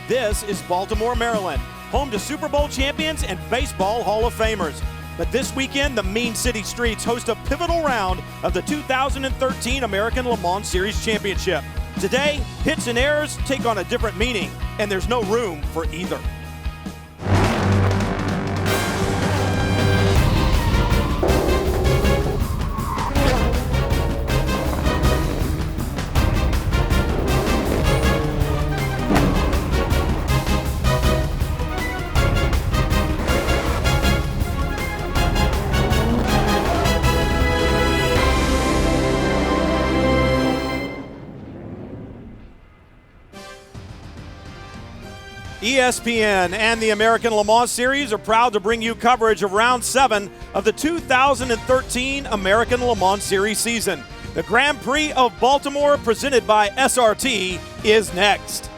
This is Baltimore, Maryland, home to Super Bowl champions and Baseball Hall of Famers. But this weekend, the Mean City Streets host a pivotal round of the 2013 American Le Mans Series Championship. Today, hits and errors take on a different meaning, and there's no room for either. ESPN and the American Le Mans Series are proud to bring you coverage of Round 7 of the 2013 American Le Mans Series season. The Grand Prix of Baltimore, presented by SRT, is next.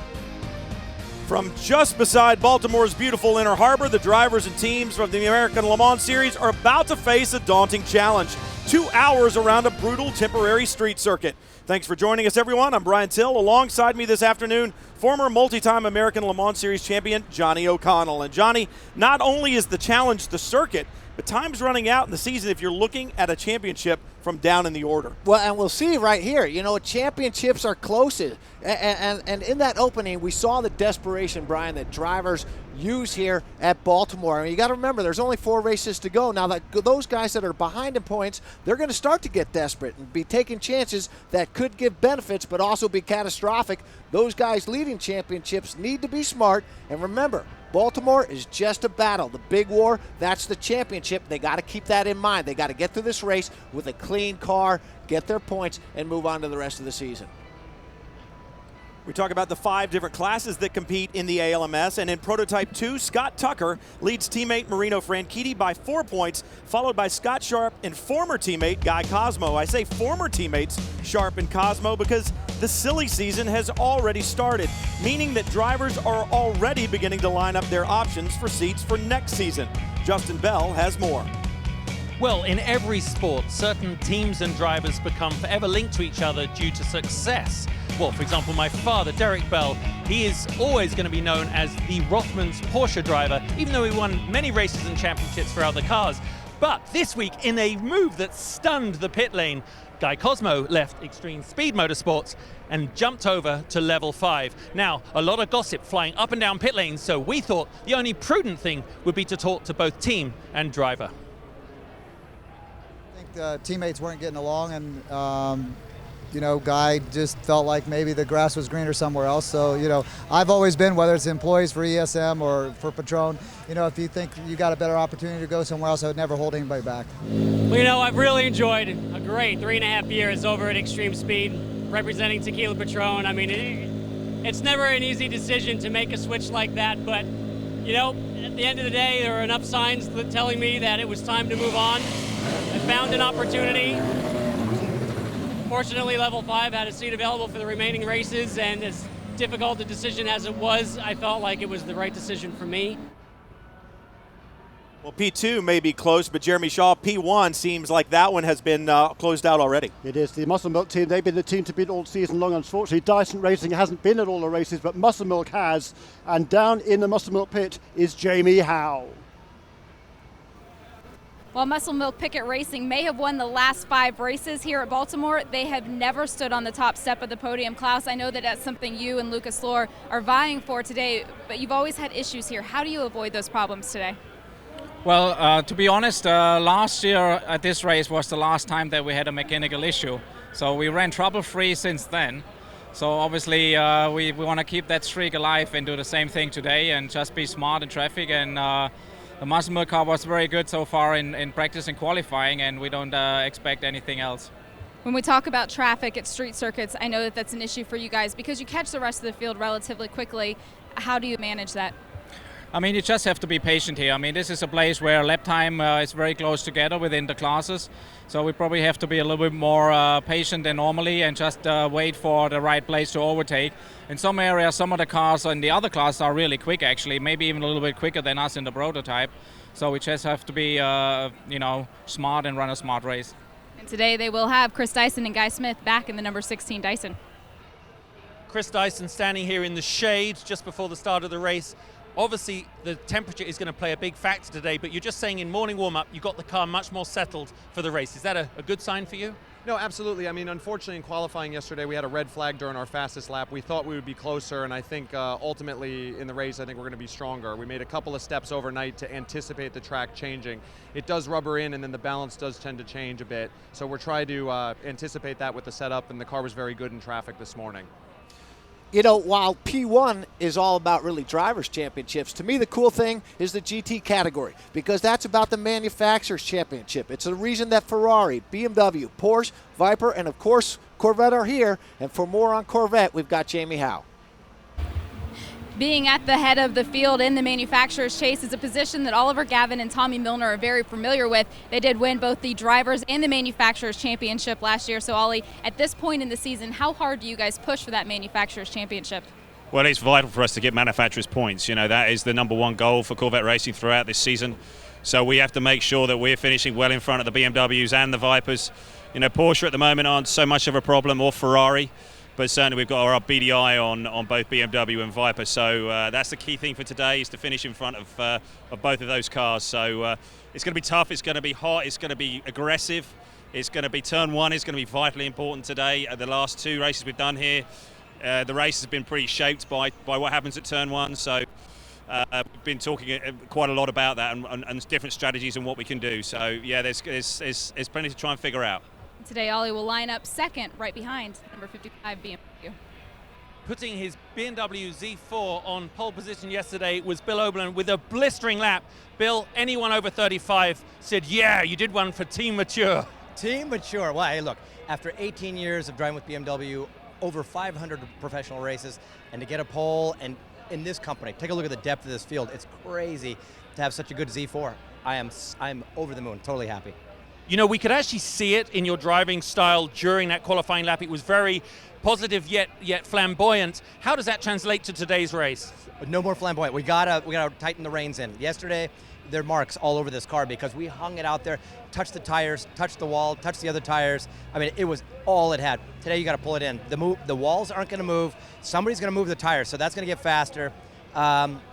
From just beside Baltimore's beautiful Inner Harbor, the drivers and teams from the American Le Mans Series are about to face a daunting challenge. 2 hours around a brutal temporary street circuit. Thanks for joining us, everyone. I'm Brian Till. Alongside me this afternoon, former multi-time American Le Mans Series champion Johnny O'Connell. And Johnny, not only is the challenge the circuit, but time's running out in the season if you're looking at a championship from down in the order. Well, and we'll see right here. You know, championships are close. And in that opening, we saw the desperation, Brian, that drivers use here at Baltimore. And you got to remember, there's only 4 races to go. Now, those guys that are behind in points, they're going to start to get desperate and be taking chances that could give benefits but also be catastrophic. Those guys leading championships need to be smart. And remember, Baltimore is just a battle. The big war, that's the championship. They got to keep that in mind. They got to get through this race with a clean car, get their points, and move on to the rest of the season. We talk about the 5 different classes that compete in the ALMS, and in Prototype 2, Scott Tucker leads teammate Marino Franchitti by 4 points, followed by Scott Sharp and former teammate Guy Cosmo. I say former teammates Sharp and Cosmo because the silly season has already started, meaning that drivers are already beginning to line up their options for seats for next season. Justin Bell has more. Well, in every sport, certain teams and drivers become forever linked to each other due to success. Well, for example, my father, Derek Bell, he is always going to be known as the Rothmans Porsche driver, even though he won many races and championships for other cars. But this week, in a move that stunned the pit lane, Guy Cosmo left Extreme Speed Motorsports and jumped over to Level 5. Now, a lot of gossip flying up and down pit lanes, so we thought the only prudent thing would be to talk to both team and driver. I think the teammates weren't getting along, and Guy just felt like maybe the grass was greener somewhere else. So, I've always been, whether it's employees for ESM or for Patron, if you think you got a better opportunity to go somewhere else, I would never hold anybody back. Well, I've really enjoyed a great 3.5 years over at Extreme Speed, representing Tequila Patron. I mean, it's never an easy decision to make a switch like that, but, at the end of the day, there are enough signs telling me that it was time to move on. I found an opportunity. Fortunately, Level 5 had a seat available for the remaining races, and as difficult a decision as it was, I felt like it was the right decision for me. Well, P2 may be close, but Jeremy Shaw, P1 seems like that one has been closed out already. It is. The Muscle Milk team, they've been the team to beat all season long. Unfortunately, Dyson Racing hasn't been at all the races, but Muscle Milk has. And down in the Muscle Milk pit is Jamie Howe. While Muscle Milk Pickett Racing may have won the last 5 races here at Baltimore, they have never stood on the top step of the podium. Klaus, I know that that's something you and Lucas Lohr are vying for today, but you've always had issues here. How do you avoid those problems today? Well, to be honest, last year at this race was the last time that we had a mechanical issue. So we ran trouble-free since then. So obviously we want to keep that streak alive and do the same thing today and just be smart in traffic. And the Muscle Milk car was very good so far in practice and qualifying, and we don't expect anything else. When we talk about traffic at street circuits, I know that that's an issue for you guys because you catch the rest of the field relatively quickly. How do you manage that? I mean, you just have to be patient here. I mean, this is a place where lap time is very close together within the classes. So we probably have to be a little bit more patient than normally and just wait for the right place to overtake. In some areas, some of the cars in the other classes are really quick, actually, maybe even a little bit quicker than us in the prototype. So we just have to be, smart and run a smart race. And today they will have Chris Dyson and Guy Smith back in the number 16 Dyson. Chris Dyson standing here in the shade just before the start of the race. Obviously, the temperature is going to play a big factor today, but you're just saying in morning warm-up, you got the car much more settled for the race. Is that a good sign for you? No, absolutely. I mean, unfortunately, in qualifying yesterday, we had a red flag during our fastest lap. We thought we would be closer, and I think ultimately in the race, I think we're going to be stronger. We made a couple of steps overnight to anticipate the track changing. It does rubber in, and then the balance does tend to change a bit. So we're trying to anticipate that with the setup, and the car was very good in traffic this morning. You know, while P1 is all about really drivers' championships, to me the cool thing is the GT category, because that's about the manufacturers' championship. It's the reason that Ferrari, BMW, Porsche, Viper, and of course Corvette are here. And for more on Corvette, we've got Jamie Howe. Being at the head of the field in the manufacturer's chase is a position that Oliver Gavin and Tommy Milner are very familiar with. They did win both the drivers and the manufacturer's championship last year. So Ollie, at this point in the season, how hard do you guys push for that manufacturer's championship? Well, it's vital for us to get manufacturers points. You know, that is the #1 goal for Corvette Racing throughout this season. So we have to make sure that we're finishing well in front of the BMWs and the Vipers. You know, Porsche at the moment aren't so much of a problem, or Ferrari. But certainly we've got our BDI on both BMW and Viper, so that's the key thing for today, is to finish in front of both of those cars. So it's going to be tough, it's going to be hot, it's going to be aggressive, it's going to be turn one, it's going to be vitally important today. The last two races we've done here, the race has been pretty shaped by what happens at turn one, so we've been talking quite a lot about that and different strategies and what we can do. So yeah, there's plenty to try and figure out. Today, Ollie will line up second right behind number 55 BMW. Putting his BMW Z4 on pole position yesterday was Bill Oberlin with a blistering lap. Bill, anyone over 35 said, yeah, you did one for Team Mature. Team Mature. Well, hey, look, after 18 years of driving with BMW, over 500 professional races, and to get a pole and in this company, take a look at the depth of this field. It's crazy to have such a good Z4. I'm over the moon, totally happy. You know, we could actually see it in your driving style during that qualifying lap. It was very positive yet flamboyant. How does that translate to today's race? No more flamboyant. We gotta tighten the reins in. Yesterday, there are marks all over this car because we hung it out there, touched the tires, touched the wall, touched the other tires. I mean, it was all it had. Today, you got to pull it in. The walls aren't going to move. Somebody's going to move the tires, so that's going to get faster.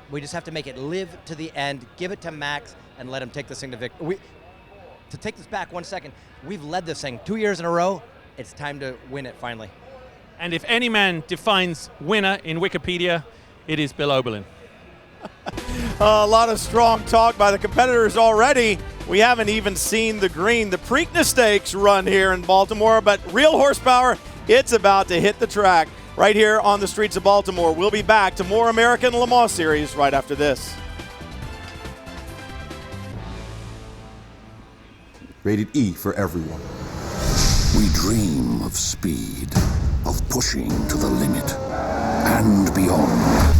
We just have to make it live to the end, give it to Max, and let him take this thing to victory. To take this back 1 second, we've led this thing 2 years in a row. It's time to win it finally. And if any man defines winner in Wikipedia, it is Bill Oberlin. A lot of strong talk by the competitors already. We haven't even seen the green. The Preakness Stakes run here in Baltimore, but real horsepower, it's about to hit the track right here on the streets of Baltimore. We'll be back to more American Le Mans Series right after this. Rated E for everyone. We dream of speed, of pushing to the limit and beyond.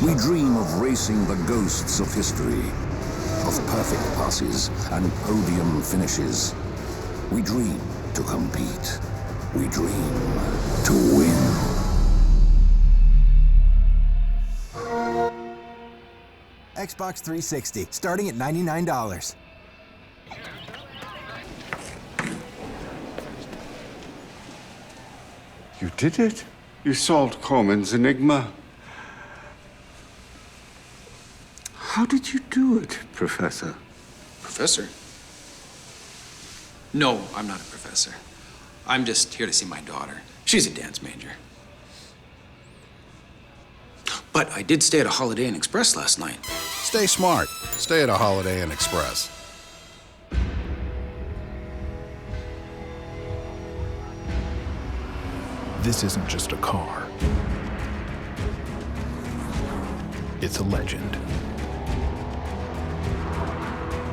We dream of racing the ghosts of history, of perfect passes and podium finishes. We dream to compete. We dream to win. Xbox 360, starting at $99. You did it. You solved Corman's enigma. How did you do it, Professor? Professor? No, I'm not a professor. I'm just here to see my daughter. She's a dance major. But I did stay at a Holiday Inn Express last night. Stay smart. Stay at a Holiday Inn Express. This isn't just a car. It's a legend.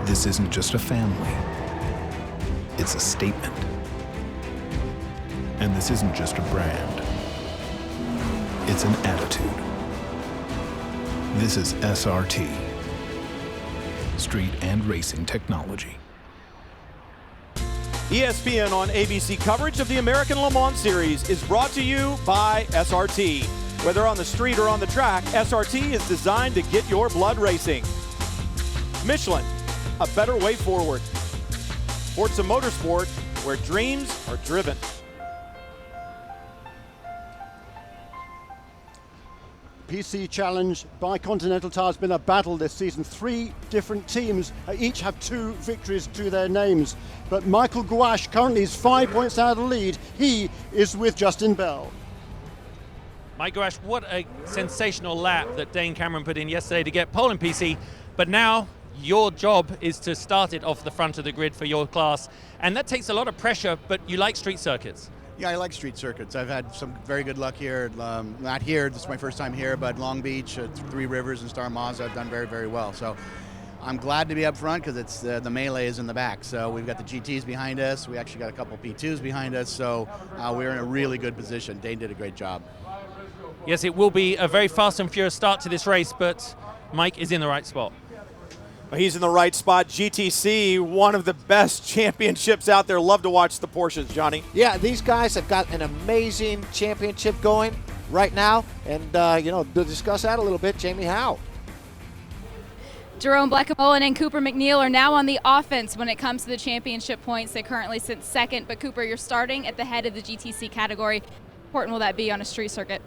This isn't just a family. It's a statement. And this isn't just a brand. It's an attitude. This is SRT. Street and Racing Technology. ESPN on ABC coverage of the American Le Mans Series is brought to you by SRT. Whether on the street or on the track, SRT is designed to get your blood racing. Michelin, a better way forward. Forza Motorsport, where dreams are driven. PC Challenge by Continental Tire has been a battle this season. 3 different teams each have 2 victories to their names. But Michael Gouache currently is 5 points out of the lead. He is with Justin Bell. Mike Gouache, what a sensational lap that Dane Cameron put in yesterday to get pole in PC. But now your job is to start it off the front of the grid for your class. And that takes a lot of pressure, but you like street circuits. Yeah, I like street circuits. I've had some very good luck here. Not here, this is my first time here, but Long Beach, Three Rivers, and Star Mazda, I've done very, very well. So I'm glad to be up front because it's the melee is in the back. So we've got the GTs behind us. We actually got a couple P2s behind us. So we're in a really good position. Dane did a great job. Yes, it will be a very fast and furious start to this race, but Mike is in the right spot. He's in the right spot. GTC, one of the best championships out there. Love to watch the Porsches, Johnny. Yeah, these guys have got an amazing championship going right now. And, to discuss that a little bit, Jamie Howe. Jerome Bleckemollen and Cooper MacNeil are now on the offense when it comes to the championship points. They currently sit second, but Cooper, you're starting at the head of the GTC category. How important will that be on a street circuit?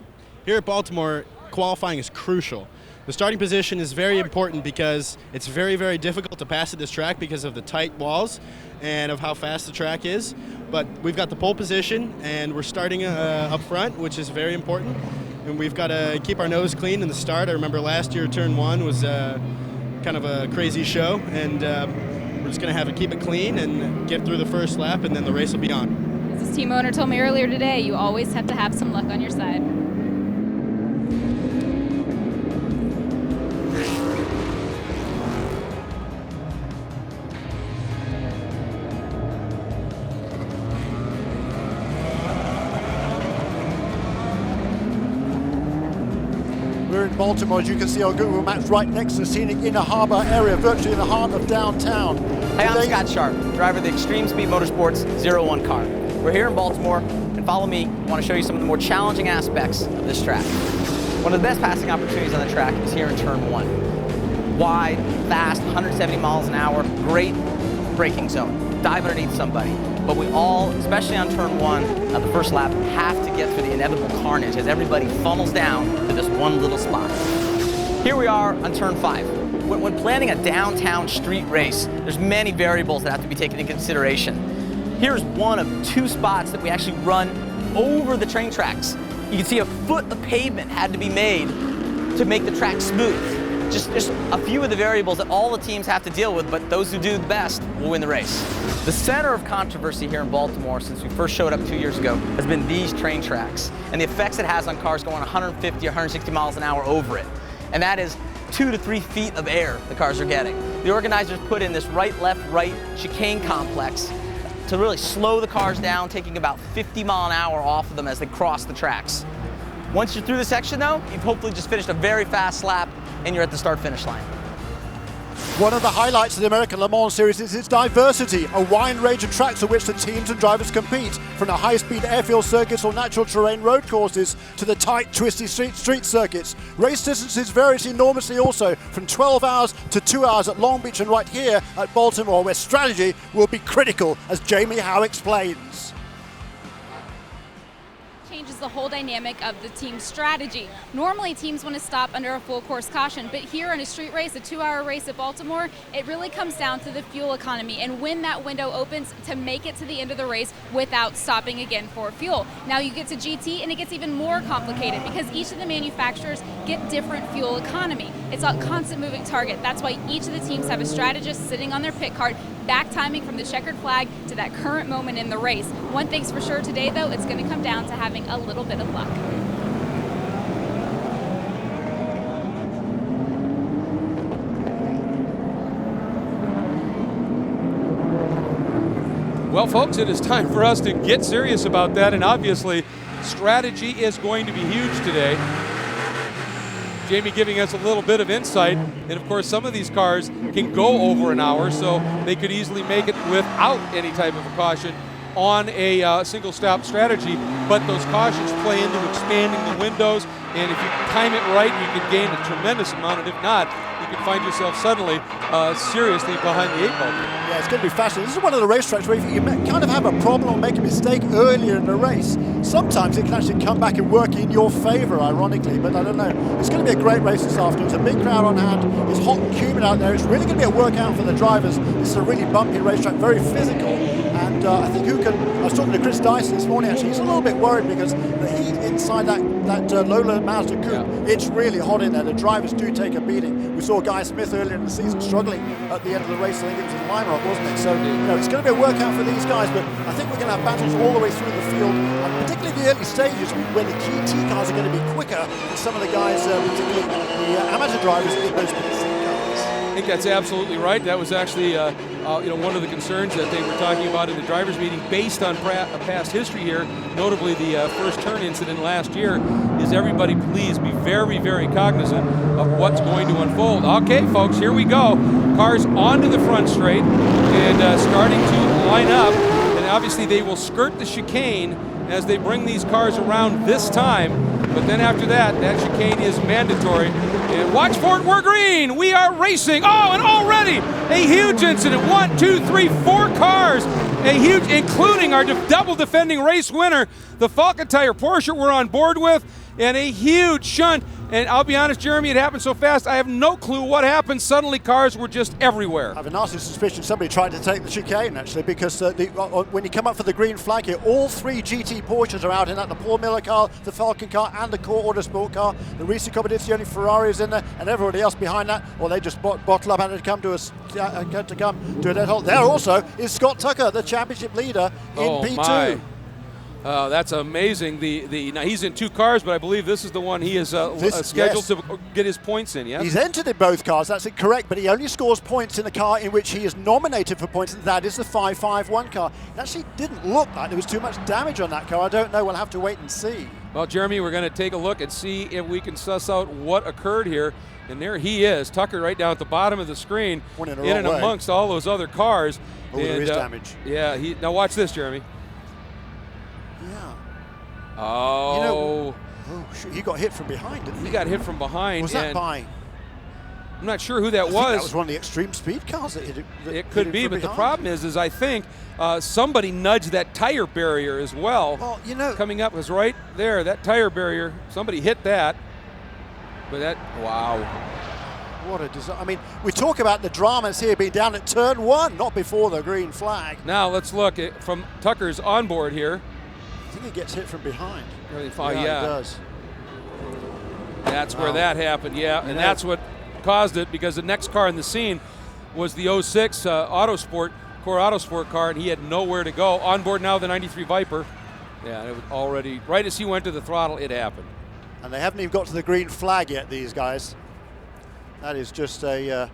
Here at Baltimore, qualifying is crucial. The starting position is very important because it's very, very difficult to pass at this track because of the tight walls and of how fast the track is. But we've got the pole position and we're starting up front, which is very important. And we've got to keep our nose clean in the start. I remember last year, turn 1 was kind of a crazy show, and we're just going to have to keep it clean and get through the first lap, and then the race will be on. As this team owner told me earlier today, you always have to have some luck on your side. We're in Baltimore, as you can see on Google Maps, right next to the scenic Inner Harbor area, virtually in the heart of downtown. Hey, I'm Scott Sharp, driver of the Extreme Speed Motorsports 01 car. We're here in Baltimore, and follow me. I want to show you some of the more challenging aspects of this track. One of the best passing opportunities on the track is here in turn 1. Wide, fast, 170 miles an hour, great braking zone. Dive underneath somebody. But we all, especially on turn 1, the first lap, have to get through the inevitable carnage as everybody funnels down to this one little spot. Here we are on turn 5. When planning a downtown street race, there's many variables that have to be taken into consideration. Here's one of 2 spots that we actually run over the train tracks. You can see a foot of pavement had to be made to make the track smooth. Just a few of the variables that all the teams have to deal with, but those who do the best will win the race. The center of controversy here in Baltimore since we first showed up 2 years ago has been these train tracks and the effects it has on cars going 150 or 160 miles an hour over it. And that is 2 to 3 feet of air the cars are getting. The organizers put in this right, left, right chicane complex to really slow the cars down, taking about 50 mile an hour off of them as they cross the tracks. Once you're through the section though, you've hopefully just finished a very fast lap and you're at the start-finish line. One of the highlights of the American Le Mans Series is its diversity, a wide range of tracks on which the teams and drivers compete, from the high-speed airfield circuits or natural terrain road courses to the tight, twisty street circuits. Race distances vary enormously also, from 12 hours to 2 hours at Long Beach and right here at Baltimore, where strategy will be critical, as Jamie Howe explains. Changes the whole dynamic of the team's strategy. Normally teams want to stop under a full course caution, but here in a street race, a 2-hour race at Baltimore, it really comes down to the fuel economy and when that window opens to make it to the end of the race without stopping again for fuel. Now you get to GT and it gets even more complicated because each of the manufacturers get different fuel economy. It's a constant moving target. That's why each of the teams have a strategist sitting on their pit card, back timing from the checkered flag to that current moment in the race. One thing's for sure today though, it's going to come down to having a little bit of luck. Well, folks, it is time for us to get serious about that, and obviously strategy is going to be huge today. Jamie giving us a little bit of insight, and of course some of these cars can go over an hour, so they could easily make it without any type of a caution on a single stop strategy, but those cautions play into expanding the windows, and if you time it right, you can gain a tremendous amount, and if not, you can find yourself suddenly seriously behind the 8 ball. Yeah, it's going to be fascinating. This is one of the racetracks where you kind of have a problem or make a mistake earlier in the race. sometimes it can actually come back and work in your favor, ironically, but I don't know. It's going to be a great race this afternoon. It's a big crowd on hand. It's hot and humid out there. It's really going to be a workout for the drivers. This is a really bumpy racetrack, very physical. And I think I was talking to Chris Dyson this morning, actually. He's a little bit worried because the heat inside that Lola Mazda coupe, it's really hot in there. The drivers do take a beating. We saw Guy Smith earlier in the season struggling at the end of the race. I think it was in Lima Rock, wasn't it? So, it's going to be a workout for these guys, but I think we're going to have battles all the way through the field, and particularly the early stages where the GT cars are going to be quicker than some of the guys, particularly the amateur drivers in those PC cars. I think that's absolutely right. That was actually one of the concerns that they were talking about in the drivers' meeting based on past history here, notably the first turn incident last year, is everybody please be very, very cognizant of what's going to unfold. Okay, folks, here we go. Cars onto the front straight and starting to line up, and obviously they will skirt the chicane as they bring these cars around this time, but then after that chicane is mandatory. And watch for it, we're green, we are racing. Oh, and already a huge incident. 1, 2, 3, 4 cars, a huge, including our double defending race winner, the Falken Tire Porsche we're on board with, and a huge shunt. And I'll be honest, Jeremy, it happened so fast, I have no clue what happened. Suddenly cars were just everywhere. I have a nasty suspicion somebody tried to take the chicane, actually, because when you come up for the green flag here, all 3 GT Porsches are out in that, the Paul Miller car, the Falken car, and the Core Autosport car. The Risi Competizione Ferrari is in there, and everybody else behind that, well, they just bottle up and had to come to a dead halt. There also is Scott Tucker, the championship leader in P2. My. That's amazing. Now he's in 2 cars, but I believe this is the one he is scheduled to get his points in, yes? He's entered in both cars, that's correct, but he only scores points in the car in which he is nominated for points, and that is the 551 car. It actually didn't look like there was too much damage on that car. I don't know, we'll have to wait and see. Well, Jeremy, we're going to take a look and see if we can suss out what occurred here. And there he is, Tucker right down at the bottom of the screen, in and amongst all those other cars. Oh, there is damage. Yeah, now watch this, Jeremy. Yeah. Oh. Shoot, he got hit from behind, didn't he? He got hit from behind. Was that by? I'm not sure who that was. I think that was one of the extreme speed cars that hit it. It could be, but the problem is I think somebody nudged that tire barrier as well. Well, coming up was right there, that tire barrier. Somebody hit that. But wow. What a design. I mean, we talk about the dramas here being down at turn 1, not before the green flag. Now let's look at from Tucker's onboard here. I think he gets hit from behind. Really He does. That's where that happened, and that's what caused it, because the next car in the scene was the 06 Core Autosport car, and he had nowhere to go. On board now the 93 Viper. Yeah, it was already, right as he went to the throttle, it happened. And they haven't even got to the green flag yet, these guys. That is just an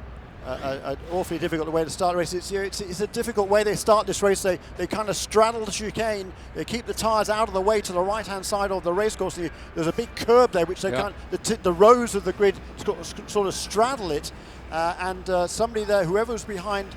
awfully difficult way to start the race. It's a difficult way they start this race. They kind of straddle the chicane. They keep the tyres out of the way to the right-hand side of the race course. There's a big curb there, which they the rows of the grid sort of straddle it. And somebody there, whoever's behind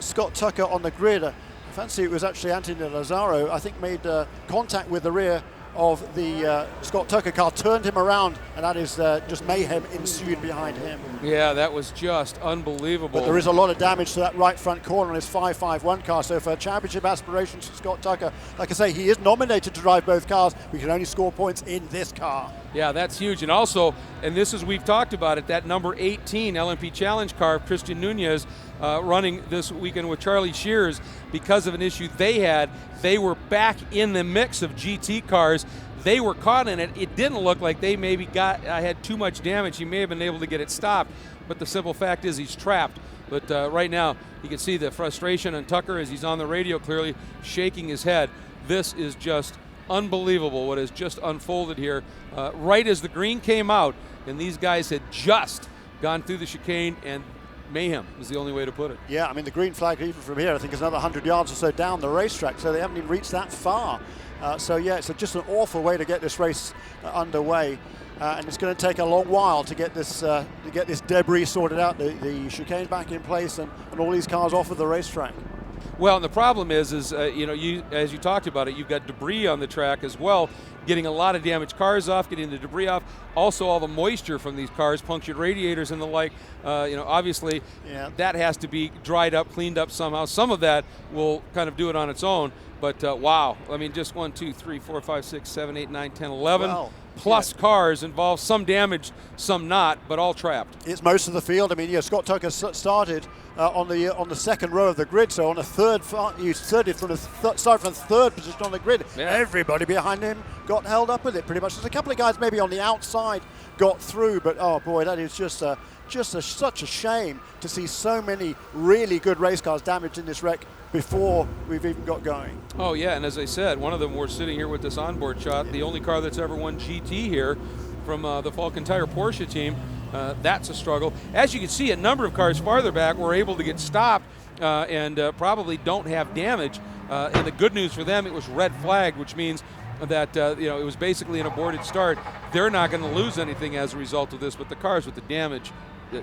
Scott Tucker on the grid, I fancy it was actually Anthony Lazzaro, I think made contact with the rear of the Scott Tucker car, turned him around, and that is just mayhem ensued behind him. Yeah, that was just unbelievable. But there is a lot of damage to that right front corner on his 551 car, so for championship aspirations for Scott Tucker, like I say, he is nominated to drive both cars, but he can only score points in this car. Yeah, that's huge. And also, and this is, we've talked about it, that number 18 LMP Challenge car, Christian Nunez, running this weekend with Charlie Shears, because of an issue they had. They were back in the mix of GT cars. They were caught in it. It didn't look like they maybe had too much damage. He may have been able to get it stopped, but the simple fact is he's trapped. But right now, you can see the frustration on Tucker as he's on the radio, clearly shaking his head. This is just unbelievable what has just unfolded here. Right as the green came out, and these guys had just gone through the chicane, and mayhem is the only way to put it. Yeah, I mean, the green flag, even from here, I think is another 100 yards or so down the racetrack, so they haven't even reached that far. So yeah, it's just an awful way to get this race underway, and it's going to take a long while to get this debris sorted out, the chicane back in place, and all these cars off of the racetrack. Well, and the problem is as you talked about it, you've got debris on the track as well. getting a lot of damaged cars off, getting the debris off. Also, all the moisture from these cars, punctured radiators and the like. Obviously, that has to be dried up, cleaned up somehow. Some of that will kind of do it on its own. But wow, I mean, just 1, 2, 3, 4, 5, 6, 7, 8, 9, 10, 11 plus cars involved, some damaged, some not, but all trapped. It's most of the field. I mean, Scott Tucker started on the second row of the grid, so on the third, you started from the third position on the grid. Yeah. Everybody behind him got held up with it pretty much. There's a couple of guys maybe on the outside got through, but oh boy, that is just such a shame to see so many really good race cars damaged in this wreck before we've even got going. Oh yeah, and as I said, one of them we're sitting here with this onboard shot, the only car that's ever won GT here from the Falken Tire Porsche team. That's a struggle. As you can see, a number of cars farther back were able to get stopped and probably don't have damage. And the good news for them, it was red flagged, which means that it was basically an aborted start. They're not going to lose anything as a result of this, but the cars with the damage,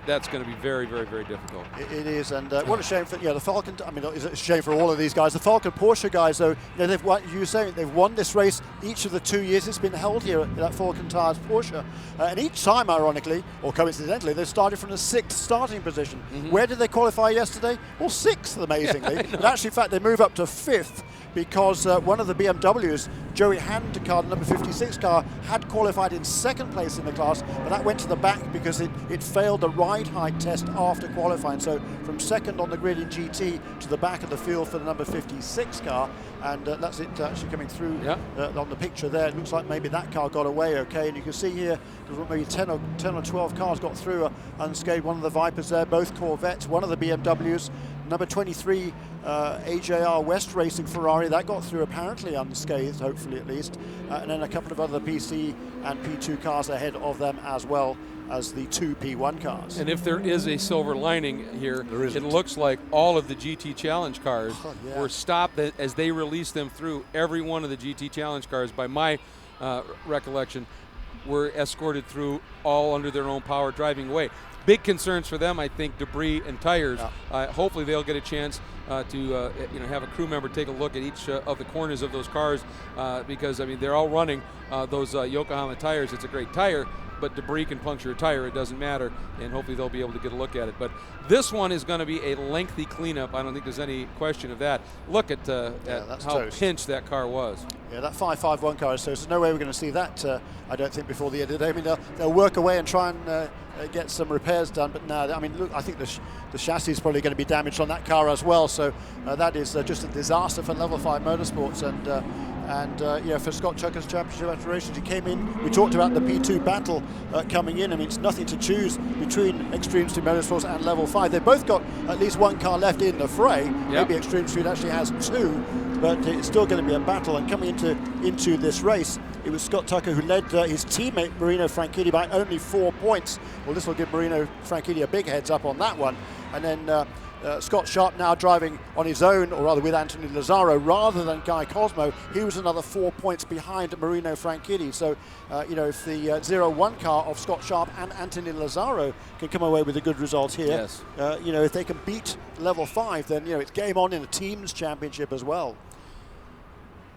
that's going to be very, very, very difficult. It is, and what a shame for the Falken. I mean, it's a shame for all of these guys. The Falken Porsche guys, though, they've won this race each of the 2 years it's been held here at Falken Tires Porsche, and each time, ironically or coincidentally, they started from the 6th starting position. Where did they qualify yesterday? Well, 6th, amazingly. But actually, in fact, they move up to 5th because one of the BMWs, Joey Handcar, the number 56 car, had qualified in 2nd place in the class, but that went to the back because it failed the ride height test after qualifying. So from 2nd on the grid in GT to the back of the field for the number 56 car, and that's it actually coming through on the picture there. It looks like maybe that car got away okay, and you can see here maybe 10 or 12 cars got through unscathed. One of the Vipers there, both Corvettes, one of the BMWs, number 23 AJR West Racing Ferrari, that got through apparently unscathed, hopefully at least, and then a couple of other PC and P2 cars ahead of them as well as the 2 P1 cars. And if there is a silver lining here, it looks like all of the GT Challenge cars were stopped as they released them through. Every one of the GT Challenge cars, by my recollection, were escorted through all under their own power, driving away. Big concerns for them, I think, debris and tires. Hopefully they'll get a chance to have a crew member take a look at each of the corners of those cars because, I mean, they're all running those Yokohama tires. It's a great tire, but debris can puncture a tire. It doesn't matter, and hopefully they'll be able to get a look at it. But this one is going to be a lengthy cleanup. I don't think there's any question of that. Look at how pinched that car was. Yeah, that 551 car is so there's no way we're going to see that, I don't think, before the end of the day. I mean, they'll work away and try and get some repairs done, but no, I mean, look, I think the chassis is probably going to be damaged on that car as well, so that is just a disaster for Level 5 Motorsports, and for Scott Tucker's championship aspirations. He came in, we talked about the P2 battle coming in. I mean, it's nothing to choose between Extreme Speed Motorsports and Level 5. They've both got at least one car left in the fray. Maybe Extreme Speed actually has 2, but it's still going to be a battle. And coming into this race, it was Scott Tucker who led his teammate Marino Franchitti by only 4 points. Well, this will give Marino Franchitti a big heads up on that one. And then Scott Sharp now driving on his own, or rather with Anthony Lazzaro, rather than Guy Cosmo. He was another 4 points behind Marino Franchitti. So, if the 0-1 car of Scott Sharp and Anthony Lazzaro can come away with a good result here, if they can beat Level 5, then, it's game on in a teams championship as well.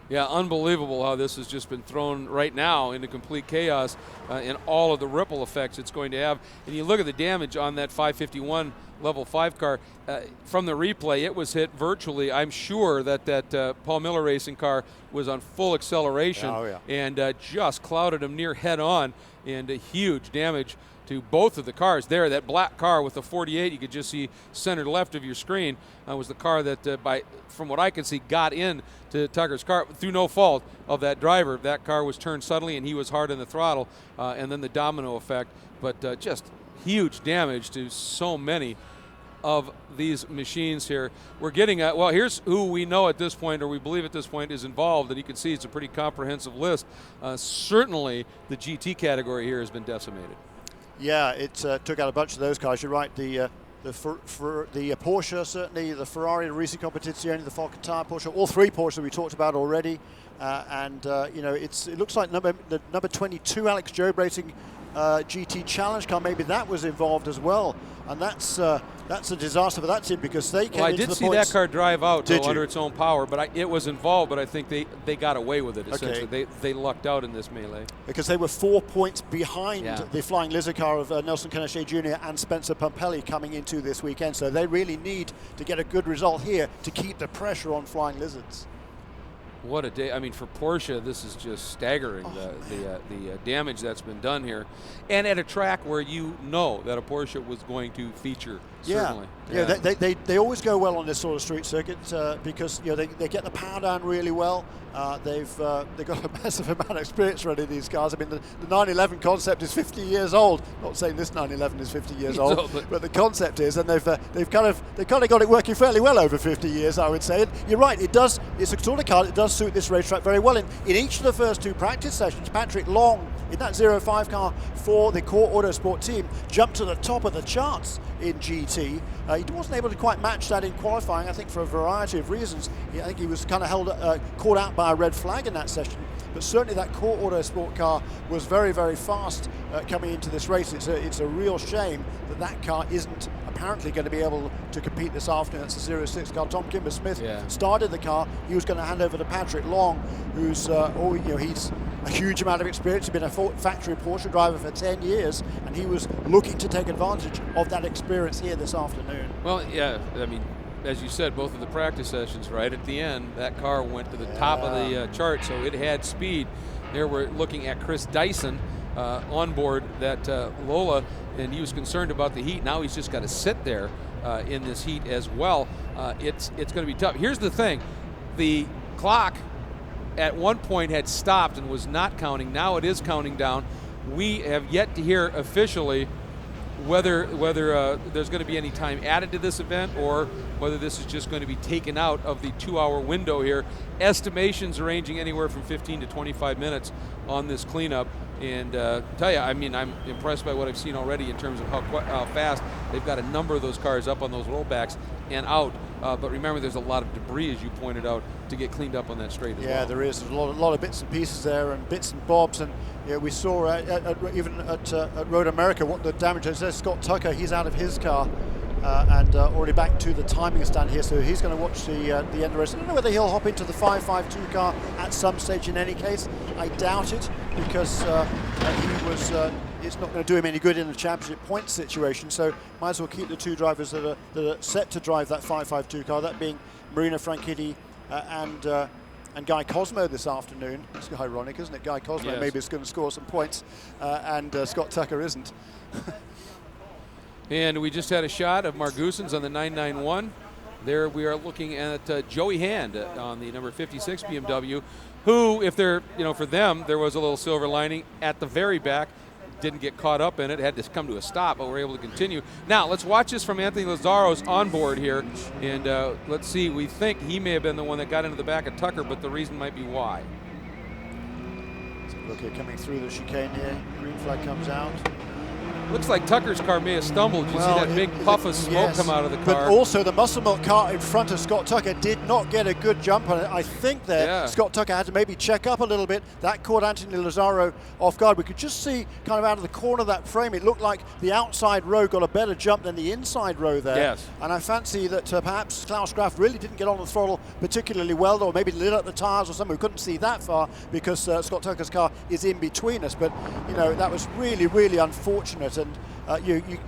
Yeah, unbelievable how this has just been thrown right now into complete chaos and all of the ripple effects it's going to have. And you look at the damage on that 551 Level 5 car. From the replay, it was hit virtually. I'm sure that Paul Miller Racing car was on full acceleration and just clouded him near head on, and a huge damage to both of the cars there. That black car with the 48 you could just see centered left of your screen was the car that, from what I can see, got in to Tucker's car through no fault of that driver. That car was turned suddenly and he was hard on the throttle, and then the domino effect. But just huge damage to so many of these machines here. We're getting at, well, here's who we know at this point, or we believe at this point, is involved, and you can see it's a pretty comprehensive list. Certainly the GT category here has been decimated. Yeah, it took out a bunch of those cars. You're right. The Porsche, certainly the Ferrari, the Racing Competizione, the Falken Tire Porsche, all 3 Porsche we talked about already. It looks like the number 22 Alex Job Racing GT Challenge car, maybe that was involved as well. And that's that's a disaster for that team because they came Well, I into did the see points. that car drive out Did though, under you? its own power, but it was involved. But I think they got away with it. Okay. Essentially, they lucked out in this melee Because they were 4 points behind Yeah. the Flying Lizard car of Nelson Canachet Jr. and Spencer Pumpelly coming into this weekend. So they really need to get a good result here to keep the pressure on Flying Lizards. What a day! I mean, for Porsche, this is just staggering. The damage that's been done here, and at a track where you know that a Porsche was going to feature. Certainly. Yeah, they always go well on this sort of street circuit because they get the power down really well. They've got a massive amount of experience running these cars. I mean, the 911 concept is 50 years old. Not saying this 911 is 50 years old, but the concept is, and they've kind of got it working fairly well over 50 years, I would say. And you're right, it does. It's a sort of car that does suit this racetrack very well. In each of the first 2 practice sessions, Patrick Long in that 05 car for the Core Autosport team jumped to the top of the charts in GT. He wasn't able to quite match that in qualifying, I think, for a variety of reasons. I think he was kind of caught out by a red flag in that session. But certainly that Core Autosport car was very, very fast coming into this race. It's a real shame that car isn't apparently going to be able to compete this afternoon. That's a 06 car. Tom Kimber-Smith started the car. He was going to hand over to Patrick Long, who's he's a huge amount of experience. He's been a factory Porsche driver for 10 years, and he was looking to take advantage of that experience here this afternoon. Well, yeah, I mean, as you said, both of the practice sessions, right at the end, that car went to the top of the chart, so it had speed. There we're looking at Chris Dyson on board that Lola, and he was concerned about the heat. Now he's just got to sit there in this heat as well. It's going to be tough. Here's the thing. The clock at one point had stopped and was not counting. Now it is counting down. We have yet to hear officially whether there's going to be any time added to this event or whether this is just going to be taken out of the 2-hour window here. Estimations are ranging anywhere from 15 to 25 minutes on this cleanup. And tell you, I mean, I'm impressed by what I've seen already in terms of how fast they've got a number of those cars up on those rollbacks and out. But remember, there's a lot of debris, as you pointed out, to get cleaned up on that straight as well. Yeah, there is. There's a lot of bits and pieces there and bits and bobs. And we saw even at Road America what the damage is. There's Scott Tucker. He's out of his car and already back to the timing stand here. So he's going to watch the end of the race. I don't know whether he'll hop into the 552 car at some stage in any case. I doubt it because it's not going to do him any good in the championship point situation. So might as well keep the 2 drivers that are set to drive that 552 car, that being Marina Franchitti and Guy Cosmo this afternoon. It's ironic, isn't it? Guy Cosmo maybe is going to score some points and Scott Tucker isn't. And we just had a shot of Mark Goossens on the 991. There we are looking at Joey Hand on the number 56 BMW, who, if they're, for them, there was a little silver lining at the very back. Didn't get caught up in it, had to come to a stop, but we're able to continue. Now, let's watch this from Anthony Lazzaro's onboard here, and let's see, we think he may have been the one that got into the back of Tucker, but the reason might be why. Look here, coming through the chicane here, green flag comes out. Looks like Tucker's car may have stumbled. You see that big puff of smoke come out of the car. But also the Muscle Milk car in front of Scott Tucker did not get a good jump on it. I think Scott Tucker had to maybe check up a little bit. That caught Anthony Lazzaro off guard. We could just see kind of out of the corner of that frame, it looked like the outside row got a better jump than the inside row there. Yes. And I fancy that perhaps Klaus Graf really didn't get on the throttle particularly well, or maybe lit up the tires or something. We couldn't see that far because Scott Tucker's car is in between us. But, that was really, really unfortunate. And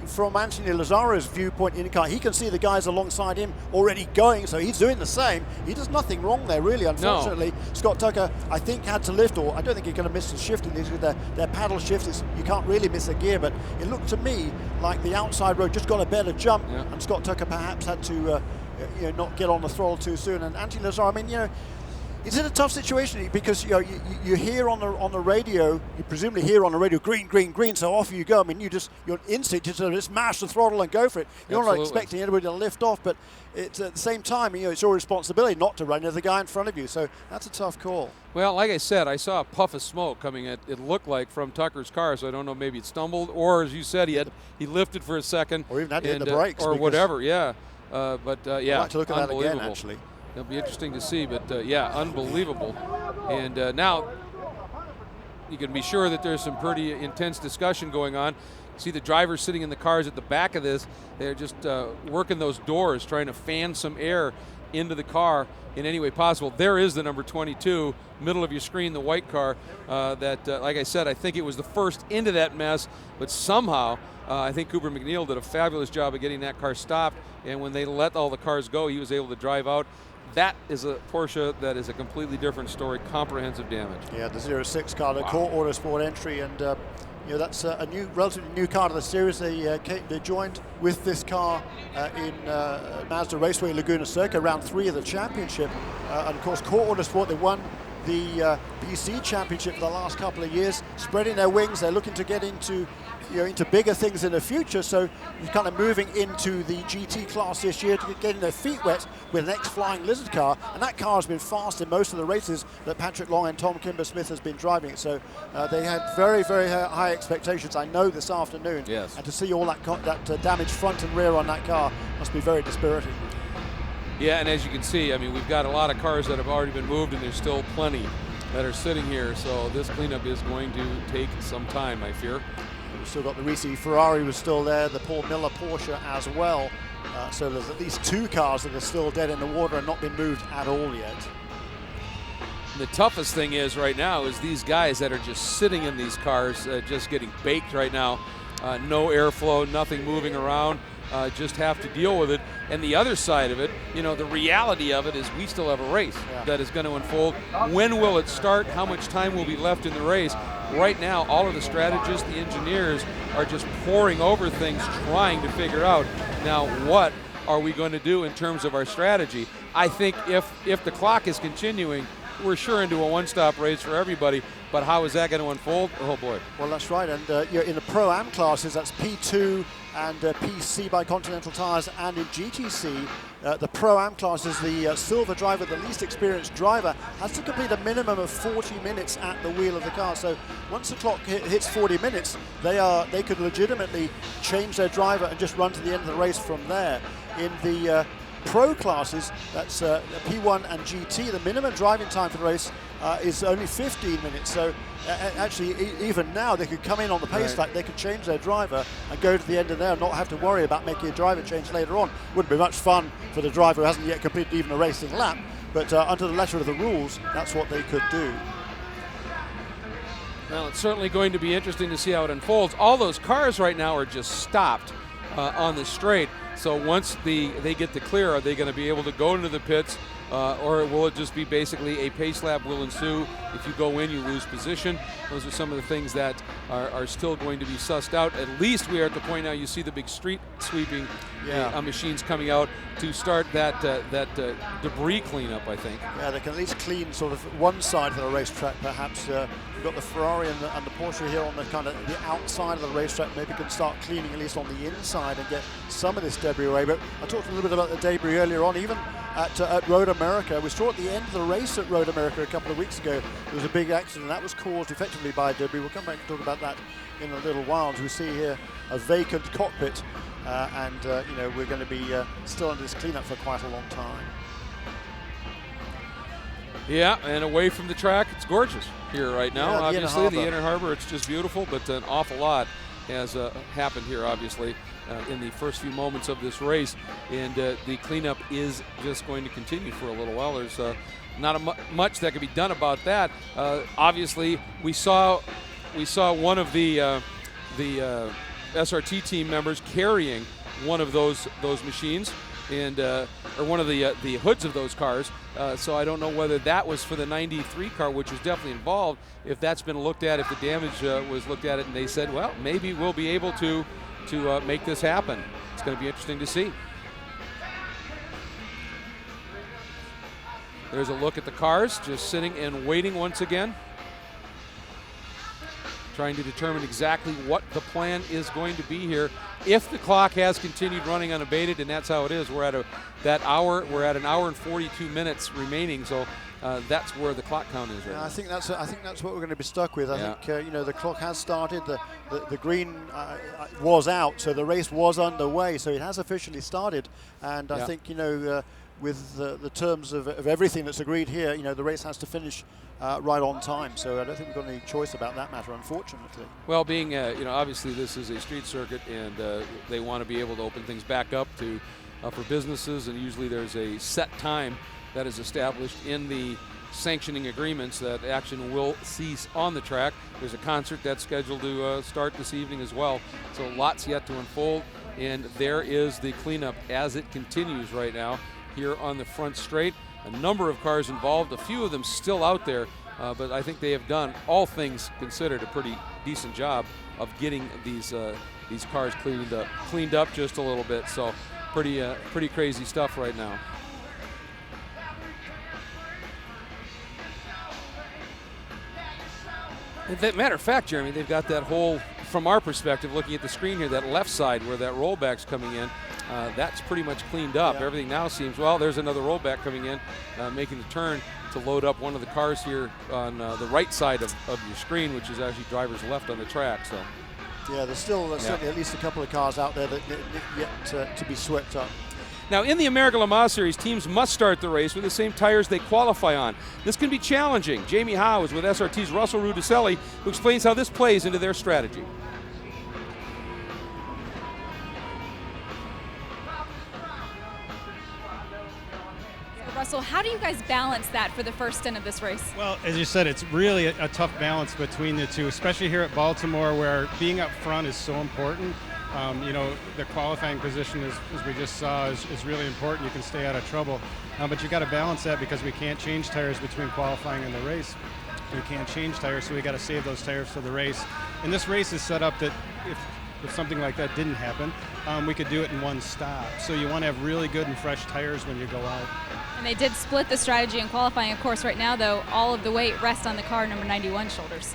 from Anthony Lazzaro's viewpoint in the car, he can see the guys alongside him already going, so he's doing the same. He does nothing wrong there, really, unfortunately. No. Scott Tucker, I think, had to lift, or I don't think he's going to miss the shift in these with their paddle shifts. You can't really miss a gear, but it looked to me like the outside road just got a better jump, and Scott Tucker perhaps had to not get on the throttle too soon. And Anthony Lazzaro, I mean, it's in a tough situation because you hear on the radio, you presumably hear on the radio, green, green, green, so off you go. I mean, your instinct is to just mash the throttle and go for it. You're not expecting anybody to lift off, but it's at the same time, it's your responsibility not to run into the guy in front of you. So that's a tough call. Well, like I said, I saw a puff of smoke coming at, it looked like, from Tucker's car, so I don't know, maybe it stumbled, or as you said, he lifted for a second. Or even had to hit the brakes. Or whatever, yeah. I'd like to look at that again, actually. It'll be interesting to see, but unbelievable. And now you can be sure that there's some pretty intense discussion going on. See the drivers sitting in the cars at the back of this. They're just working those doors, trying to fan some air into the car in any way possible. There is the number 22, middle of your screen, the white car. That, like I said, I think it was the first into that mess, but somehow I think Cooper MacNeil did a fabulous job of getting that car stopped. And when they let all the cars go, he was able to drive out. That is a Porsche that is a completely different story, comprehensive damage. Yeah, the 06 car, the Core Autosport entry, and that's a relatively new car to the series. They joined with this car in Mazda Raceway Laguna Seca, round 3 of the championship. And of course, Core Autosport, they won the PC championship for the last couple of years, spreading their wings. They're looking to get into bigger things in the future, so you're kind of moving into the GT class this year, to getting their feet wet with an ex-Flying Lizard car, and that car has been fast in most of the races that Patrick Long and Tom Kimber-Smith has been driving. So they had very, very high expectations, I know, this afternoon. Yes. And to see all that damaged front and rear on that car must be very dispiriting. Yeah, and as you can see, I mean, we've got a lot of cars that have already been moved, and there's still plenty that are sitting here, so this cleanup is going to take some time, I fear. We've still got the Risi Ferrari was still there, the Paul Miller Porsche as well. So there's at least 2 cars that are still dead in the water and not been moved at all yet. The toughest thing is right now is these guys that are just sitting in these cars, just getting baked right now. No airflow, nothing moving around. Just have to deal with it. And the other side of it, the reality of it is we still have a race that is going to unfold. When will it start? How much time will be left in the race? Right now, all of the strategists, the engineers, are just poring over things, trying to figure out, now what are we going to do in terms of our strategy? I think if the clock is continuing, we're sure into a one-stop race for everybody. But how is that going to unfold? Oh, boy. Well, that's right. And in the Pro-Am classes, that's P2 and PC by Continental Tires, and in GTC, the Pro-Am classes, the silver driver, the least experienced driver, has to complete a minimum of 40 minutes at the wheel of the car. So once the clock hits 40 minutes, they could legitimately change their driver and just run to the end of the race from there. In the Pro classes, that's P1 and GT, the minimum driving time for the race is only 15 minutes. So actually, even now, they could come in on the pace lap, they could change their driver and go to the end of there and not have to worry about making a driver change later on. Wouldn't be much fun for the driver who hasn't yet completed even a racing lap, but under the letter of the rules, that's what they could do. Well, it's certainly going to be interesting to see how it unfolds. All those cars right now are just stopped on the straight. So once they get the clear, are they going to be able to go into the pits, or will it just be basically a pace lap will ensue? If you go in, you lose position. Those are some of the things that are still going to be sussed out. At least we are at the point now you see the big street sweeping machines coming out to start that debris cleanup, I think. Yeah, they can at least clean sort of one side of the racetrack, perhaps. We've got the Ferrari and the Porsche here on the kind of the outside of the racetrack. Maybe can start cleaning at least on the inside and get some of this debris away. But I talked a little bit about the debris earlier on, even at Road America. We saw at the end of the race at Road America a couple of weeks ago, there was a big accident that was caused effectively by debris. We'll come back and talk about that in a little while. As we see here, a vacant cockpit, and we're going to be still under this cleanup for quite a long time. Yeah, and away from the track, it's gorgeous here right now. Yeah, obviously, the Inner Harbor, it's just beautiful, but an awful lot has happened here, obviously, in the first few moments of this race, and the cleanup is just going to continue for a little while. There's not much that can be done about that. Obviously, we saw one of the SRT team members carrying one of those machines, and or one of the hoods of those cars. So I don't know whether that was for the 93 car, which was definitely involved. If that's been looked at, if the damage was looked at it, and they said, well, maybe we'll be able to make this happen. It's going to be interesting to see. There's a look at the cars, just sitting and waiting once again, trying to determine exactly what the plan is going to be here. If the clock has continued running unabated, and that's how it is, we're at an hour and 42 minutes remaining. So that's where the clock count is right now. I think that's what we're going to be stuck with. I think the clock has started. The green was out, so the race was underway. So it has officially started, and I think with the terms of everything that's agreed here, the race has to finish right on time. So I don't think we've got any choice about that matter, unfortunately. Well, being, obviously this is a street circuit, and they want to be able to open things back up for businesses, and usually there's a set time that is established in the sanctioning agreements that action will cease on the track. There's a concert that's scheduled to start this evening as well. So lots yet to unfold, and there is the cleanup as it continues right now here on the front straight. A number of cars involved, a few of them still out there, but I think they have done, all things considered, a pretty decent job of getting these cars cleaned up just a little bit. So pretty crazy stuff right now. As a matter of fact, Jeremy, they've got that whole, from our perspective, looking at the screen here, that left side where that rollback's coming in, that's pretty much cleaned up. Yeah. Everything now seems, well, there's another rollback coming in, making the turn to load up one of the cars here on the right side of your screen, which is actually driver's left on the track. So, yeah, there's still certainly at least a couple of cars out there that yet to be swept up. Now, in the American Le Mans Series, teams must start the race with the same tires they qualify on. This can be challenging. Jamie Howe is with SRT's Russell Rudicelli, who explains how this plays into their strategy. Russell, how do you guys balance that for the first stint of this race? Well, as you said, it's really a tough balance between the two, especially here at Baltimore, where being up front is so important. The qualifying position, as we just saw, is really important. You can stay out of trouble. But you've got to balance that because we can't change tires between qualifying and the race. We can't change tires, so we got to save those tires for the race. And this race is set up that if something like that didn't happen, we could do it in one stop. So you want to have really good and fresh tires when you go out. And they did split the strategy in qualifying. Of course, right now, though, all of the weight rests on the car number 91 shoulders.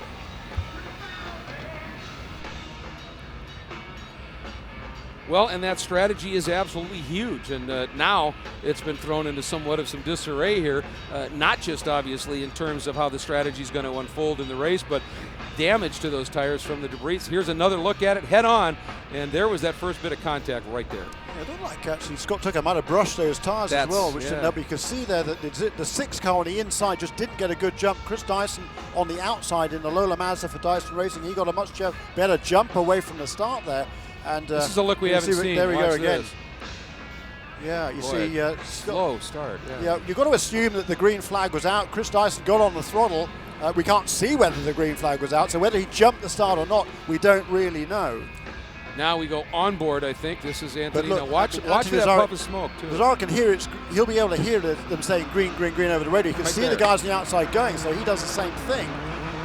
Well, and that strategy is absolutely huge, and now it's been thrown into somewhat of some disarray here, not just obviously in terms of how the strategy is going to unfold in the race, but damage to those tires from the debris. Here's another look at it head on, and there was that first bit of contact right there. Yeah, I don't like actually Scott Tucker might have brushed those tires as well, which didn't help. You can see there that the 6 car on the inside just didn't get a good jump. Chris Dyson on the outside in the Lola Mazda for Dyson Racing, he got a much better jump away from the start there. And this is a look we haven't seen. There we Watch go again. This. Yeah, you Boy, see, slow start. Yeah, you've got to assume that the green flag was out. Chris Dyson got on the throttle. We can't see whether the green flag was out, so whether he jumped the start or not, we don't really know. Now we go on board, I think. This is Anthony. Look, now watch that puff of smoke, too. Lazar can hear it. He'll be able to hear them saying green, green, green over the radio. You can see the guys on the outside going, so he does the same thing.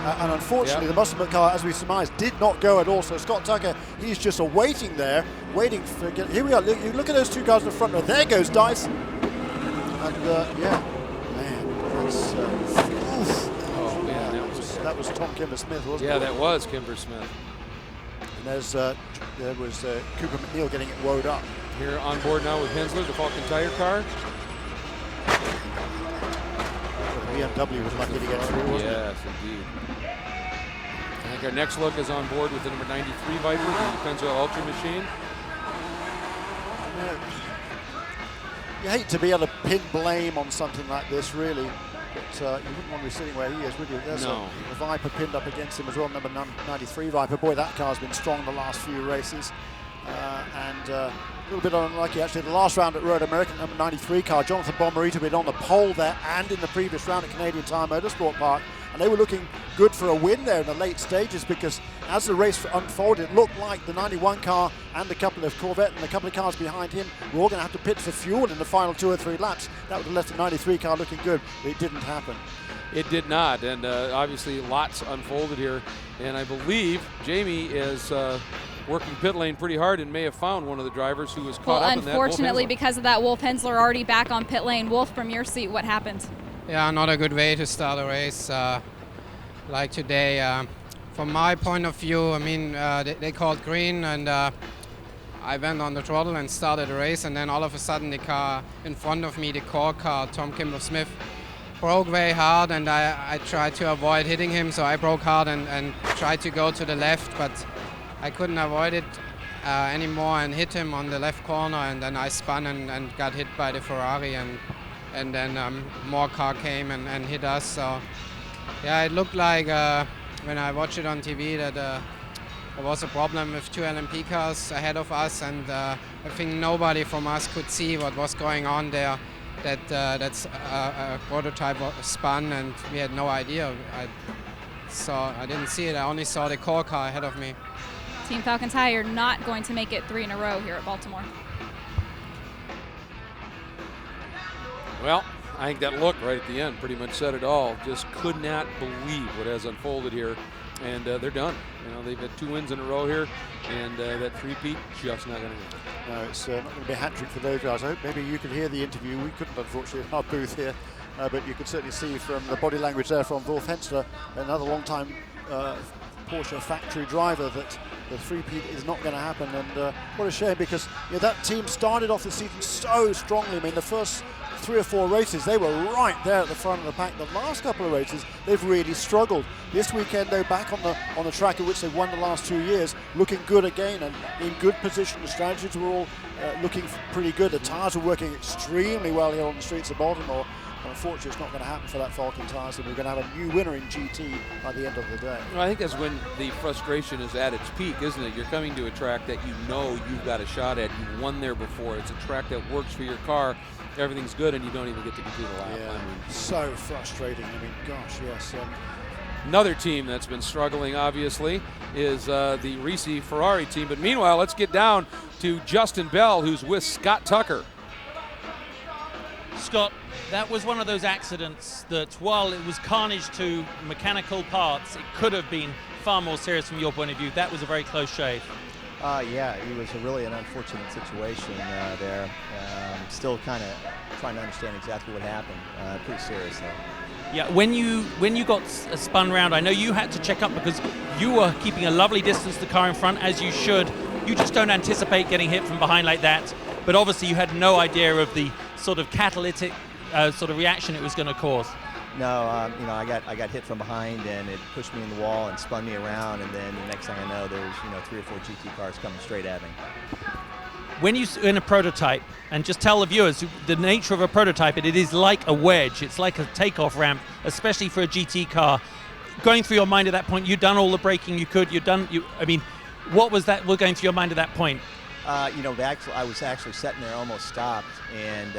And unfortunately, the Muscle car, as we surmised, did not go at all. So Scott Tucker, he's just waiting there, waiting for. Here we are. You look at those two guys in the front row. There goes Dyson. And yeah, man, that's. Oh man, that was Tom Kimber-Smith, wasn't it? Yeah, that was Kimber-Smith. And there was Cooper McNeil getting it woed up. Here on board now with Hensler, the Falcon Tire car. The BMW was lucky to get through, wasn't it? Yes, indeed. I think our next look is on board with the number 93 Viper, the Pennzoil Ultra Machine. You hate to be able to pin blame on something like this, really. But you wouldn't want to be sitting where he is, would you? There's a Viper pinned up against him as well, number 93 Viper. Boy, that car's been strong the last few races. And a little bit unlucky, actually. The last round at Road American, number 93 car, Jonathan Bomarito, had been on the pole there and in the previous round at Canadian Tire Motorsport Park. And they were looking good for a win there in the late stages, because as the race unfolded, it looked like the 91 car and a couple of Corvette and a couple of cars behind him were all going to have to pit for fuel in the final 2 or 3 laps. That would have left the 93 car looking good, but it didn't happen. It did not, and obviously lots unfolded here. And I believe Jamie is working pit lane pretty hard and may have found one of the drivers who was caught up in that. Unfortunately, because of that, Wolf Hensler already back on pit lane. Wolf, from your seat, what happened? Yeah, not a good way to start a race like today. From my point of view, I mean, they called green, and I went on the throttle and started a race, and then all of a sudden the car in front of me, the core car, Tom Kimber-Smith, broke very hard, and I tried to avoid hitting him, so I broke hard and tried to go to the left, but I couldn't avoid it. anymore and hit him on the left corner, and then I spun and got hit by the Ferrari, and then more car came and hit us. So yeah, it looked like when I watched it on TV that there was a problem with 2 LMP cars ahead of us, and I think nobody from us could see what was going on there. That's a prototype spun, and we had no idea. I didn't see it. I only saw the core car ahead of me. Team Falcon Tire not going to make it 3 in a row here at Baltimore. Well, I think that look right at the end pretty much said it all. Just could not believe what has unfolded here, and they're done. You know, they've had 2 wins in a row here, and that three-peat just not going to win. No, it's not going to be a hat trick for those guys. I hope maybe you could hear the interview. We couldn't, unfortunately, in our booth here, but you could certainly see from the body language there from Wolf Hensler, another long-time Porsche factory driver, that the three-peat is not going to happen. And what a shame, because that team started off the season so strongly. I mean, the first 3 or 4 races, they were right there at the front of the pack. The last couple of races, they've really struggled. This weekend, they're back on the track at which they've won the last 2 years, looking good again and in good position. The strategies were all looking pretty good. The tires were working extremely well here on the streets of Baltimore. And unfortunately, it's not going to happen for that Falcon tires, and we're going to have a new winner in GT by the end of the day. Well, I think that's when the frustration is at its peak, isn't it? You're coming to a track that you know you've got a shot at. You've won there before. It's a track that works for your car. Everything's good, and you don't even get to complete a lap. Yeah, so frustrating. I mean, gosh, yes. Another team that's been struggling, obviously, is the Risi Ferrari team. But meanwhile, let's get down to Justin Bell, who's with Scott Tucker. Scott, that was one of those accidents that, while it was carnage to mechanical parts, it could have been far more serious from your point of view. That was a very close shave. Yeah, it was really an unfortunate situation there. Still kind of trying to understand exactly what happened. Pretty serious, though. Yeah, when you got spun round, I know you had to check up because you were keeping a lovely distance to the car in front, as you should. You just don't anticipate getting hit from behind like that. But obviously you had no idea of the sort of catalytic sort of reaction it was going to cause. No, I got hit from behind, and it pushed me in the wall and spun me around, and then the next thing I know, there's 3 or 4 GT cars coming straight at me. When you're in a prototype, and just tell the viewers the nature of a prototype, it is like a wedge. It's like a takeoff ramp, especially for a GT car. Going through your mind at that point, you've done all the braking you could. What was that going through your mind at that point? I was actually sitting there, almost stopped, and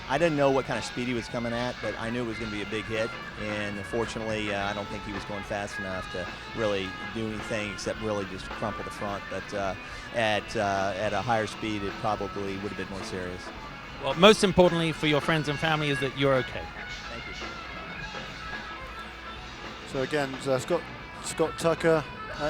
I didn't know what kind of speed he was coming at, but I knew it was going to be a big hit, and unfortunately, I don't think he was going fast enough to really do anything except really just crumple the front. But at a higher speed, it probably would have been more serious. Well, most importantly for your friends and family is that you're okay. Thank you. So again, Scott Tucker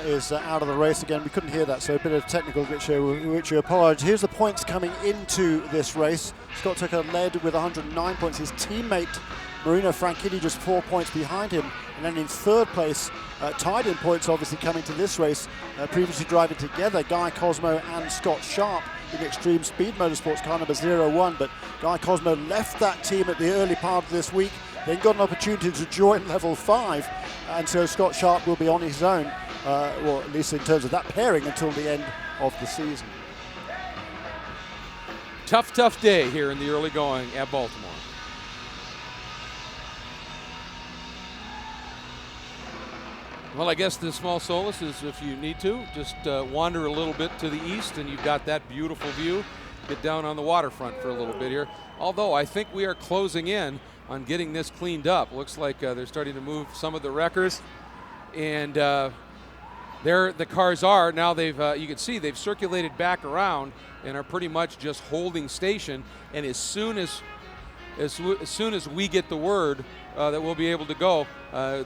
is out of the race again. We couldn't hear that, so a bit of technical glitch here, which we apologize. Here's the points coming into this race. Scott Tucker led with 109 points. His teammate Marino Franchitti just 4 points behind him, and then in third place, tied in points obviously coming to this race, previously driving together, Guy Cosmo and Scott Sharp in Extreme Speed Motorsports car number 01, but Guy Cosmo left that team at the early part of this week, then got an opportunity to join level 5, and so Scott Sharp will be on his own, well, at least in terms of that pairing, until the end of the season. Tough day here in the early going at Baltimore. Well, I guess the small solace is, if you need to, just wander a little bit to the east, and you've got that beautiful view. Get down on the waterfront for a little bit here. Although I think we are closing in on getting this cleaned up. Looks like they're starting to move some of the wreckers, and there the cars are now. They've you can see they've circulated back around and are pretty much just holding station. And as soon as we get the word that we'll be able to go,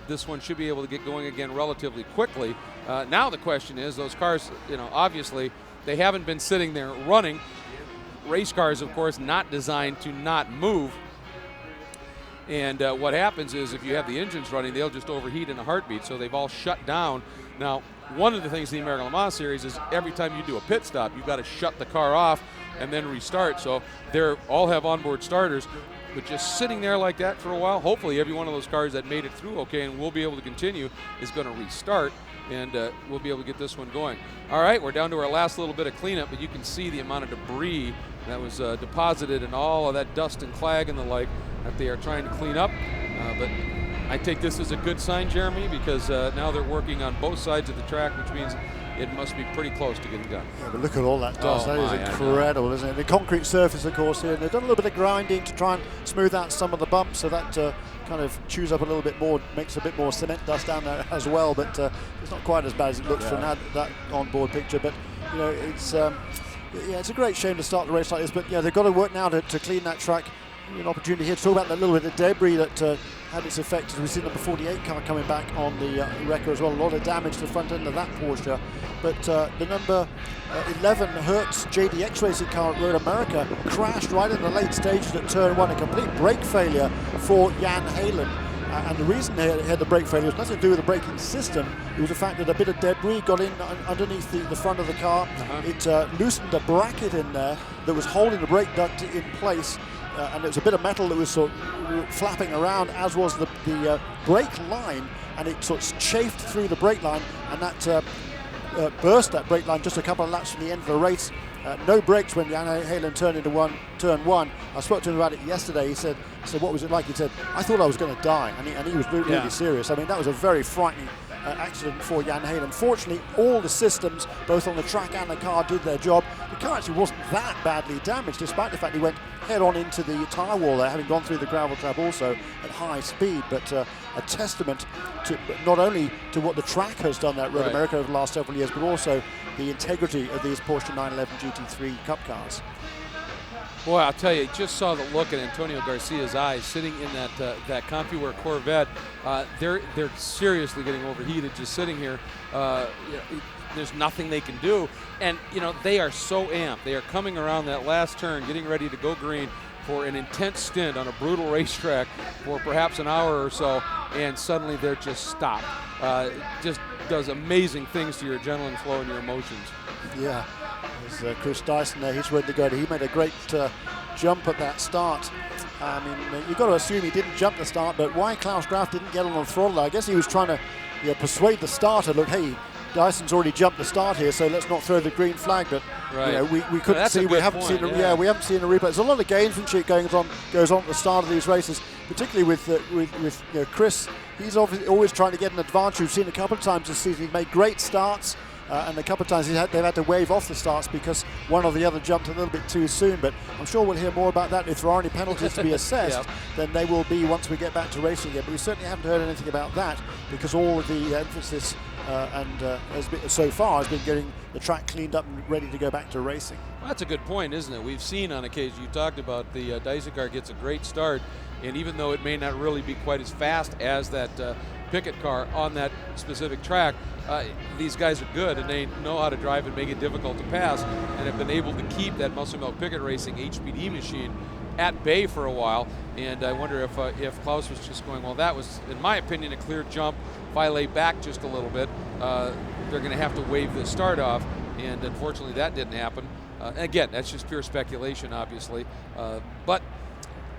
this one should be able to get going again relatively quickly. Now the question is, those cars, obviously they haven't been sitting there running. Race cars, of course, not designed to not move. And what happens is, if you have the engines running, they'll just overheat in a heartbeat. So they've all shut down. Now, one of the things in the American Le Mans Series is every time you do a pit stop, you've got to shut the car off and then restart. So they all have onboard starters. But just sitting there like that for a while, hopefully every one of those cars that made it through okay and will be able to continue is going to restart. and we'll be able to get this one going. All right, we're down to our last little bit of cleanup, but you can see the amount of debris that was deposited and all of that dust and clag and the like that they are trying to clean up. But I take this as a good sign, Jeremy, because now they're working on both sides of the track, which means it must be pretty close to getting done. Yeah, but look at all that dust. Oh, that is incredible, isn't it? The concrete surface, of course, here. And they've done a little bit of grinding to try and smooth out some of the bumps, so that kind of chews up a little bit more, makes a bit more cement dust down there as well. But it's not quite as bad as it looks from that on-board picture. But you know, it's it's a great shame to start the race like this. But yeah, they've got to work now to clean that track. An opportunity here to talk about that little bit of debris that had its effect, as we see number 48 car coming back on the wrecker as well. A lot of damage to the front end of that Porsche. But the number 11 Hertz JDX racing car at Road America crashed right in the late stages at turn 1, a complete brake failure for Jan Heylen. And the reason they had the brake failure was nothing to do with the braking system. It was the fact that a bit of debris got in underneath the front of the car. It loosened a bracket in there that was holding the brake duct in place. And there was a bit of metal that was sort of flapping around, as was the brake line, and it sort of chafed through the brake line, and that burst that brake line just a couple of laps from the end of the race. No brakes when Jan Heylen turned into turn one. I spoke to him about it yesterday. He said, what was it like? He said, I thought I was going to die, and he was really serious. I mean, that was a very frightening accident for Jan Heylen. Fortunately, all the systems, both on the track and the car, did their job. The car actually wasn't that badly damaged, despite the fact he went head on into the tyre wall there, having gone through the gravel trap also at high speed. But a testament to not only to what the track has done at Road America over the last several years, but also the integrity of these Porsche 911 GT3 Cup cars. Boy, I'll tell you, just saw the look in Antonio Garcia's eyes sitting in that CompuWare Corvette. They're seriously getting overheated just sitting here. There's nothing they can do. And, you know, they are so amped. They are coming around that last turn, getting ready to go green for an intense stint on a brutal racetrack for perhaps an hour or so, and suddenly they're just stopped. Just does amazing things to your adrenaline flow and your emotions. Yeah. There's Chris Dyson there, he's ready to go. He made a great jump at that start. I mean, you've got to assume he didn't jump the start, but why Klaus Graf didn't get on the throttle? I guess he was trying to persuade the starter, look, hey, Dyson's already jumped the start here, so let's not throw the green flag. But you know, we couldn't see. We haven't seen. We haven't seen a replay. There's a lot of gamesmanship goes on at the start of these races, particularly with Chris. He's obviously always trying to get an advantage. We've seen a couple of times this season. He's made great starts. And a couple of times they've had to wave off the starts because one or the other jumped a little bit too soon. But I'm sure we'll hear more about that. If there are any penalties to be assessed, then they will be once we get back to racing again. But we certainly haven't heard anything about that because all of the emphasis so far has been getting the track cleaned up and ready to go back to racing. Well, that's a good point, isn't it? We've seen on occasion, you talked about the Dyson car gets a great start, and even though it may not really be quite as fast as that Pickett car on that specific track, these guys are good and they know how to drive and make it difficult to pass, and have been able to keep that Muscle Milk Pickett Racing HPD machine at bay for a while. And I wonder if Klaus was just going, well, that was, in my opinion, a clear jump. If I lay back just a little bit, they're going to have to wave the start off, and unfortunately that didn't happen. Again, that's just pure speculation, obviously, but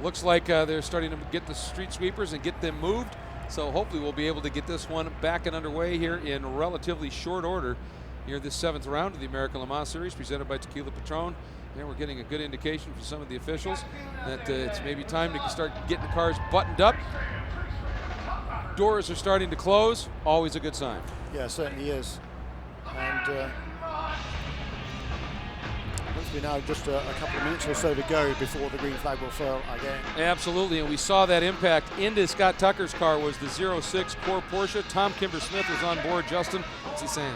looks like they're starting to get the street sweepers and get them moved. So hopefully we'll be able to get this one back and underway here in relatively short order here this 7th round of the American Le Mans Series presented by Tequila Patron. And we're getting a good indication from some of the officials that it's maybe time to start getting the cars buttoned up. Doors are starting to close, always a good sign. Yeah, it certainly is. And we now just a couple of minutes or so to go before the green flag will furl again. Absolutely, and we saw that impact into Scott Tucker's car was the 06 Core Porsche. Tom Kimber-Smith was on board. Justin, what's he saying?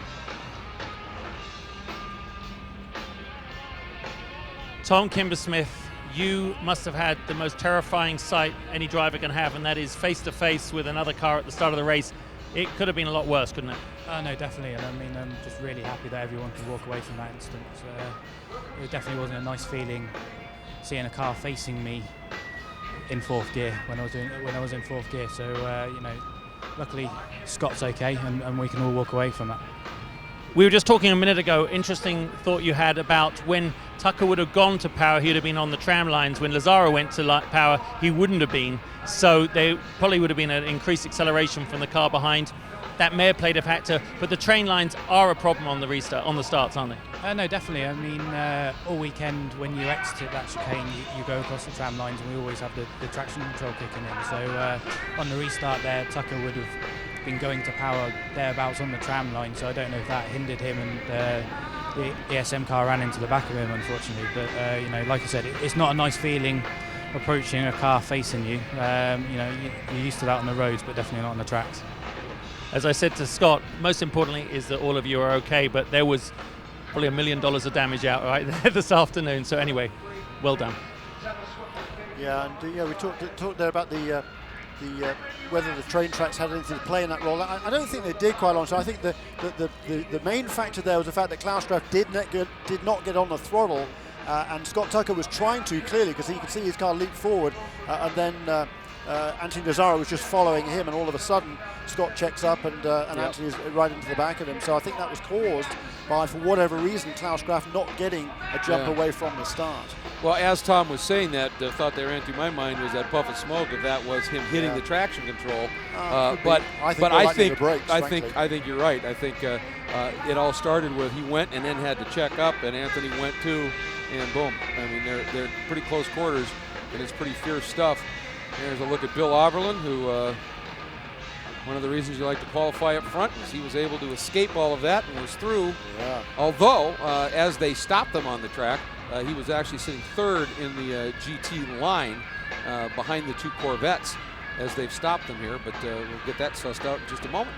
Tom Kimber-Smith, you must have had the most terrifying sight any driver can have, and that is face-to-face with another car at the start of the race. It could have been a lot worse, couldn't it? No, definitely, and I mean, I'm just really happy that everyone could walk away from that incident. It definitely wasn't a nice feeling seeing a car facing me in 4th gear when I was in 4th gear. So luckily Scott's okay, and we can all walk away from that. We were just talking a minute ago, interesting thought you had about when Tucker would have gone to power, he would have been on the tram lines. When Lazzara went to power, he wouldn't have been. So there probably would have been an increased acceleration from the car behind. that may have played a factor, but the train lines are a problem on the starts, aren't they? No, definitely. I mean, all weekend when you exit that chicane, you go across the tram lines, and we always have the traction control kicking in. So on the restart there, Tucker would have been going to power thereabouts on the tram line, so I don't know if that hindered him, and the ESM car ran into the back of him, unfortunately. But you know, like I said, it's not a nice feeling approaching a car facing you. You know, you're used to that on the roads, but definitely not on the tracks. As I said to Scott, most importantly is that all of you are okay, but there was probably $1 million of damage out right there this afternoon. So anyway, well done. Yeah, and we talked there about the whether the train tracks had anything to play in that role. I don't think they did, quite honestly. I think the main factor there was the fact that Klaus Graf did not get on the throttle, and Scott Tucker was trying to, clearly, because he could see his car leap forward, and then Anthony Nazaro was just following him, and all of a sudden Scott checks up, and Anthony's right into the back of him. So I think that was caused by, for whatever reason, Klaus Graf not getting a jump away from the start. Well, as Tom was saying that, the thought that ran through my mind was that puff of smoke, if that was him hitting the traction control. But I think you're right. I think it all started with he went and then had to check up, and Anthony went too, and boom. I mean, they're pretty close quarters, and it's pretty fierce stuff. There's a look at Bill Auberlen, who one of the reasons you like to qualify up front is he was able to escape all of that and was through. Yeah. Although, as they stopped them on the track, he was actually sitting third in the GT line behind the two Corvettes as they've stopped them here, but we'll get that sussed out in just a moment.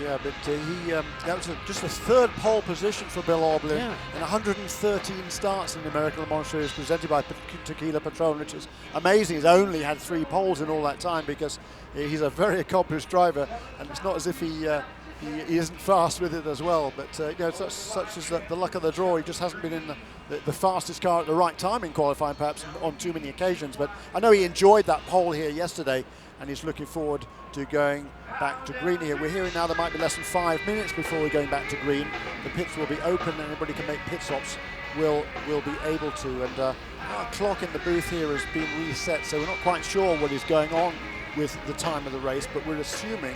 Yeah, but that was just the third pole position for Bill Auberlen in 113 starts in the American Le Mans Series presented by Tequila Patron, which is amazing. He's only had 3 poles in all that time because he's a very accomplished driver, and it's not as if he isn't fast with it as well. But such is the luck of the draw. He just hasn't been in the fastest car at the right time in qualifying, perhaps on too many occasions. But I know he enjoyed that pole here yesterday, and he's looking forward to going back to green here. We're hearing now there might be less than 5 minutes before we're going back to green. The pits will be open, and anybody can make pit stops will be able to. And our clock in the booth here has been reset, so we're not quite sure what is going on with the time of the race, but we're assuming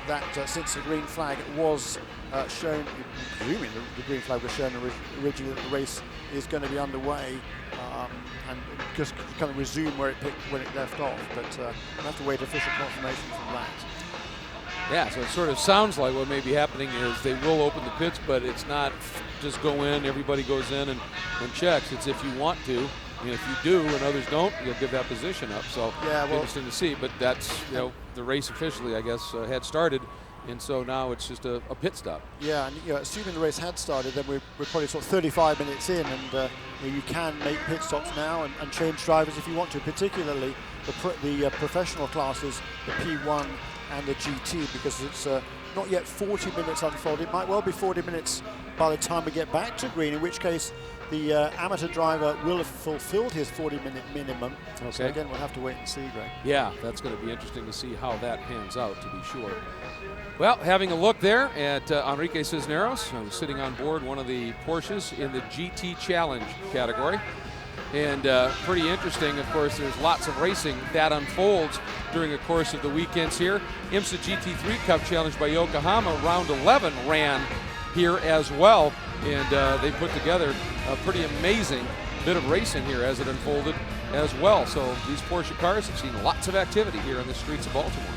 that since the green flag was shown, presuming the green flag was shown originally, that the race is going to be underway and just kind of resume where it left off. But we'll have to wait official confirmation from that. Yeah, so it sort of sounds like what may be happening is they will open the pits, but it's not just go in, everybody goes in and checks. It's if you want to. If you do and others don't, you'll give that position up. So interesting to see. But that's, the race officially, I guess, had started. And so now it's just a pit stop. Yeah, and assuming the race had started, then we're probably sort of 35 minutes in, and you can make pit stops now and change drivers if you want to, particularly the professional classes, the P1 and the GT, because it's not yet 40 minutes unfolded. It might well be 40 minutes by the time we get back to green, in which case the amateur driver will have fulfilled his 40-minute minimum. Okay. So again, we'll have to wait and see, Greg. Yeah, that's going to be interesting to see how that pans out, to be sure. Well, having a look there at Enrique Cisneros, who's sitting on board one of the Porsches in the GT Challenge category. And pretty interesting, of course, there's lots of racing that unfolds during the course of the weekends here. IMSA GT3 Cup Challenge by Yokohama, round 11 ran here as well. And they put together a pretty amazing bit of racing here as it unfolded as well. So these Porsche cars have seen lots of activity here in the streets of Baltimore.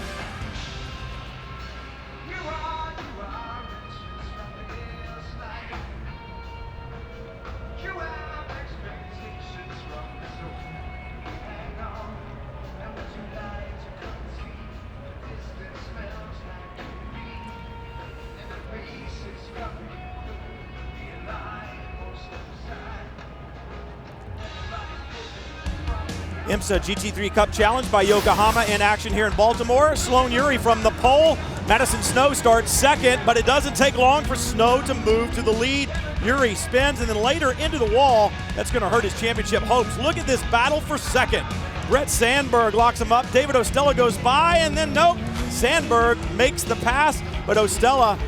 IMSA GT3 Cup Challenge by Yokohama in action here in Baltimore. Sloan Uri from the pole. Madison Snow starts second, but it doesn't take long for Snow to move to the lead. Uri spins and then later into the wall. That's going to hurt his championship hopes. Look at this battle for second. Brett Sandberg locks him up. David Ostella goes by, and then nope. Sandberg makes the pass, but Ostella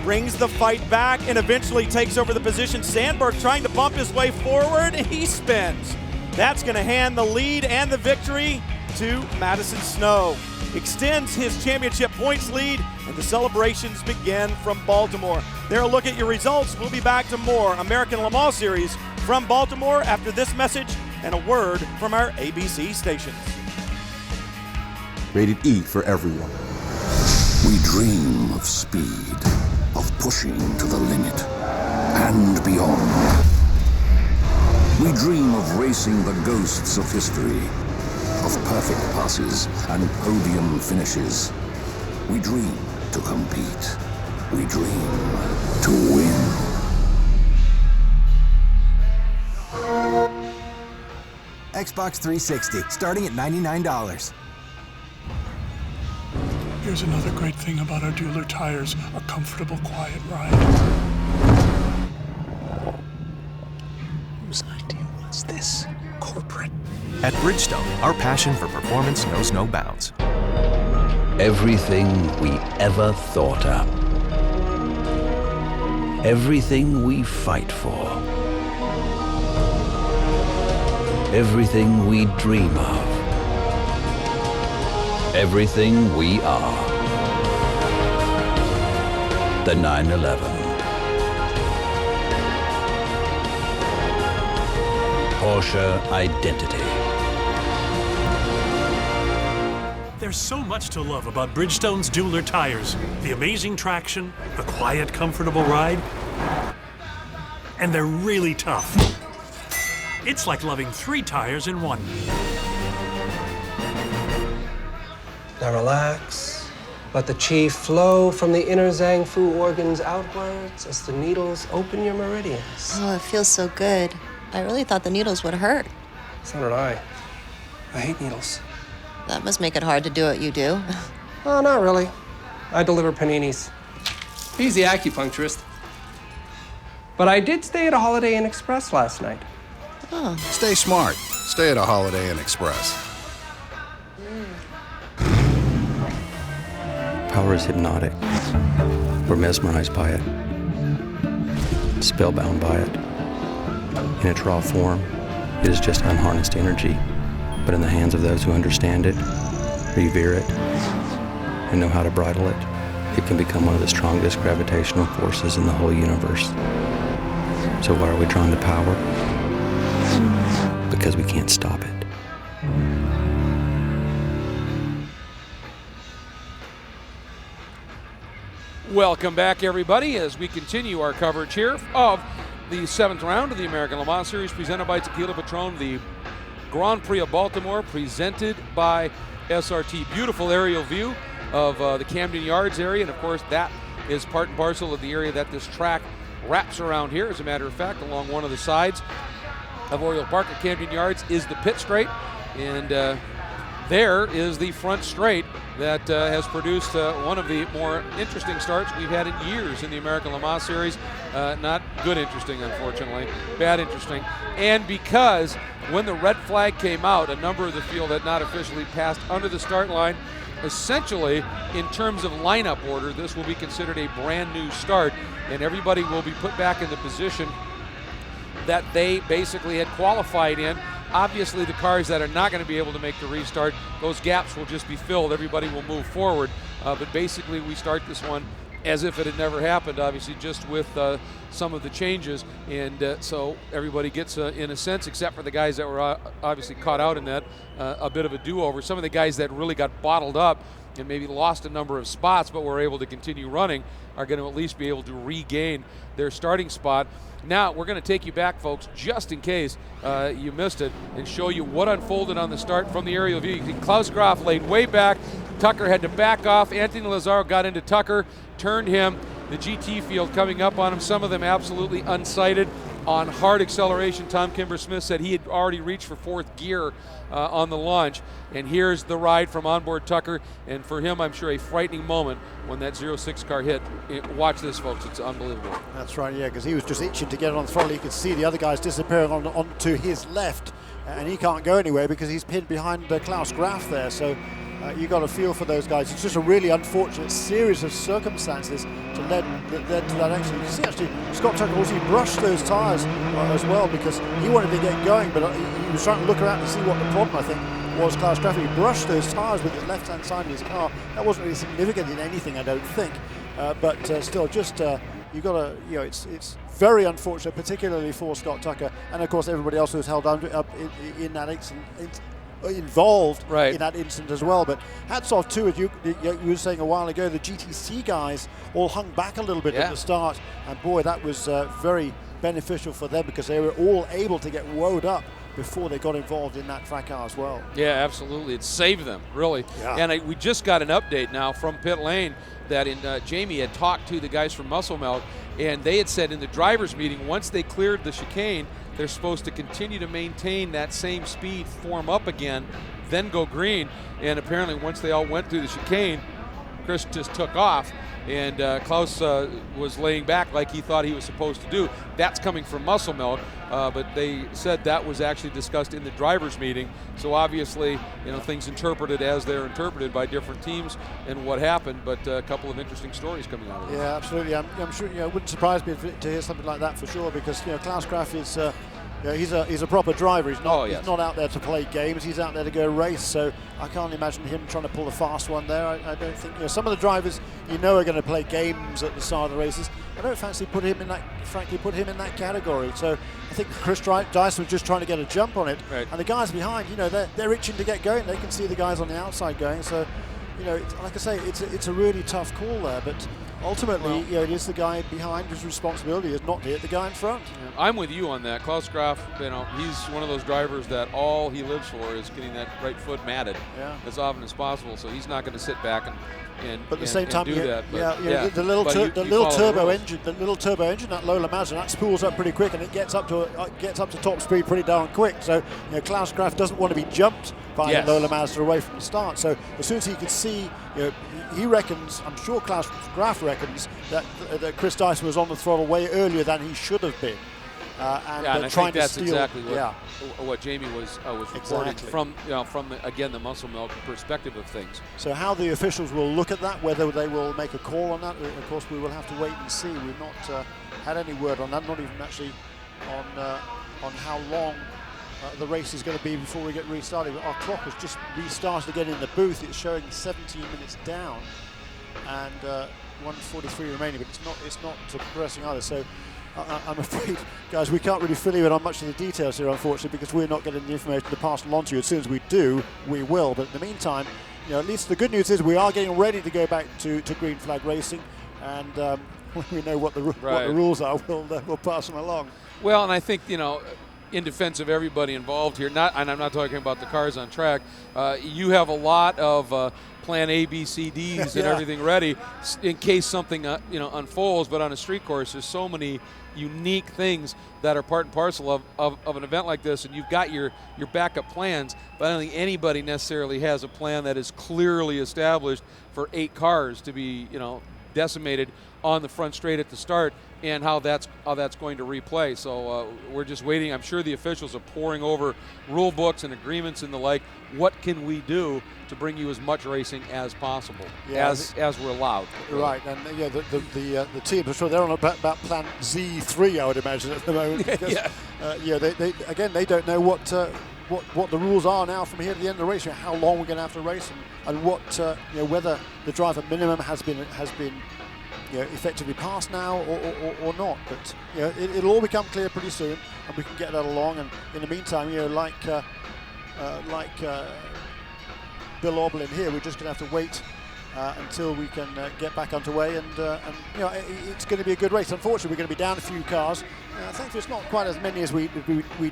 brings the fight back and eventually takes over the position. Sandberg trying to bump his way forward, and he spins. That's going to hand the lead and the victory to Madison Snow, extends his championship points lead, and the celebrations begin from Baltimore. There a look at your results. We'll be back to more American Le Mans Series from Baltimore after this message and a word from our ABC stations. Rated E for everyone. We dream of speed, of pushing to the limit and beyond. We dream of racing the ghosts of history, of perfect passes and podium finishes. We dream to compete. We dream to win. Xbox 360, starting at $99. Here's another great thing about our Dueler tires, a comfortable, quiet ride. Whose idea was this? Corporate. At Bridgestone, our passion for performance knows no bounds. Everything we ever thought up. Everything we fight for. Everything we dream of. Everything we are. The 911. Porsche identity. There's so much to love about Bridgestone's Dueler tires. The amazing traction, the quiet, comfortable ride, and they're really tough. It's like loving 3 tires in one. Now relax. Let the chi flow from the inner Zhang Fu organs outwards as the needles open your meridians. Oh, it feels so good. I really thought the needles would hurt. So did I. I hate needles. That must make it hard to do what you do. Oh, not really. I deliver paninis. He's the acupuncturist. But I did stay at a Holiday Inn Express last night. Oh. Stay smart. Stay at a Holiday Inn Express. Power is hypnotic. We're mesmerized by it, spellbound by it. In its raw form, it is just unharnessed energy. But in the hands of those who understand it, revere it, and know how to bridle it, it can become one of the strongest gravitational forces in the whole universe. So why are we drawn to power? Because we can't stop it. Welcome back, everybody, as we continue our coverage here of the 7th round of the American Le Mans Series presented by Tequila Patron, the Grand Prix of Baltimore presented by SRT. Beautiful aerial view of the Camden Yards area, and of course that is part and parcel of the area that this track wraps around here. As a matter of fact, along one of the sides of Oriole Park at Camden Yards is the pit straight, and there is the front straight that has produced one of the more interesting starts we've had in years in the American Le Mans Series. Not good interesting, unfortunately. Bad interesting. And because when the red flag came out, a number of the field had not officially passed under the start line. Essentially, in terms of lineup order, this will be considered a brand new start, and everybody will be put back in the position that they basically had qualified in. Obviously, the cars that are not going to be able to make the restart, those gaps will just be filled. Everybody will move forward. But basically, we start this one as if it had never happened, obviously, just with some of the changes. And so everybody gets, in a sense, except for the guys that were obviously caught out in that, a bit of a do-over. Some of the guys that really got bottled up and maybe lost a number of spots but were able to continue running are going to at least be able to regain their starting spot. Now, we're going to take you back, folks, just in case you missed it, and show you what unfolded on the start from the aerial view. You see Klaus Graf laid way back. Tucker had to back off. Anthony Lazzaro got into Tucker, turned him. The GT field coming up on him, some of them absolutely unsighted on hard acceleration. Tom Kimber-Smith said he had already reached for 4th gear on the launch. And here's the ride from onboard Tucker. And for him, I'm sure a frightening moment when that 06 car hit. Watch this, folks. It's unbelievable. That's right, yeah, because he was just itching to get on the throttle. You could see the other guys disappearing onto his left, and he can't go anywhere because he's pinned behind Klaus Graf there. So you got a feel for those guys. It's just a really unfortunate series of circumstances to led to that accident. You see, actually, Scott Tucker also brushed those tires as well because he wanted to get going, but he was trying to look around to see what the problem, I think, was Klaus Graf. He brushed those tires with his left-hand side of his car. That wasn't really significant in anything, I don't think. But still, just you got to, it's very unfortunate, particularly for Scott Tucker, and of course everybody else who's held up in that involved in that incident as well. But hats off to, as you were saying a while ago, the GTC guys all hung back a little bit at the start, and boy, that was very beneficial for them because they were all able to get woed up before they got involved in that fracas as well. Yeah, absolutely. It saved them, really. Yeah. And we just got an update now from pit lane that Jamie had talked to the guys from Muscle Milk, and they had said in the drivers' meeting, once they cleared the chicane, they're supposed to continue to maintain that same speed, form up again, then go green. And apparently once they all went through the chicane, Chris just took off, and Klaus was laying back like he thought he was supposed to do. That's coming from Muscle Milk, but they said that was actually discussed in the drivers' meeting. So obviously, things interpreted as they're interpreted by different teams and what happened, but a couple of interesting stories coming out of it. Yeah, absolutely. I'm sure it wouldn't surprise me to hear something like that for sure, because Klaus Graf is he's a proper driver. He's not he's not out there to play games. He's out there to go race. So I can't imagine him trying to pull a fast one there. I don't think some of the drivers are going to play games at the start of the races. I don't fancy put him in that category. So I think Chris Dyson was just trying to get a jump on it, and the guys behind, they're itching to get going. They can see the guys on the outside going. So like I say, it's a really tough call there, but ultimately, it is the guy behind whose responsibility is not to hit the guy in front. Yeah. I'm with you on that. Klaus Graf, he's one of those drivers that all he lives for is getting that right foot matted as often as possible. So he's not going to sit back and but at the same time, do that. But the little turbo engine, that Lola Mazda, that spools up pretty quick, and it gets up to top speed pretty darn quick. So Klaus Graf doesn't want to be jumped by the Lola Mazda away from the start. So as soon as he could see, he reckons, I'm sure Klaus Graf reckons that Chris Dyson was on the throttle way earlier than he should have been. And I think that's exactly what Jamie was reporting from the Muscle Milk perspective of things. So how the officials will look at that, whether they will make a call on that, of course we will have to wait and see. We've not had any word on that, not even actually on how long the race is going to be before we get restarted. Our clock has just restarted again in the booth. It's showing 17 minutes down and 1:43 remaining, but it's not progressing either. So I'm afraid, guys, we can't really fill you in on much of the details here, unfortunately, because we're not getting the information to pass along to you. As soon as we do, we will. But in the meantime, at least the good news is we are getting ready to go back to green flag racing, and when we know what the rules are, we'll pass them along. Well, and I think in defense of everybody involved here, and I'm not talking about the cars on track, you have a lot of plan A, B, C, Ds and everything ready in case something unfolds. But on a street course, there's so many unique things that are part and parcel of an event like this, and you've got your backup plans, but I don't think anybody necessarily has a plan that is clearly established for 8 cars to be decimated on the front straight at the start, and how that's going to replay. So we're just waiting. I'm sure the officials are poring over rule books and agreements and the like. What can we do to bring you as much racing as possible, as we're allowed? Right, and the teams, I'm sure they're on about plan Z3, I would imagine, at the moment. Because, they don't know what the rules are now from here to the end of the race. How long we're going to have to race, and what whether the driver minimum has been effectively passed now or not. But it'll all become clear pretty soon, and we can get that along. And in the meantime, like Bill Auberlin here, we're just going to have to wait until we can get back underway, and it's going to be a good race. Unfortunately, we're going to be down a few cars. Thankfully, it's not quite as many as we'd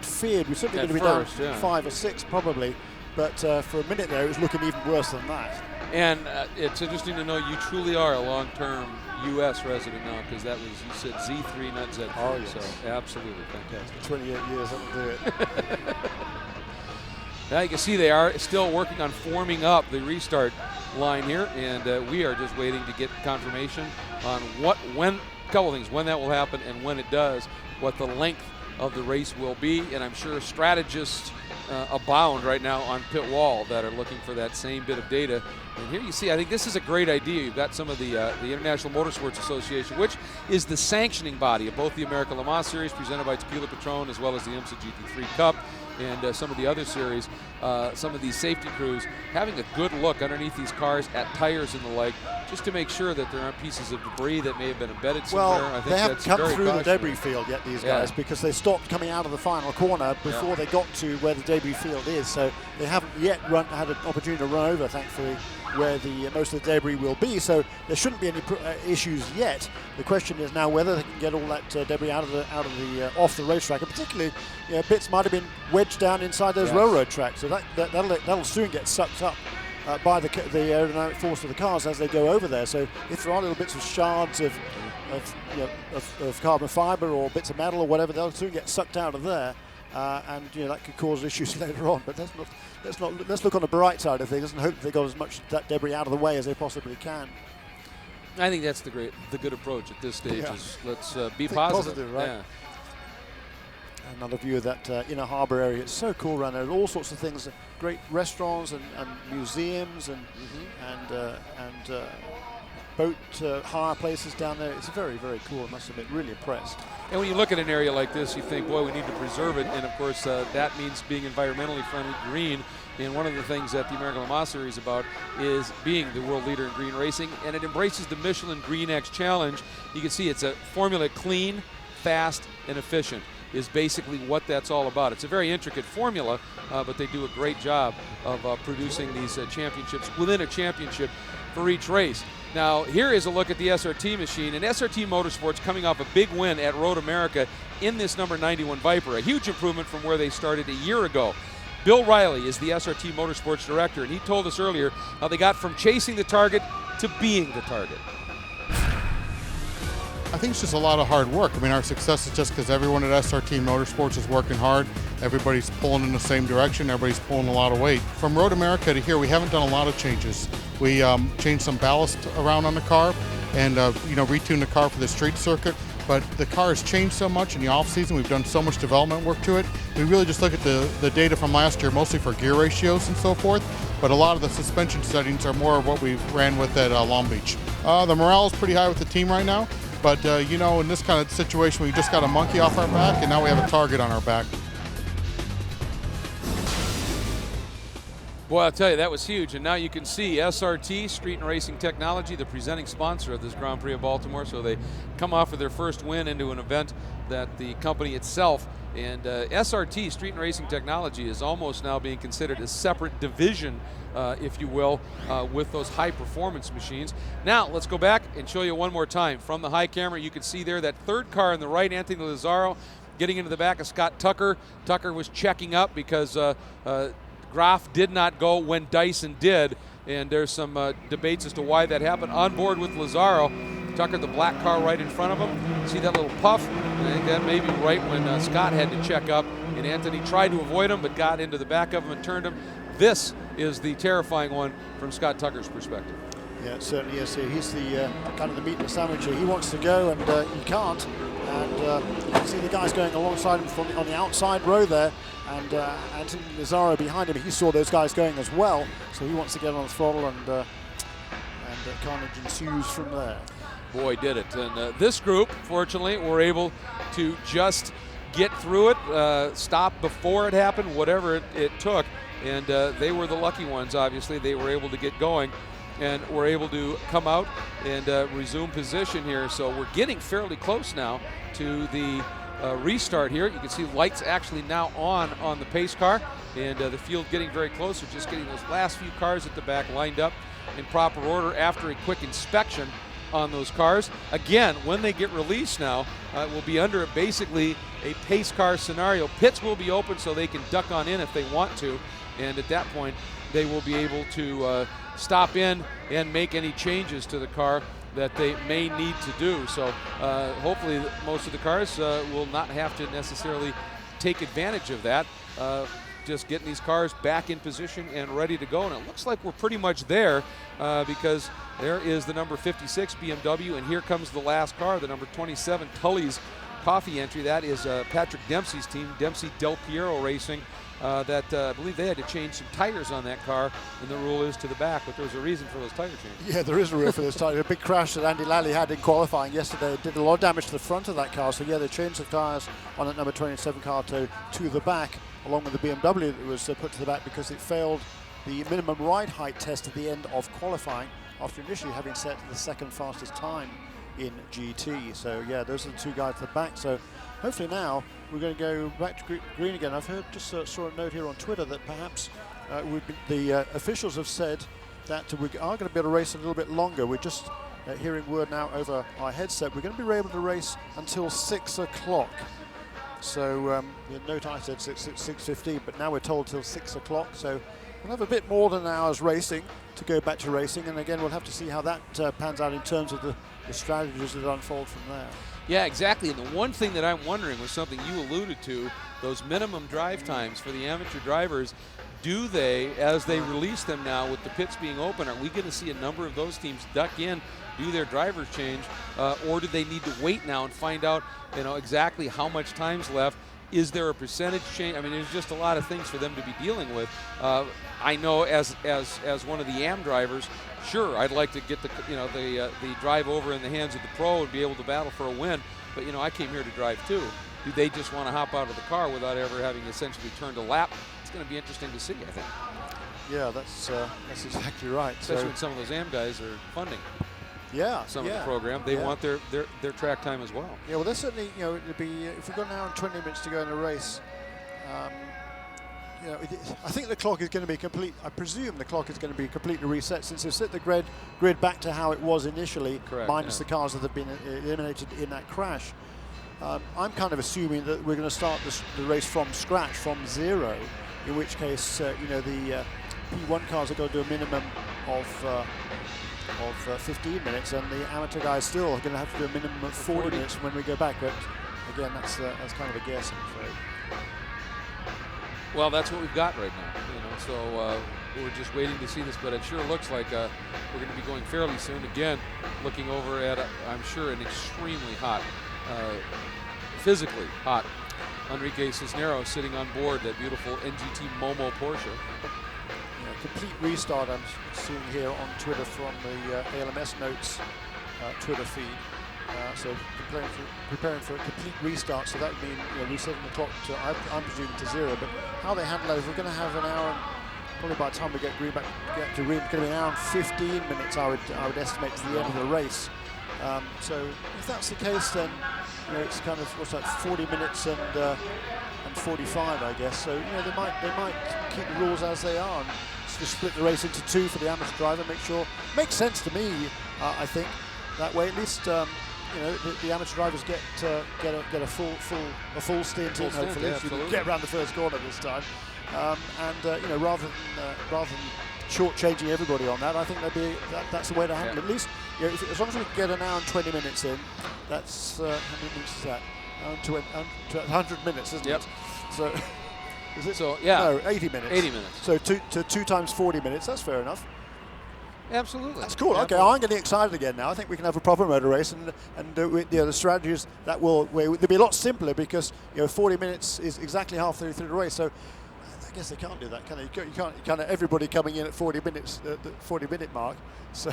feared. We're certainly going to be down 5 or 6 probably, but for a minute there, it was looking even worse than that. And it's interesting to know you truly are a long-term U.S. resident now, because that was, you said Z3, not Z3. Oh, yes. So absolutely fantastic. 28 years, that'll do it. Now you can see they are still working on forming up the restart line here, and we are just waiting to get confirmation on when that will happen, and when it does, what the length of the race will be. And I'm sure strategists abound right now on pit wall that are looking for that same bit of data And here you see, I think this is a great idea. You've got some of the International Motorsports Association, which is the sanctioning body of both the American Le Mans Series presented by Tequila Patron, as well as the IMSA GT3 Cup, and some of the other series, some of these safety crews, having a good look underneath these cars at tires and the like, just to make sure that there aren't pieces of debris that may have been embedded somewhere. Well, I think they haven't that's come very through the cautionary. debris field yet, these guys, because they stopped coming out of the final corner before they got to where the debris field is. So they haven't yet had an opportunity to run over, thankfully, where the most of the debris will be. So there shouldn't be any issues yet. The question is now whether they can get all that debris out of the off the racetrack, and particularly bits might have been wedged down inside those railroad tracks. So that'll soon get sucked up by the aerodynamic force of the cars as they go over there. So if there are little bits of shards of carbon fiber or bits of metal or whatever, they'll soon get sucked out of there, and that could cause issues later on. But let's look on the bright side of things and hope they got as much of that debris out of the way as they possibly can. I think that's the good approach at this stage. Yeah. Is let's be positive, right? Yeah. Another view of that inner harbour area. It's so cool around there. All sorts of things, great restaurants and museums and boat hire places down there. It's very, very cool. I must admit, really impressed. And when you look at an area like this, you think, boy, we need to preserve it. And of course, that means being environmentally friendly, green. And one of the things that the American Le Mans Series is about is being the world leader in green racing. And it embraces the Michelin Green X Challenge. You can see it's a formula: clean, fast, and efficient is basically what that's all about. It's a very intricate formula, but they do a great job of producing these championships within a championship for each race. Now, here is a look at the SRT machine, and SRT Motorsports coming off a big win at Road America in this number 91 Viper, a huge improvement from where they started a year ago. Bill Riley is the SRT Motorsports director, and he told us earlier how they got from chasing the target to being the target. I think it's just a lot of hard work. I mean, our success is just because everyone at SRT Motorsports is working hard. Everybody's pulling in the same direction. Everybody's pulling a lot of weight. From Road America to here, we haven't done a lot of changes. We changed some ballast around on the car and retuned the car for the street circuit. But the car has changed so much in the off season. We've done so much development work to it. We really just look at the data from last year, mostly for gear ratios and so forth. But a lot of the suspension settings are more of what we ran with at Long Beach. The morale is pretty high with the team right now. But, in this kind of situation, we just got a monkey off our back, and now we have a target on our back. Boy, I'll tell you, that was huge. And now you can see SRT, Street and Racing Technology, the presenting sponsor of this Grand Prix of Baltimore. So they come off of their first win into an event that the company itself and SRT, Street and Racing Technology, is almost now being considered a separate division, if you will, with those high-performance machines. Now, let's go back and show you one more time. From the high camera, you can see there that third car on the right, Anthony Lazzaro, getting into the back of Scott Tucker. Tucker was checking up because Graf did not go when Dyson did, and there's some debates as to why that happened. On board with Lazzaro, Tucker, the black car right in front of him. See that little puff? And I think that may be right when Scott had to check up, and Anthony tried to avoid him but got into the back of him and turned him. This is the terrifying one from Scott Tucker's perspective. Yeah, it certainly is. He's the kind of the meat and the sandwich here. He wants to go, and he can't. And you can see the guys going alongside him on the outside row there, and Anthony Lazzaro behind him. He saw those guys going as well, so he wants to get on the throttle, and carnage ensues from there. Boy, did it. And this group, fortunately, were able to just get through it, stop before it happened, whatever it took. And they were the lucky ones, obviously. They were able to get going and were able to come out and resume position here. So we're getting fairly close now to the restart here. You can see lights actually now on the pace car, and the field getting very close. We're just getting those last few cars at the back lined up in proper order after a quick inspection on those cars. Again, when they get released now, will be under basically a pace car scenario. Pits will be open so they can duck on in if they want to, and at that point they will be able to stop in and make any changes to the car that they may need to do. So hopefully most of the cars will not have to necessarily take advantage of that. Just getting these cars back in position and ready to go. And it looks like we're pretty much there because there is the number 56 BMW, and here comes the last car, the number 27 Tully's coffee entry. That is Patrick Dempsey's team, Dempsey Del Piero Racing. I believe they had to change some tires on that car, and the rule is to the back, but there's a reason for those tire changes. Yeah, there is a rule for this tire. A big crash that Andy Lally had in qualifying yesterday did a lot of damage to the front of that car, so yeah, they changed the tires on that number 27 car to the back, along with the BMW that was put to the back because it failed the minimum ride height test at the end of qualifying after initially having set the second fastest time in GT. So yeah, those are the two guys at the back. So hopefully now we're going to go back to green again. I've heard, just saw a note here on Twitter that perhaps the officials have said that we are going to be able to race a little bit longer. We're just hearing word now over our headset. We're going to be able to race until 6 o'clock. So the note I said 6:15, but now we're told till 6 o'clock. So we'll have a bit more than an hour's racing to go back to racing, and again we'll have to see how that pans out in terms of the strategies that unfold from there. Yeah, exactly. And the one thing that I'm wondering was something you alluded to, those minimum drive times for the amateur drivers. Do they, as they release them now with the pits being open, are we going to see a number of those teams duck in, do their drivers change, or do they need to wait now and find out, exactly how much time's left? Is there a percentage change? I mean, there's just a lot of things for them to be dealing with. I know as one of the AM drivers, sure, I'd like to get the drive over in the hands of the pro and be able to battle for a win. But I came here to drive too. Do they just want to hop out of the car without ever having essentially turned a lap? It's going to be interesting to see, I think. Yeah, that's exactly right. Especially when some of those AM guys are funding. Yeah, some of the program, they want their track time as well. Yeah, well, there's certainly, it'd be if we've got an hour and 20 minutes to go in a race. I think the clock is going to be complete. I presume the clock is going to be completely reset since they've set the grid back to how it was initially, minus the cars that have been eliminated in that crash. I'm kind of assuming that we're going to start the race from scratch, from zero. In which case, the P1 cars are going to do a minimum of 15 minutes, and the amateur guys still are going to have to do a minimum of 40 minutes when we go back. But again, that's kind of a guess, I'm afraid. Well, that's what we've got right now. So we're just waiting to see this, but it sure looks like we're going to be going fairly soon. Again, looking over at, I'm sure, an extremely hot, physically hot Enrique Cisneros sitting on board that beautiful NGT Momo Porsche. Complete restart I'm seeing here on Twitter from the ALMS Notes Twitter feed. So preparing for a complete restart, so that would mean resetting the clock to, I'm presuming, to zero. But how they handle that is we're going to have an hour, and probably by the time we get to green, it's going to be an hour and 15 minutes, I would estimate, to the end of the race. So if that's the case, then it's kind of 40 minutes and 45, I guess. So they might keep the rules as they are. And just split the race into two for the amateur driver. Makes sense to me. I think that way at least the amateur drivers get a full stint in, hopefully. Yeah, so you get around the first corner this time, rather than shortchanging everybody on that, I think that's the way to handle it. At least as long as we can get an hour and 20 minutes in, that's how many minutes is that? 100 minutes, isn't it? So. Is it? So yeah. No, 80 minutes. 80 minutes. So two times 40 minutes. That's fair enough. Absolutely. That's cool. Okay, I'm getting excited again now. I think we can have a proper motor race, and the strategies that they'll be a lot simpler because 40 minutes is exactly halfway through the race. So I guess they can't do that, can they? You can't have everybody coming in at 40 minutes, the 40-minute mark. So,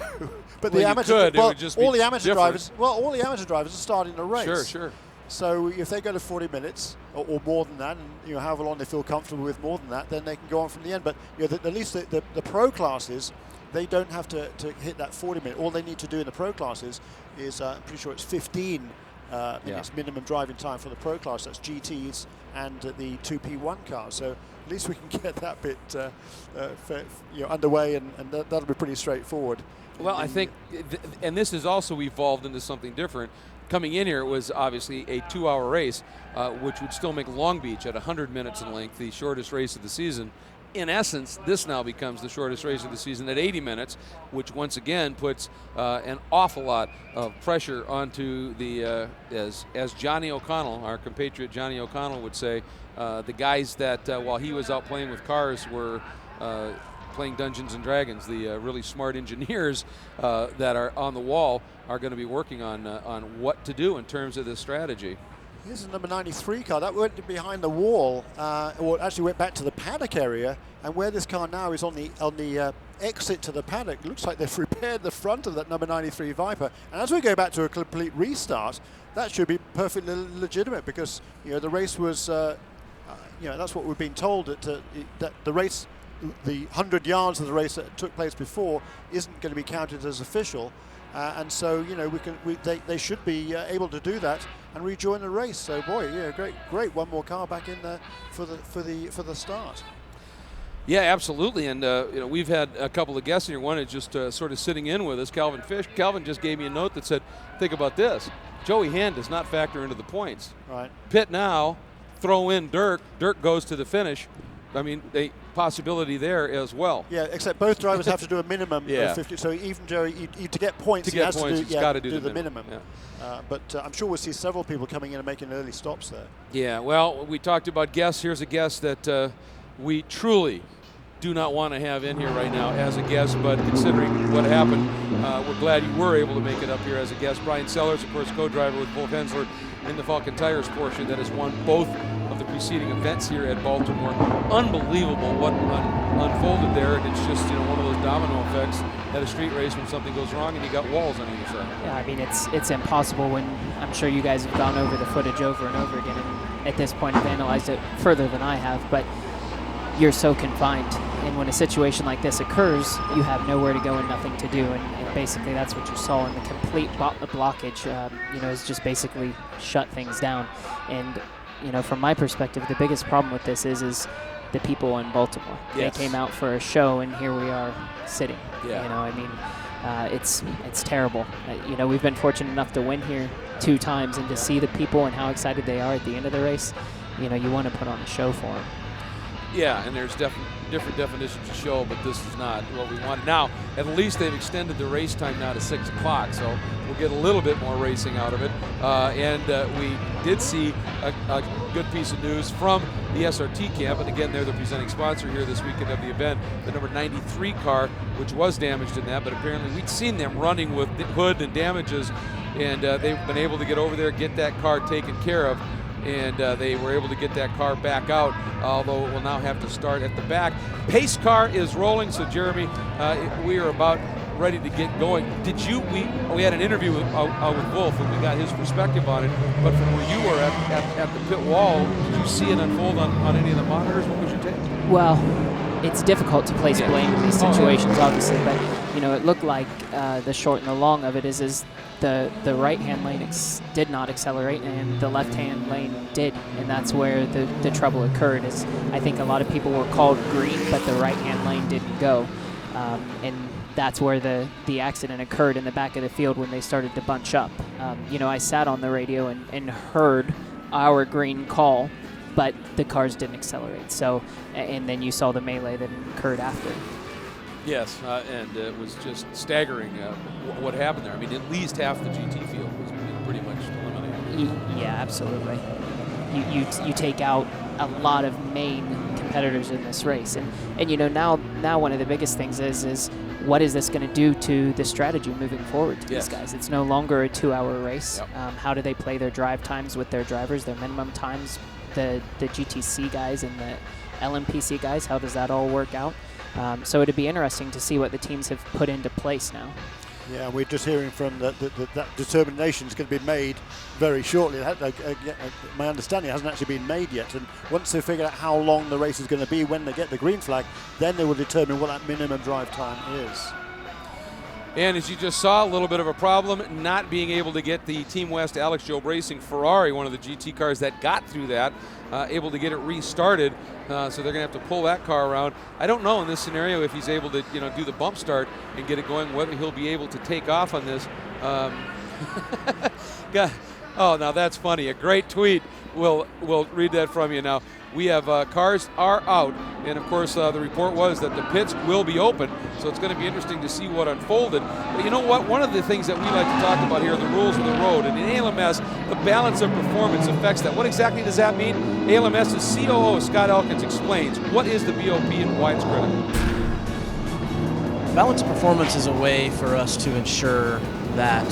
but the amateur, all the amateur drivers are starting the race. Sure. So if they go to 40 minutes or more than that, and however long they feel comfortable with more than that, then they can go on from the end. But at least the pro classes, they don't have to hit that 40 minute. All they need to do in the pro classes is, I'm pretty sure it's 15 minutes minimum driving time for the pro class. That's GTs and the 2P1 cars. So at least we can get that bit underway, and that'll be pretty straightforward. Well, I think, and this has also evolved into something different. Coming in here, it was obviously a 2-hour race, which would still make Long Beach at 100 minutes in length the shortest race of the season. In essence, this now becomes the shortest race of the season at 80 minutes, which once again puts an awful lot of pressure onto the, as Johnny O'Connell, our compatriot Johnny O'Connell would say, the guys that while he was out playing with cars were playing Dungeons and Dragons. The really smart engineers that are on the wall are going to be working on what to do in terms of this strategy. Here's the number 93 car. That went behind the wall, or actually went back to the paddock area. And where this car now is on the exit to the paddock, looks like they've repaired the front of that number 93 Viper. And as we go back to a complete restart, that should be perfectly legitimate, because the race was, that's what we've been told, that the race, the 100 yards of the race that took place before isn't going to be counted as official. And so, they should be able to do that and rejoin the race. So, boy, yeah, great. One more car back in there for the start. Yeah, absolutely. And we've had a couple of guests here. One is just sort of sitting in with us, Calvin Fish. Calvin just gave me a note that said, "Think about this. Joey Hand does not factor into the points. Right. Pit now, throw in Dirk. Dirk goes to the finish. I mean, a possibility there as well." Yeah, except both drivers have to do a minimum of 50. So even Joey, to get points, he has to do the minimum. Yeah. But I'm sure we'll see several people coming in and making early stops there. Yeah, well, we talked about guests. Here's a guest that we truly do not want to have in here right now as a guest, but considering what happened, we're glad you were able to make it up here as a guest. Brian Sellers, of course, co-driver with Wolf Hensler in the Falcon Tires Porsche that has won both of the preceding events here at Baltimore. Unbelievable what unfolded there, and it's just one of those domino effects at a street race when something goes wrong and you got walls on either side. Yeah, I mean, it's impossible when I'm sure you guys have gone over the footage over and over again, and at this point have analyzed it further than I have, but you're so confined. And when a situation like this occurs, you have nowhere to go and nothing to do. And basically that's what you saw in the complete blockage, is just basically shut things down. And, from my perspective, the biggest problem with this is the people in Baltimore. Yes. They came out for a show, and here we are sitting. Yeah. It's terrible. We've been fortunate enough to win here 2 times, and to see the people and how excited they are at the end of the race, you want to put on a show for them. Yeah, and there's different definitions of show, but this is not what we wanted. Now, at least they've extended the race time now to 6 o'clock, so we'll get a little bit more racing out of it. And we did see a good piece of news from the SRT camp, and again, they're the presenting sponsor here this weekend of the event, the number 93 car, which was damaged in that, but apparently we'd seen them running with hood and damages, and they've been able to get over there, get that car taken care of. And they were able to get that car back out, although it will now have to start at the back. Pace car is rolling, so Jeremy, we are about ready to get going. We had an interview with Wolf, and we got his perspective on it, but from where you were at the pit wall, did you see it unfold on any of the monitors? What was your take? Well, it's difficult to place blame in these situations, obviously, but it looked like the short and the long of it is the right-hand lane did not accelerate, and the left-hand lane did, and that's where the trouble occurred. Is I think a lot of people were called green, but the right-hand lane didn't go, and that's where the accident occurred in the back of the field when they started to bunch up. I sat on the radio and heard our green call, but the cars didn't accelerate. So, and then you saw the melee that occurred after. Yes, and it was just staggering what happened there. I mean, at least half the GT field was pretty much eliminated. Yeah, absolutely. You take out a lot of main competitors in this race, and now one of the biggest things is what is this going to do to the strategy moving forward to these guys? It's no longer a 2-hour race. Yep. How do they play their drive times with their drivers, their minimum times, the GTC guys and the LMPC guys? How does that all work out? So it'd be interesting to see what the teams have put into place now. Yeah, we're just hearing from that determination is going to be made very shortly. My understanding, it hasn't actually been made yet. And once they figure out how long the race is going to be when they get the green flag, then they will determine what that minimum drive time is. And as you just saw, a little bit of a problem not being able to get the Team West Alex Job Racing Ferrari, one of the GT cars that got through that, able to get it restarted. So they're going to have to pull that car around. I don't know in this scenario if he's able to do the bump start and get it going, whether he'll be able to take off on this. Oh, now that's funny. A great tweet. We'll read that from you now. We have cars are out, and of course the report was that the pits will be open, so it's going to be interesting to see what unfolded. But you know what? One of the things that we like to talk about here are the rules of the road, and in ALMS, the balance of performance affects that. What exactly does that mean? ALMS's COO, Scott Elkins, explains what is the BOP and why it's critical. Balance of performance is a way for us to ensure that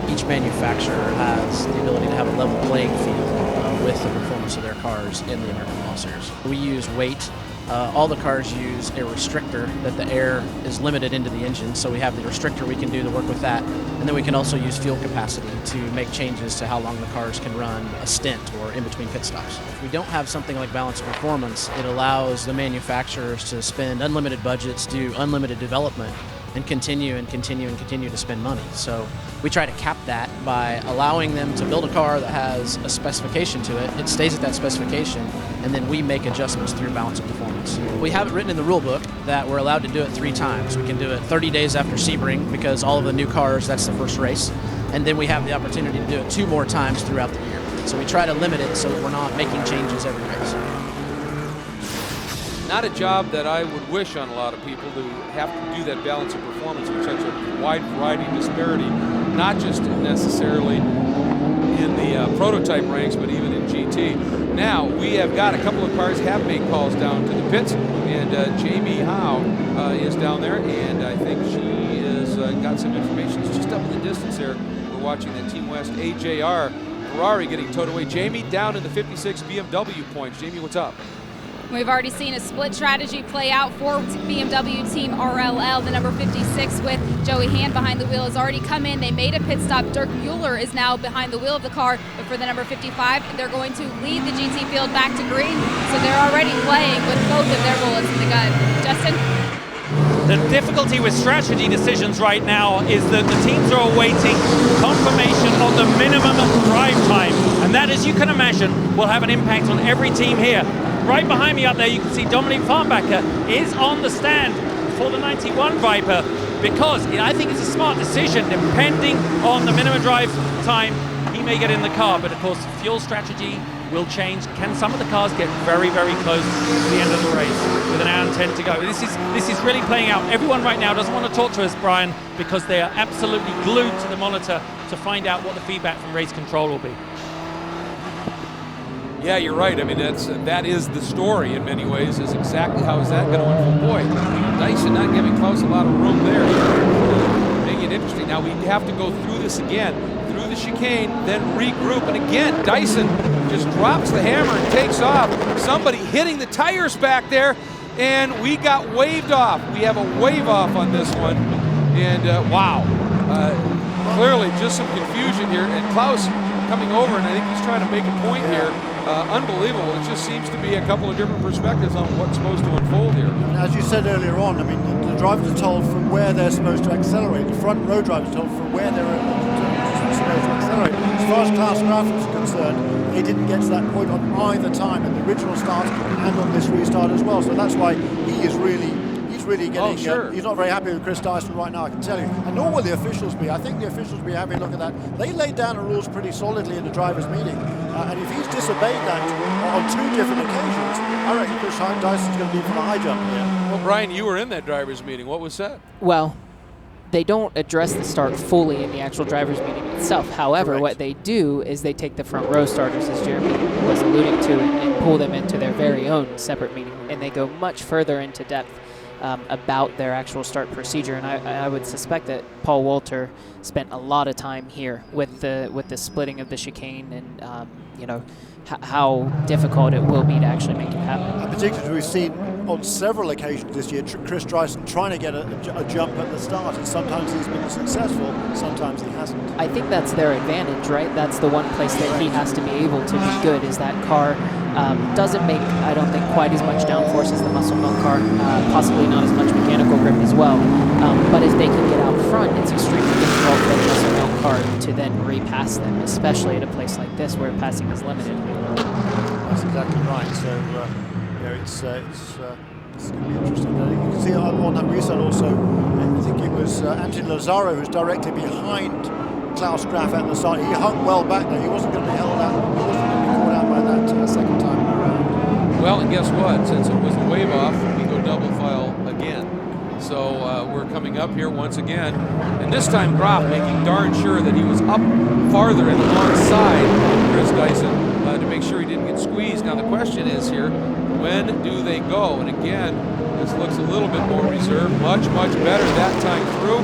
each manufacturer has the ability to have a level playing field. with the performance of their cars in the American Le Mans Series. We use weight. All the cars use a restrictor that the air is limited into the engine, so we have the restrictor, we can do the work with that, and then we can also use fuel capacity to make changes to how long the cars can run a stint or in between pit stops. If we don't have something like balance of performance, it allows the manufacturers to spend unlimited budgets, do unlimited development, and continue to spend money. So we try to cap that by allowing them to build a car that has a specification to it. It stays at that specification, and then we make adjustments through balance of performance. We have it written in the rule book that we're allowed to do it 3 times. We can do it 30 days after Sebring because all of the new cars, that's the first race. And then we have the opportunity to do it 2 more times throughout the year. So we try to limit it so that we're not making changes every race. Not a job that I would wish on a lot of people to have to do that balance of performance with such a wide variety of disparity, not just necessarily in the prototype ranks, but even in GT. Now, we have got a couple of cars have made calls down to the pits, and Jamie Howe is down there, and I think she has got some information. It's just up in the distance there. We're watching the Team West AJR Ferrari getting towed away. Jamie down in the 56 BMW points. Jamie, what's up? We've already seen a split strategy play out for BMW Team RLL. The number 56 with Joey Hand behind the wheel has already come in. They made a pit stop. Dirk Mueller is now behind the wheel of the car. But for the number 55, they're going to lead the GT field back to green. So they're already playing with both of their bullets in the gun. Justin? The difficulty with strategy decisions right now is that the teams are awaiting confirmation on the minimum drive time. And that, as you can imagine, will have an impact on every team here. Right behind me up there, you can see Dominic Farnbacher is on the stand for the 91 Viper because I think it's a smart decision. Depending on the minimum drive time, he may get in the car, but of course, fuel strategy will change. Can some of the cars get very, very close to the end of the race with an hour and 10 to go? This is really playing out. Everyone right now doesn't want to talk to us, Brian, because they are absolutely glued to the monitor to find out what the feedback from race control will be. Yeah, you're right. I mean, that is the story in many ways, is exactly how is that going to unfold. Boy, Dyson not giving Klaus a lot of room there. Making it interesting. Now we have to go through this again, through the chicane, then regroup. And again, Dyson just drops the hammer and takes off. Somebody hitting the tires back there, and we got waved off. We have a wave off on this one. And wow, clearly just some confusion here. And Klaus coming over, and I think he's trying to make a point here. Unbelievable. It just seems to be a couple of different perspectives on what's supposed to unfold here. And as you said earlier on, I mean, the drivers are told from where they're supposed to accelerate. The front row drivers are told from where they're supposed to accelerate. As far as Klaus Graf is concerned, he didn't get to that point on either time in the original start and on this restart as well. So that's why he is really getting, he's not very happy with Chris Dyson right now, I can tell you. And nor will the officials be. I think the officials will be having a look at that. They laid down the rules pretty solidly in the drivers' meeting. And if he's disobeyed that on 2 different occasions, I reckon Chris Dyson's going to be for the high jump here. Well, Brian, you were in that drivers' meeting. What was said? Well, they don't address the start fully in the actual drivers' meeting itself. However, what they do is they take the front row starters, as Jeremy was alluding to, and pull them into their very own separate meeting. And they go much further into depth about their actual start procedure, and I would suspect that Paul Walter spent a lot of time here with the splitting of the chicane and you know how difficult it will be to actually make it happen. And particularly, we've seen on several occasions this year Chris Dyson trying to get a jump at the start, and sometimes he's been successful, sometimes he hasn't. I think that's their advantage, right? That's the one place that he has to be able to be good, is that car doesn't make, I don't think, quite as much downforce as the Muscle Milk car, possibly not as much mechanical grip as well. But if they can get out front, it's extremely difficult for the Muscle Milk car to then repass them, especially at a place like this where passing is limited. That's exactly right. So, it's going to be interesting. You can see on that restart also, I think it was Anthony Lazzaro who's directly behind Klaus Graf at the start. He hung well back there. He wasn't going to be held out. He wasn't going to be caught out by that second time around. Well, and guess what? Since it was a wave off, we go double file again. So we're coming up here once again. And this time Graf making darn sure that he was up farther and alongside Chris Dyson to make sure he didn't get squeezed. Now the question is here, When do they go? And again, this looks a little bit more reserved. Much, much better that time through.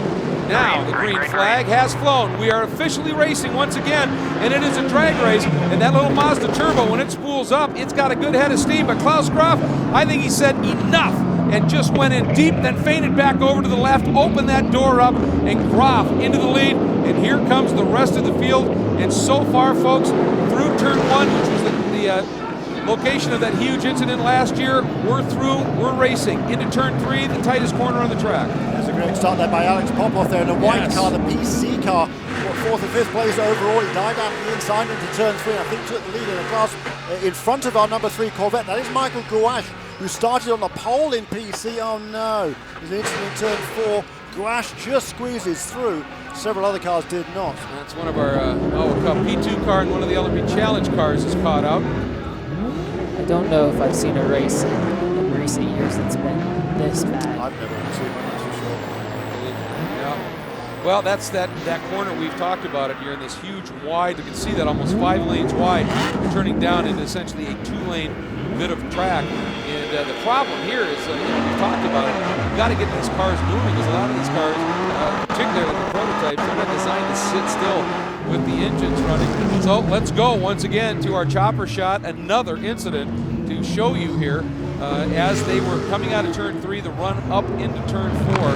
Now the green flag has flown. We are officially racing once again, and it is a drag race. And that little Mazda Turbo, when it spools up, it's got a good head of steam. But Klaus Graf, I think he said enough and just went in deep, then faded back over to the left, opened that door up, and Graf into the lead. And here comes the rest of the field. And so far, folks, through turn 1, which was the location of that huge incident last year, we're through, we're racing. Into turn 3, the tightest corner on the track. There's a great start there by Alex Popov there in a white car, the PC car. 4th and 5th place overall. He died out the inside into turn 3. I think took the lead in the class in front of our number 3 Corvette. That is Michael Gouache, who started on the pole in PC. Oh no, there's an incident in turn 4. Gouache just squeezes through. Several other cars did not. That's one of our Cup P2 car, and one of the LMP Challenge cars is caught out. I don't know if I've seen a race in recent years that's been this bad. I've never seen one, that's for sure. Yeah. Well, that's that corner we've talked about it. You're in this huge wide, you can see that almost 5 lanes wide, turning down into essentially a 2-lane bit of track. And the problem here is, we've talked about it, you've got to get these cars moving, because a lot of these cars, particularly the prototypes, they're not designed to sit still with the engines running. So let's go once again to our chopper shot, another incident to show you here. As they were coming out of turn 3, the run up into turn 4.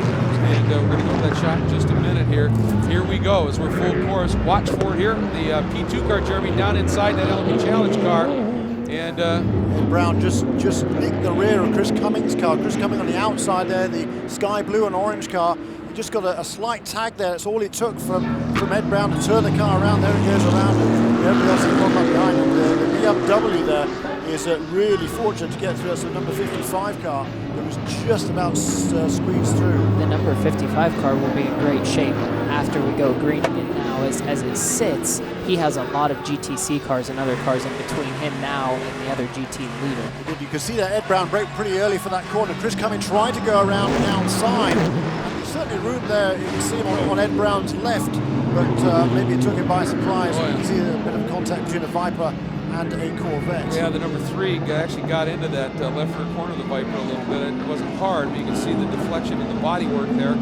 And we're going to go to that shot in just a minute here. Here we go as we're full course. Watch for it here. The P2 car, Jeremy, down inside that LMP Challenge car. And Ed Brown just nicked the rear of Chris Cummings' car. Chris Cummings on the outside there, the sky blue and orange car. He just got a slight tag there. That's all it took from Ed Brown to turn the car around. There it goes around. Everybody else has gone back behind him. The BMW there is really fortunate to get through. That's the number 55 car that was just about squeezed through. The number 55 car will be in great shape after we go green again now. As it sits, he has a lot of GTC cars and other cars in between him now and the other GT leader. You can see that Ed Brown brake pretty early for that corner. Chris Cummings tried to go around the outside. And there's certainly room there. You can see him on Ed Brown's left, but maybe it took him by surprise. You can see a bit of contact between a Viper and a Corvette. Yeah, the number 3 actually got into that left rear corner of the Viper a little bit. It wasn't hard, but you can see the deflection in the bodywork there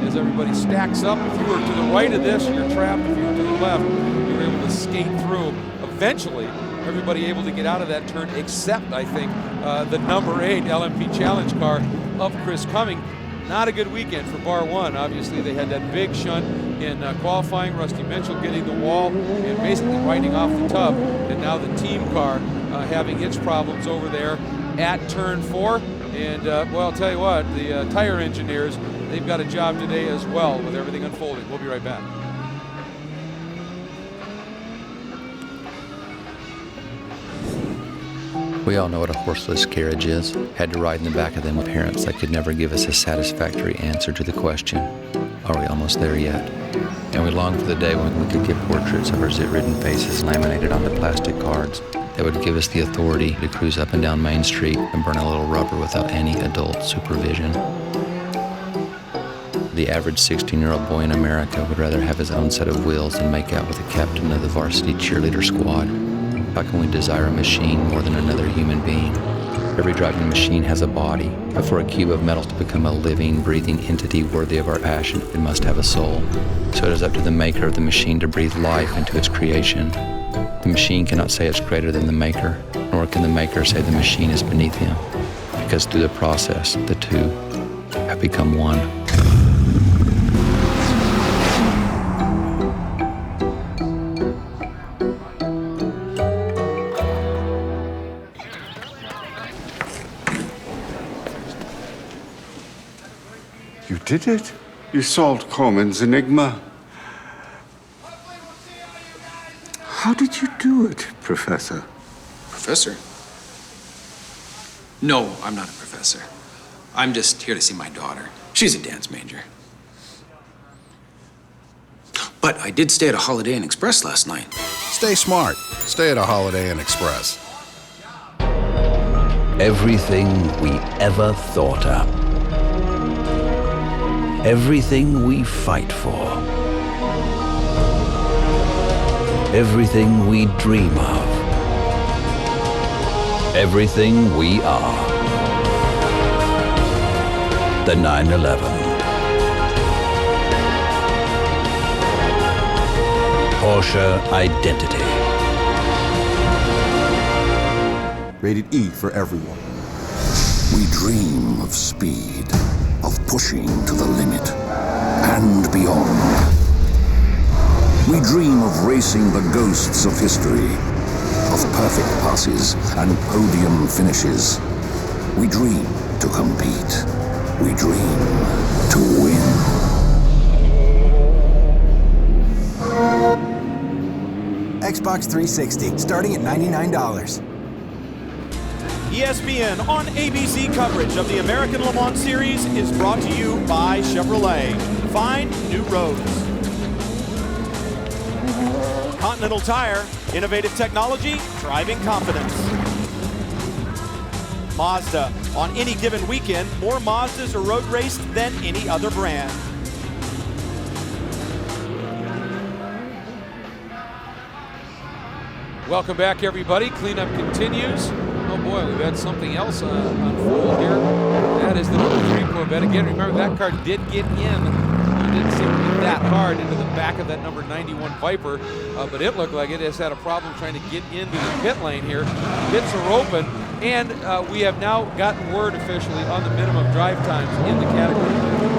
as everybody stacks up. If you were to the right of this, you're trapped. If you were to the left, you were able to skate through. Eventually, everybody able to get out of that turn, except, I think, the number 8 LMP Challenge car of Chris Cummings. Not a good weekend for Bar 1. Obviously, they had that big shunt in qualifying. Rusty Mitchell getting the wall and basically riding off the tub. And now the team car having its problems over there at turn 4. And, well, I'll tell you what, the tire engineers, they've got a job today as well with everything unfolding. We'll be right back. We all know what a horseless carriage is. Had to ride in the back of them with parents that could never give us a satisfactory answer to the question, are we almost there yet? And we long for the day when we could get portraits of our zit-ridden faces laminated onto plastic cards that would give us the authority to cruise up and down Main Street and burn a little rubber without any adult supervision. The average 16-year-old boy in America would rather have his own set of wheels than make out with the captain of the varsity cheerleader squad. How can we desire a machine more than another human being? Every driving machine has a body, but for a cube of metal to become a living, breathing entity worthy of our passion, it must have a soul. So it is up to the maker of the machine to breathe life into its creation. The machine cannot say it's greater than the maker, nor can the maker say the machine is beneath him, because through the process, the two have become one. You did it. You solved Corman's enigma. How did you do it, Professor? Professor? No, I'm not a professor. I'm just here to see my daughter. She's a dance major. But I did stay at a Holiday Inn Express last night. Stay smart. Stay at a Holiday Inn Express. Everything we ever thought up. Everything we fight for. Everything we dream of. everything we are. The 911. Porsche identity. Rated E for everyone. We dream of speed, of pushing to the limit and beyond. We dream of racing the ghosts of history, of perfect passes and podium finishes. We dream to compete. We dream to win. Xbox 360, starting at $99. ESPN on ABC coverage of the American Le Mans Series is brought to you by Chevrolet. Find new roads. Continental Tire, innovative technology, driving confidence. Mazda, on any given weekend, more Mazdas are road raced than any other brand. Welcome back, everybody. Cleanup continues. Oh boy, we've had something else unfold here. That is the number 3 Corvette. Again, remember that car did get in. It didn't seem to be that hard into the back of that number 91 Viper, but it looked like it has had a problem trying to get into the pit lane here. Pits are open, and we have now gotten word officially on the minimum drive times in the category.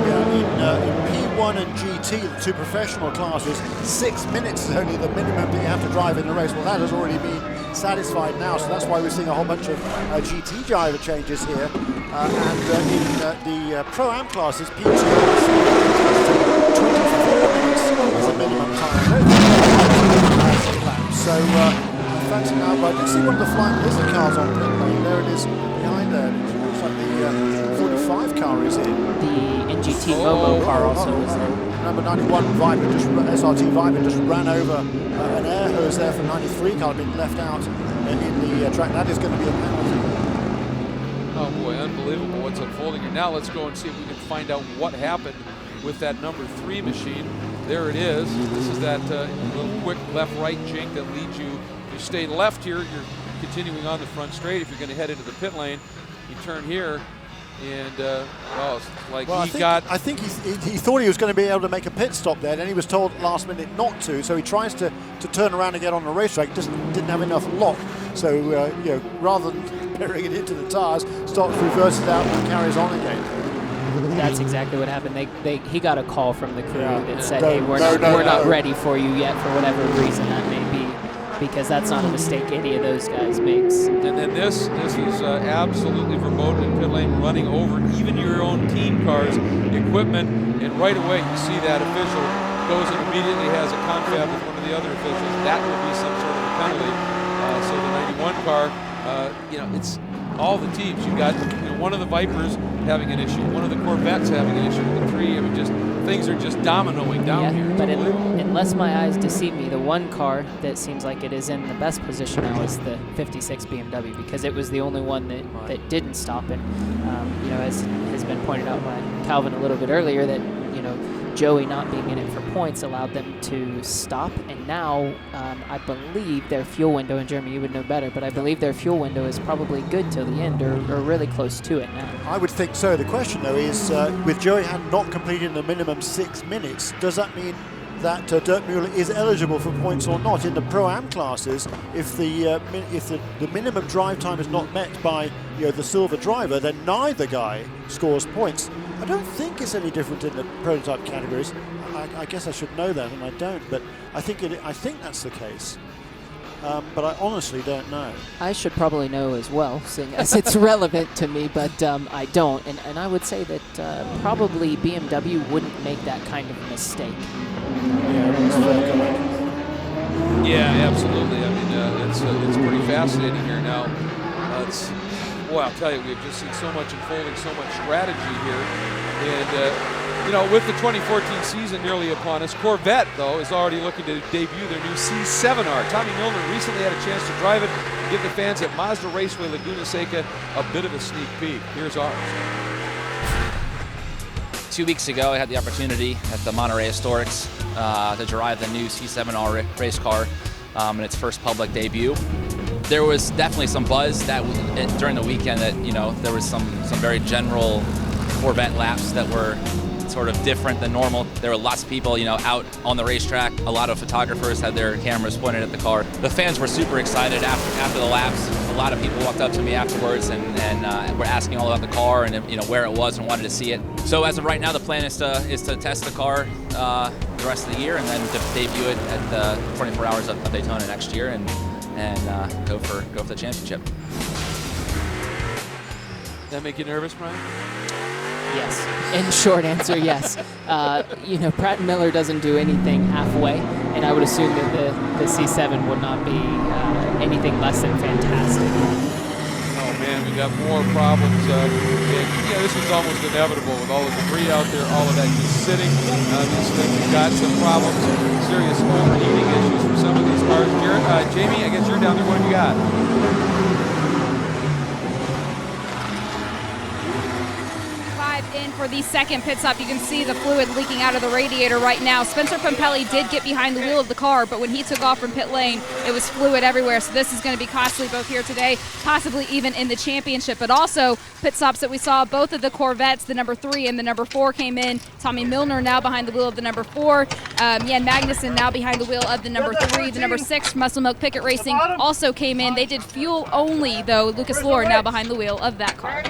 Yeah, in P1 and GT, the two professional classes, 6 minutes is only the minimum that you have to drive in the race. Well, that has already been satisfied now, so that's why we're seeing a whole bunch of GT driver changes here. And in the Pro-Am classes, P2 is 24 minutes is the minimum time. So, in fact, now, I did see one of the Flying Blizzard cars on pit lane. There it is behind there. It looks like the 45 car is in. The NGT Momo car also is there. Number 91 Viper, SRT Viper, just ran over an air hose there for 93 car, being left out in the track. That is going to be a penalty. Oh boy, unbelievable what's unfolding here. Now let's go and see if we can find out what happened with that number 3 machine. There it is. This is that little quick left-right jink that leads you. If you stay left here, you're continuing on the front straight. If you're going to head into the pit lane, you turn here. And well, it's like well, I think he thought he was going to be able to make a pit stop there, and he was told last minute not to. So he tries to turn around and get on the racetrack. Just didn't have enough lock. So you know, rather than burying it into the tires, stops, reverses out, and carries on again. That's exactly what happened. He got a call from the crew that said, "Hey, we're not ready for you yet for whatever reason that may be." Because that's not a mistake any of those guys makes. And then this is absolutely verboten in pit lane, running over even your own team cars, equipment, and right away you see that official goes and immediately has a confab with one of the other officials. That will be some sort of a penalty. So the 91 car, you know, it's all the teams. You got one of the Vipers having an issue, one of the Corvettes having an issue, the 3. I mean, just things are just dominoing down here. But unless my eyes deceive me, the one car that seems like it is in the best position now is the 56 BMW, because it was the only one that didn't stop. And you know, as has been pointed out by Calvin a little bit earlier, that you know, Joey not being in it for points allowed them to stop, and now I believe their fuel window, and Jeremy, you would know better, but I believe their fuel window is probably good till the end, or really close to it now. I would think so. The question, though, is with Joey had not completed the minimum 6 minutes, does that mean that Dirk Mueller is eligible for points or not? In the Pro-Am classes, if the minimum drive time is not met by the silver driver, then neither guy scores points. I don't think it's any different in the prototype categories. I guess I should know that, and I don't. But I think that's the case. But I honestly don't know. I should probably know as well, seeing as it's relevant to me, but I don't. And I would say that probably BMW wouldn't make that kind of mistake. Yeah, absolutely. I mean, it's pretty fascinating here now. Boy, I'll tell you, we've just seen so much unfolding, so much strategy here. And, you know, with the 2014 season nearly upon us, Corvette, though, is already looking to debut their new C7R. Tommy Milner recently had a chance to drive it and give the fans at Mazda Raceway Laguna Seca a bit of a sneak peek. Here's ours. 2 weeks ago, I had the opportunity at the Monterey Historics to drive the new C7R race car in its first public debut. There was definitely some buzz during the weekend that, there was some very general Corvette laps that were sort of different than normal. There were lots of people, out on the racetrack. A lot of photographers had their cameras pointed at the car. The fans were super excited after the laps. A lot of people walked up to me afterwards and were asking all about the car and where it was and wanted to see it. So as of right now, the plan is to test the car the rest of the year and then to debut it at the 24 Hours of Daytona next year and go for the championship. That make you nervous, Brian? Yes. In short answer, yes. Pratt & Miller doesn't do anything halfway, and I would assume that the C7 would not be anything less than fantastic. Oh man, we got more problems. This was almost inevitable with all the debris out there, all of that just sitting. We've got some problems, serious overheating issues for some of these cars. Jamie, I guess you're down there. What have you got? In for the second pit stop. You can see the fluid leaking out of the radiator right now. Spencer Pumpelly did get behind the wheel of the car, but when he took off from pit lane, it was fluid everywhere. So this is going to be costly both here today, possibly even in the championship. But also pit stops that we saw, both of the Corvettes, the number 3 and the number 4 came in. Tommy Milner now behind the wheel of the number 4. Jan Magnussen now behind the wheel of the number 3. The number 6, Muscle Milk Pickett Racing, also came in. They did fuel only, though. Lucas Lohr now behind the wheel of that car.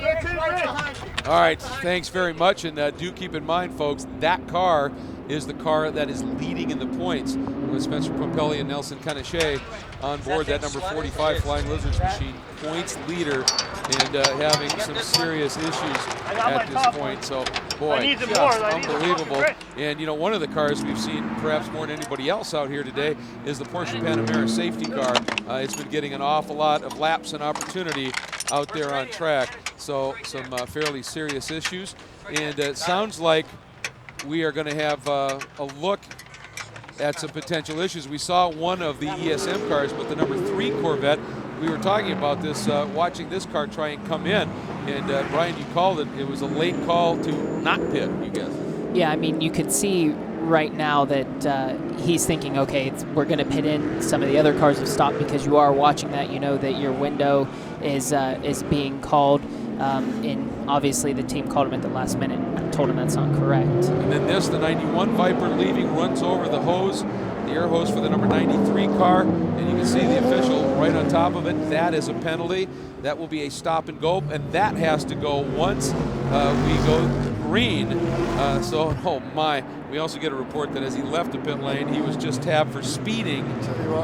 All right, thanks very much, and do keep in mind, folks, that car is the car that is leading in the points with Spencer Pumpelly and Nelson Canachet on board that number 45 Flying Lizards machine, points leader, and having some serious issues at this point. So, boy, just unbelievable. And, one of the cars we've seen perhaps more than anybody else out here today is the Porsche Panamera safety car. It's been getting an awful lot of laps and opportunity out there on track. So some fairly serious issues. And it sounds like we are going to have a look at some potential issues. We saw one of the ESM cars, but the number 3 Corvette, we were talking about this, watching this car try and come in. And Brian, you called it. It was a late call to not pit, you guess. Yeah, I mean, you could see right now that he's thinking, okay, we're going to pit in. Some of the other cars have stopped because you are watching that. You know that your window is being called. And obviously the team called him at the last minute and told him that's not correct. And then the 91 Viper leaving, runs over the hose, the air hose for the number 93 car, and you can see the official right on top of it. That is a penalty. That will be a stop and go, and that has to go once we go green. Oh my. We also get a report that as he left the pit lane, he was just tabbed for speeding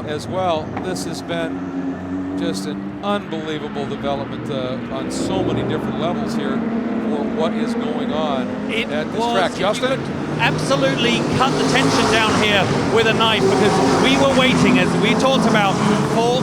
as well. This has been just an unbelievable development on so many different levels here for what is going on at this track. Justin? Absolutely cut the tension down here with a knife, because we were waiting, as we talked about, the call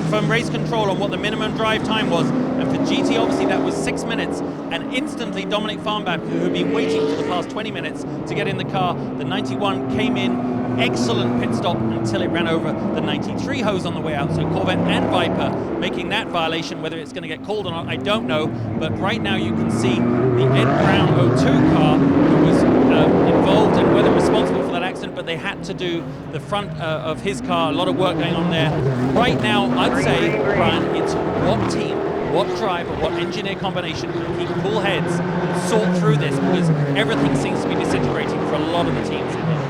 from race control on what the minimum drive time was. And for GT, obviously, that was 6 minutes. And instantly, Dominic Farnback, who had been waiting for the past 20 minutes to get in the car, the 91 came in. Excellent pit stop until it ran over the 93 hose on the way out. So Corvette and Viper making that violation. Whether it's going to get called or not, I don't know. But right now you can see the Ed Brown 02 car who was involved and whether responsible for that accident, but they had to do the front of his car. A lot of work going on there. Right now, I'd say, Brian, it's what team, what driver, what engineer combination can keep cool heads and sort through this, because everything seems to be disintegrating for a lot of the teams in here.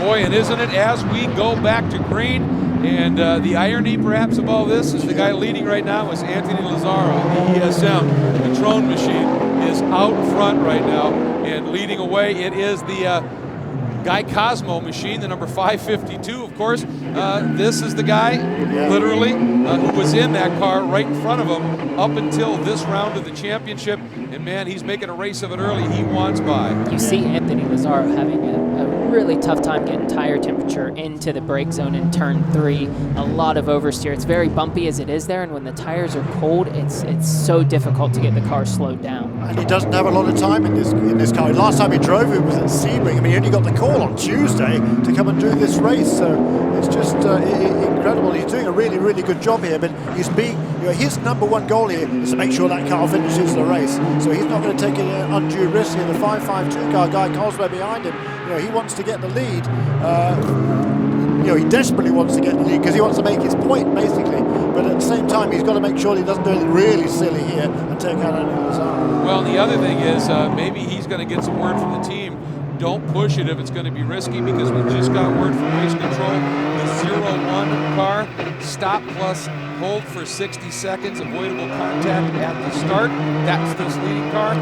Boy, and isn't it, as we go back to green, and the irony perhaps of all this is the guy leading right now is Anthony Lazzaro. The ESM Patron machine is out front right now and leading away. It is the Guy Cosmo machine, the number 552, of course. This is the guy, literally, who was in that car right in front of him up until this round of the championship. And, man, he's making a race of it early. He wants by. You see Anthony Lazzaro having a really tough time getting tire temperature into the brake zone in turn 3. A lot of oversteer. It's very bumpy as it is there, and when the tires are cold, it's so difficult to get the car slowed down. And he doesn't have a lot of time in this car. Last time he drove, it was at Sebring. I mean, he only got the call on Tuesday to come and do this race, so it's just incredible. He's doing a really, really good job here, but his number one goal here is to make sure that car finishes the race. So he's not going to take an undue risk here. The 552 car, Guy Cosmo behind him, he wants to get the lead. he desperately wants to get the lead because he wants to make his point, basically. But at the same time, he's got to make sure he doesn't do anything really silly here and take out Andy Lazzaro. Well, the other thing is maybe he's going to get some word from the team. Don't push it if it's going to be risky, because we just got word from race control. The 0-1 car, stop plus hold for 60 seconds, avoidable contact at the start. That's this leading car.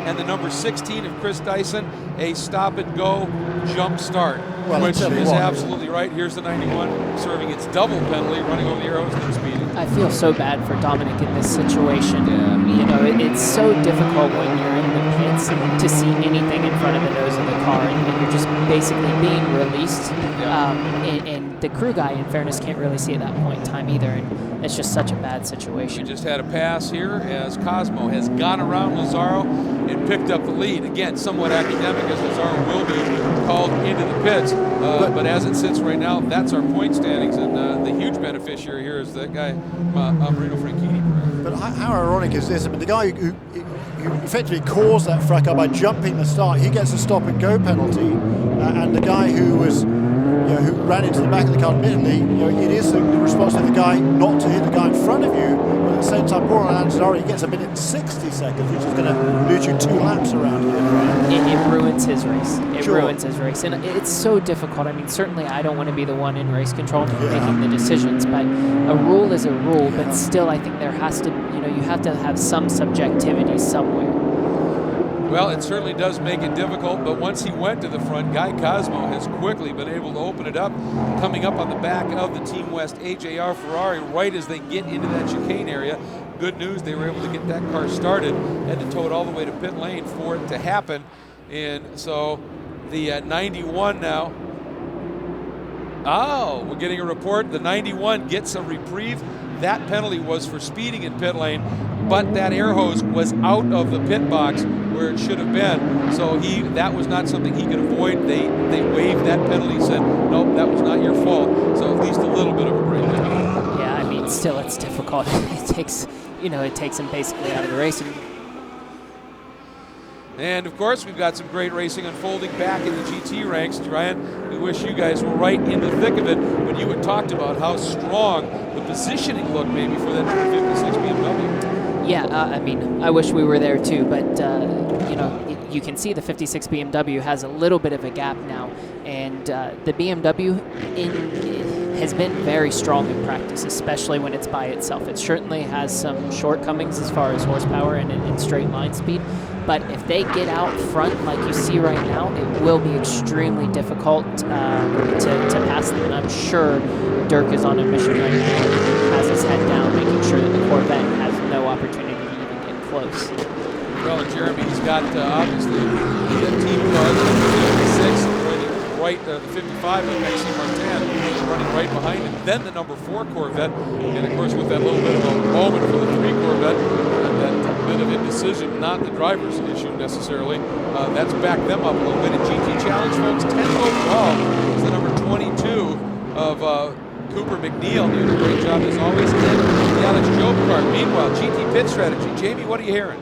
And the number 16 of Chris Dyson, a stop and go jump start, which is absolutely right. Here's the 91 serving its double penalty, running over the arrows and speeding. I feel so bad for Dominic in this situation. It's so difficult when you're in the pits to see anything in front of the nose of the car, and you're just basically being released. And the crew guy, in fairness, can't really see at that point in time either, and it's just such a bad situation. We just had a pass here as Cosmo has gone around Lazzaro and picked up the lead. Again, somewhat academic, as Lazzaro will be called into the pits. But as it sits right now, that's our point standings, and the huge beneficiary here is that guy, Marino Franchitti. But how ironic is this? I mean, the guy who effectively caused that fracas by jumping the start, he gets a stop and go penalty, and the guy who was who ran into the back of the car, admittedly, it is the responsibility of the guy not to hit the guy in front of you, but at the same time, poor Lazzaro, he gets a minute and 60 seconds, which is going to lose you 2 laps around here. It ruins his race. It ruins his race, and it's so difficult. I mean, certainly I don't want to be the one in race control making the decisions, but a rule is a rule, but still I think there has to, you have to have some subjectivity somewhere. Well, it certainly does make it difficult, but once he went to the front, Guy Cosmo has quickly been able to open it up, coming up on the back of the Team West AJR Ferrari right as they get into that chicane area. Good news, they were able to get that car started, had to tow it all the way to pit lane for it to happen. And so the 91 now, we're getting a report. The 91 gets a reprieve. That penalty was for speeding in pit lane, but that air hose was out of the pit box where it should have been. So that was not something he could avoid. They waived that penalty, said, nope, that was not your fault. So at least a little bit of a break. Yeah, I mean, still it's difficult. It takes him basically out of the race. And of course, we've got some great racing unfolding back in the GT ranks. Ryan, we wish you guys were right in the thick of it when you had talked about how strong the positioning looked maybe for that 56 BMW. Yeah, I mean, I wish we were there too, but you can see the 56 BMW has a little bit of a gap now, and the BMW has been very strong in practice, especially when it's by itself. It certainly has some shortcomings as far as horsepower and straight line speed, but if they get out front like you see right now, it will be extremely difficult to pass them, and I'm sure Dirk is on a mission right now, has his head down, making sure that the Corvette has no opportunity to even get close. Well, and Jeremy's got obviously the team car, the 56, right, the 55 of Maxime Martin running right behind him, then the number 4 Corvette, and of course with that little bit of a moment for the 3 Corvette, that bit of indecision, not the driver's issue necessarily, that's backed them up a little bit. A GT Challenge, folks, 10th overall is the number 22 of Cooper McNeil, doing a great job as always, and the Alex Job car. Meanwhile, GT pit strategy. Jamie, what are you hearing?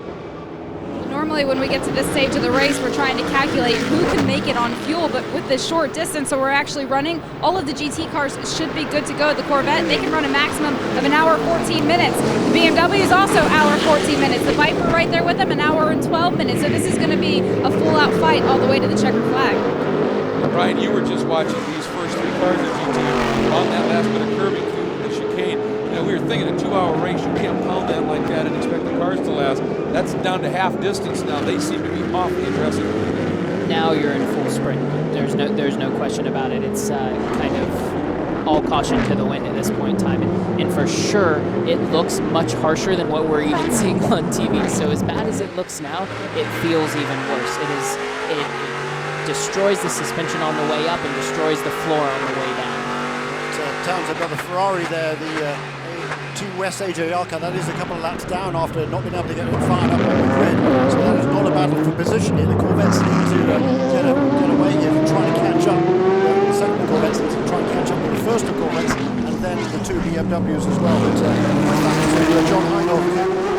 Normally when we get to this stage of the race, we're trying to calculate who can make it on fuel, but with this short distance that we're actually running, all of the GT cars should be good to go. The Corvette, they can run a maximum of 1 hour 14 minutes. The BMW is also 1 hour 14 minutes. The Viper right there with them, 1 hour and 12 minutes. So this is going to be a full-out fight all the way to the checkered flag. Brian, you were just watching these first 3 cars of GT on that last bit of curbing through the chicane. We were thinking a 2-hour race, you can't pound that like that and expect the cars to last. That's down to half distance now. They seem to be awfully aggressive. Now you're in full sprint. There's no question about it. It's kind of all caution to the wind at this point in time. And for sure, it looks much harsher than what we're even seeing on TV. So as bad as it looks now, it feels even worse. It destroys the suspension on the way up and destroys the floor on the way down. Townsend got the Ferrari there, the Team West AJR car. That is a couple of laps down after not being able to get it fired up on the grid. So that is not a battle for position here. The Corvettes need to get away here from trying to catch up. The second Corvettes need to try and catch up with the first of Corvettes, and then the 2 BMWs as well. But John Heinhoff,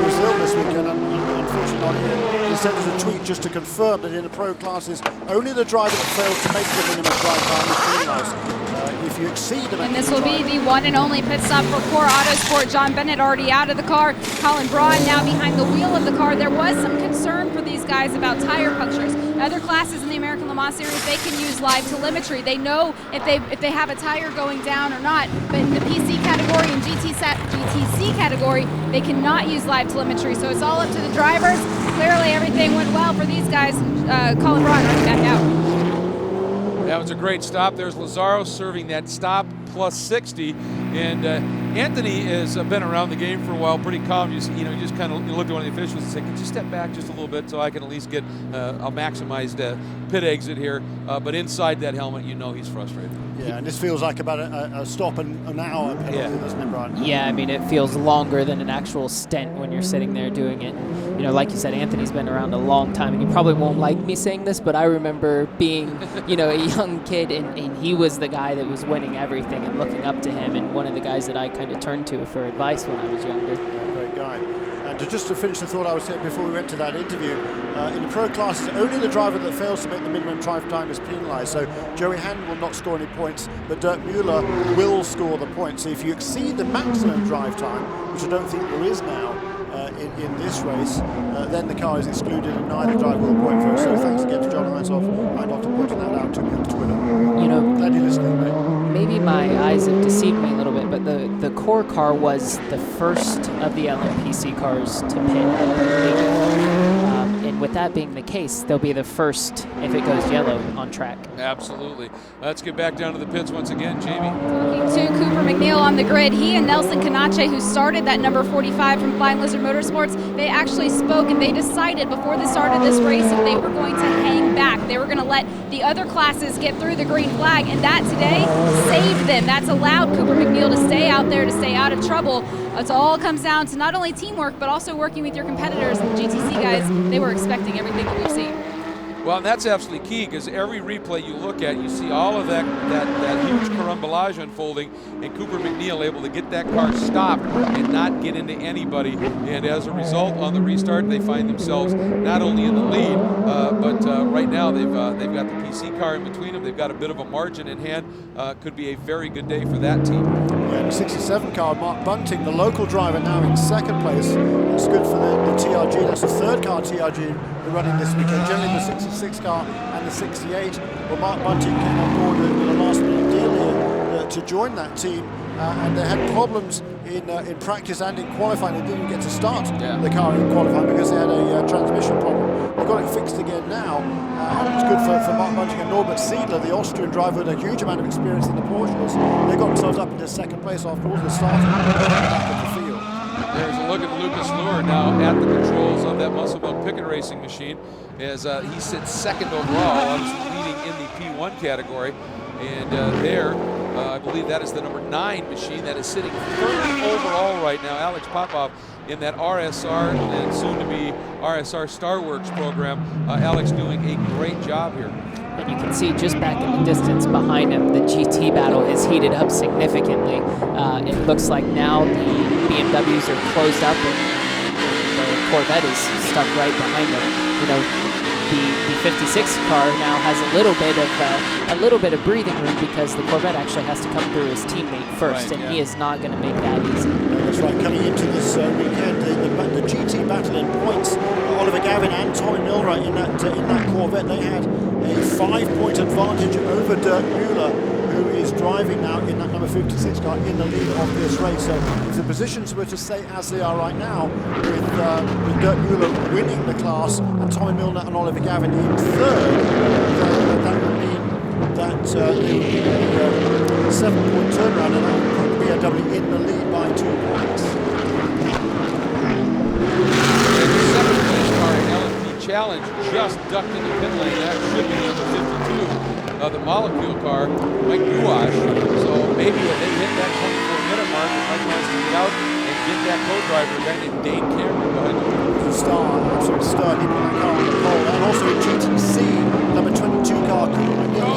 who's ill this weekend, unfortunately not here. He sent us a tweet just to confirm that in the pro classes, only the driver that fails to make the minimum drive time is penalised. if you exceed the And this will be the one and only pit stop for Core Autosport. John Bennett already out of the car. Colin Braun now behind the wheel of the car. There was some concern for these guys about tire punctures. Other classes in the American Le Mans Series, they can use live telemetry. They know if they have a tire going down or not. But in the PC category and GTC category, they cannot use live telemetry. So it's all up to the drivers. Clearly everything went well for these guys. Colin Braun already back out. That was a great stop. There's Lazaro serving that stop plus 60. And Anthony has been around the game for a while, pretty calm. You just kind of look at one of the officials and say, "Could you step back just a little bit so I can at least get a maximized pit exit here?" But inside that helmet, he's frustrated. Yeah, and this feels like about a stop an hour penalty, doesn't it, Brian? Yeah, I mean, it feels longer than an actual stint when you're sitting there doing it. Like you said, Anthony's been around a long time, and you probably won't like me saying this, but I remember being, a young kid, and he was the guy that was winning everything and looking up to him, and one of the guys that I kind of turned to for advice when I was younger. Great guy. And just to finish the thought I was saying before we went to that interview, in the pro classes, only the driver that fails to make the minimum drive time is penalised. So Joey Hand will not score any points, but Dirk Mueller will score the points. So if you exceed the maximum drive time, which I don't think there is now in this race, then the car is excluded and neither driver will point for it. So thanks again to John Hindhoff for pointing that out to me on Twitter. Glad you're listening, mate. Maybe my eyes have deceived me a little bit, but the core car was the first of the LMPC cars to pit. And with that being the case, they'll be the first if it goes yellow on track. Absolutely. Let's get back down to the pits once again, Jamie. To Cooper McNeil on the grid. He and Nelson Canache, who started that number 45 from Flying Lizard Motorsports, they actually spoke and they decided before the start of this race that they were going to hang back. They were going to let the other classes get through the green flag, and that today saved them. That's allowed Cooper McNeil to stay out there, to stay out of trouble. It all comes down to not only teamwork, but also working with your competitors. And the GTC guys, they were expecting everything that we've seen. Well, and that's absolutely key, because every replay you look at, you see all of that huge carambolage unfolding, and Cooper McNeil able to get that car stopped and not get into anybody. And as a result, on the restart, they find themselves not only in the lead, but right now they've got the PC car in between them. They've got a bit of a margin in hand. Could be a very good day for that team. Yeah, the 67 car, Mark Bunting, the local driver, now in second place. It's good for the TRG. That's the third car TRG running this weekend. Generally the 66 car and the 68. Well, Mark Bunting came on board with a last-minute deal here to join that team, and they had problems in practice and in qualifying. They didn't get to start the car in qualifying because they had a transmission problem. They've got it fixed again now, and it's good for Mark Bunting and Norbert Siedler, the Austrian driver with a huge amount of experience in the Porsches. They got themselves up into second place after all the starting back of the field. There's a look at Lucas Luhr now at the controls of that Muscle Milk Pickett Racing machine, as he sits second overall, obviously leading in the P1 category. And I believe that is the number 9 machine that is sitting third overall right now. Alex Popov in that RSR and soon to be RSR Starworks program. Alex doing a great job here. And you can see just back in the distance behind him, the GT battle has heated up significantly. It looks like now the BMWs are closed up and the Corvette is stuck right behind them. The 56 car now has a little bit of breathing room because the Corvette actually has to come through his teammate first, and he is not going to make that easy. That's right. Coming into this weekend, the GT battle in points. Oliver Gavin and Tommy Milwright in that Corvette, they had a 5-point advantage over Dirk Mueller, who is driving now in that number 56 car in the lead of this race. So if the positions were to stay as they are right now, with Dirk Mueller winning the class and Tommy Milner and Oliver Gavin in third, that would mean that there would be a 7-point turnaround, and that would put the BMW in the lead by 2 points. Challenge just ducked in the pit lane. That should be number 52, the Molecule car, Mike Guash. So maybe if they hit that 24-minute mark, Mike wants to get out and get that co-driver, a guy named Dane Cameron behind him. Absolute star, he put that car on the pole. And also GTC, number 22 car,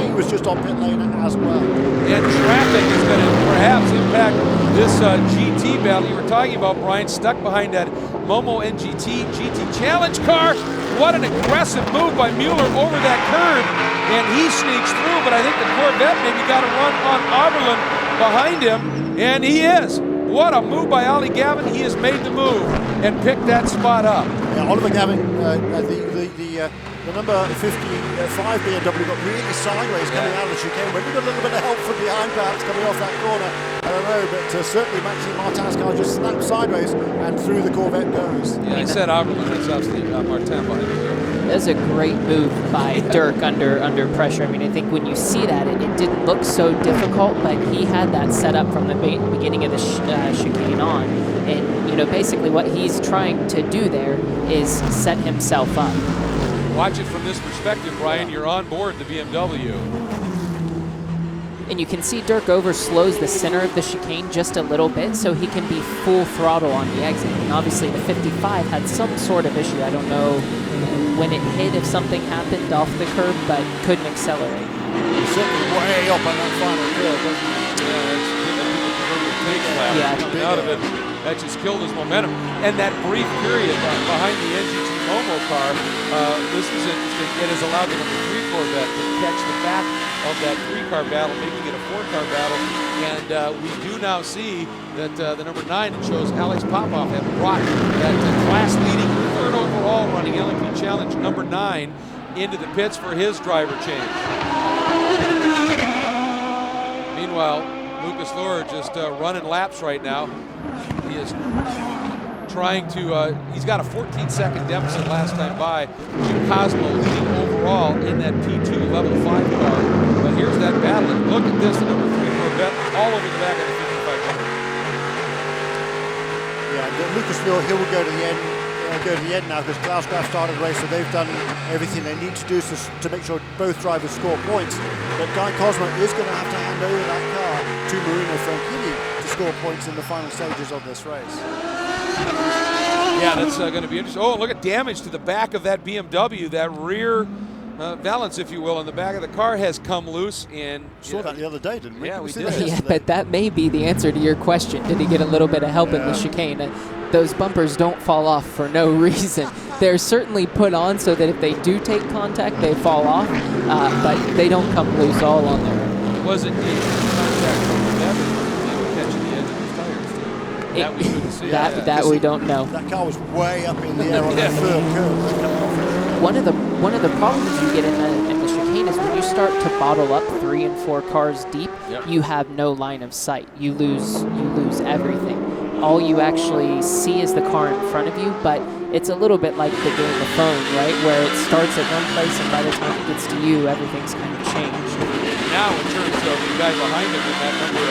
he was just on pit lane as well. And traffic is going to perhaps impact this GT battle you were talking about, Brian, stuck behind that Momo NGT GT Challenge car. What an aggressive move by Mueller over that curb, and he sneaks through, but I think the Corvette maybe got a run on Oberlin behind him, and he is. What a move by Ollie Gavin. He has made the move and picked that spot up. Yeah, Oliver Gavin, the number 55 BMW got really sideways coming out of the chicane. Maybe got a little bit of help from behind perhaps coming off that corner. I don't know, but certainly Maxime Martin's car just snapped sideways and through the Corvette goes. Yeah, I said Oberlin, that's obviously Martin behind him. That's a great move by Dirk under pressure. I mean, I think when you see that, it didn't look so difficult, but he had that set up from the beginning of the chicane on. And, you know, basically what he's trying to do there is set himself up. Watch it from this perspective, Brian. You're on board the BMW. And you can see Dirk overslows the center of the chicane just a little bit so he can be full throttle on the exit. And obviously the 55 had some sort of issue. I don't know when it hit, if something happened off the curb, but couldn't accelerate. He's certainly way up on that final curve, doesn't he? Yeah, coming out of it. That just killed his momentum. And that brief period behind the NGT Momo car, this is interesting. It has allowed the number 3 Corvette to catch the back of that 3-car battle, making it a 4-car battle. And we do now see that the number 9, it shows Alex Popov had brought that class-leading 3rd overall running LMP Challenge number 9 into the pits for his driver change. Meanwhile, Lucas Luhr just running laps right now. He is trying to, he's got a 14-second deficit last time by. Jim Cosmo leading overall in that P2 level 5 car. But here's that battle. And look at this, the number 3 Corvette all over the back of the 5500. Yeah, Lucas Luhr, he will go to the end now because Klaus Graf started the race, so they've done everything they need to do to make sure both drivers score points. But Guy Cosmo is going to have to hand over that car to Marino Franchitti to score points in the final stages of this race. Yeah, that's going to be interesting. Oh, look at damage to the back of that BMW. That rear valance, if you will, in the back of the car has come loose. And saw that the other day, didn't we? Yeah, we did. Yeah, but that may be the answer to your question. Did he get a little bit of help in the chicane? Those bumpers don't fall off for no reason. They're certainly put on so that if they do take contact, they fall off, but they don't come loose all on their own. Was it contact from the never catching the edge of his tires? That we couldn't see. That we don't know. That car was way up in the air on that 3rd curve. One of the problems you get in the chicane is when you start to bottle up 3 and 4 cars deep, you have no line of sight. You lose everything. All you actually see is the car in front of you, but it's a little bit like the game of phone, right? Where it starts at one place and by the time it gets to you, everything's kind of changed. Now, in terms of the guy behind him in that number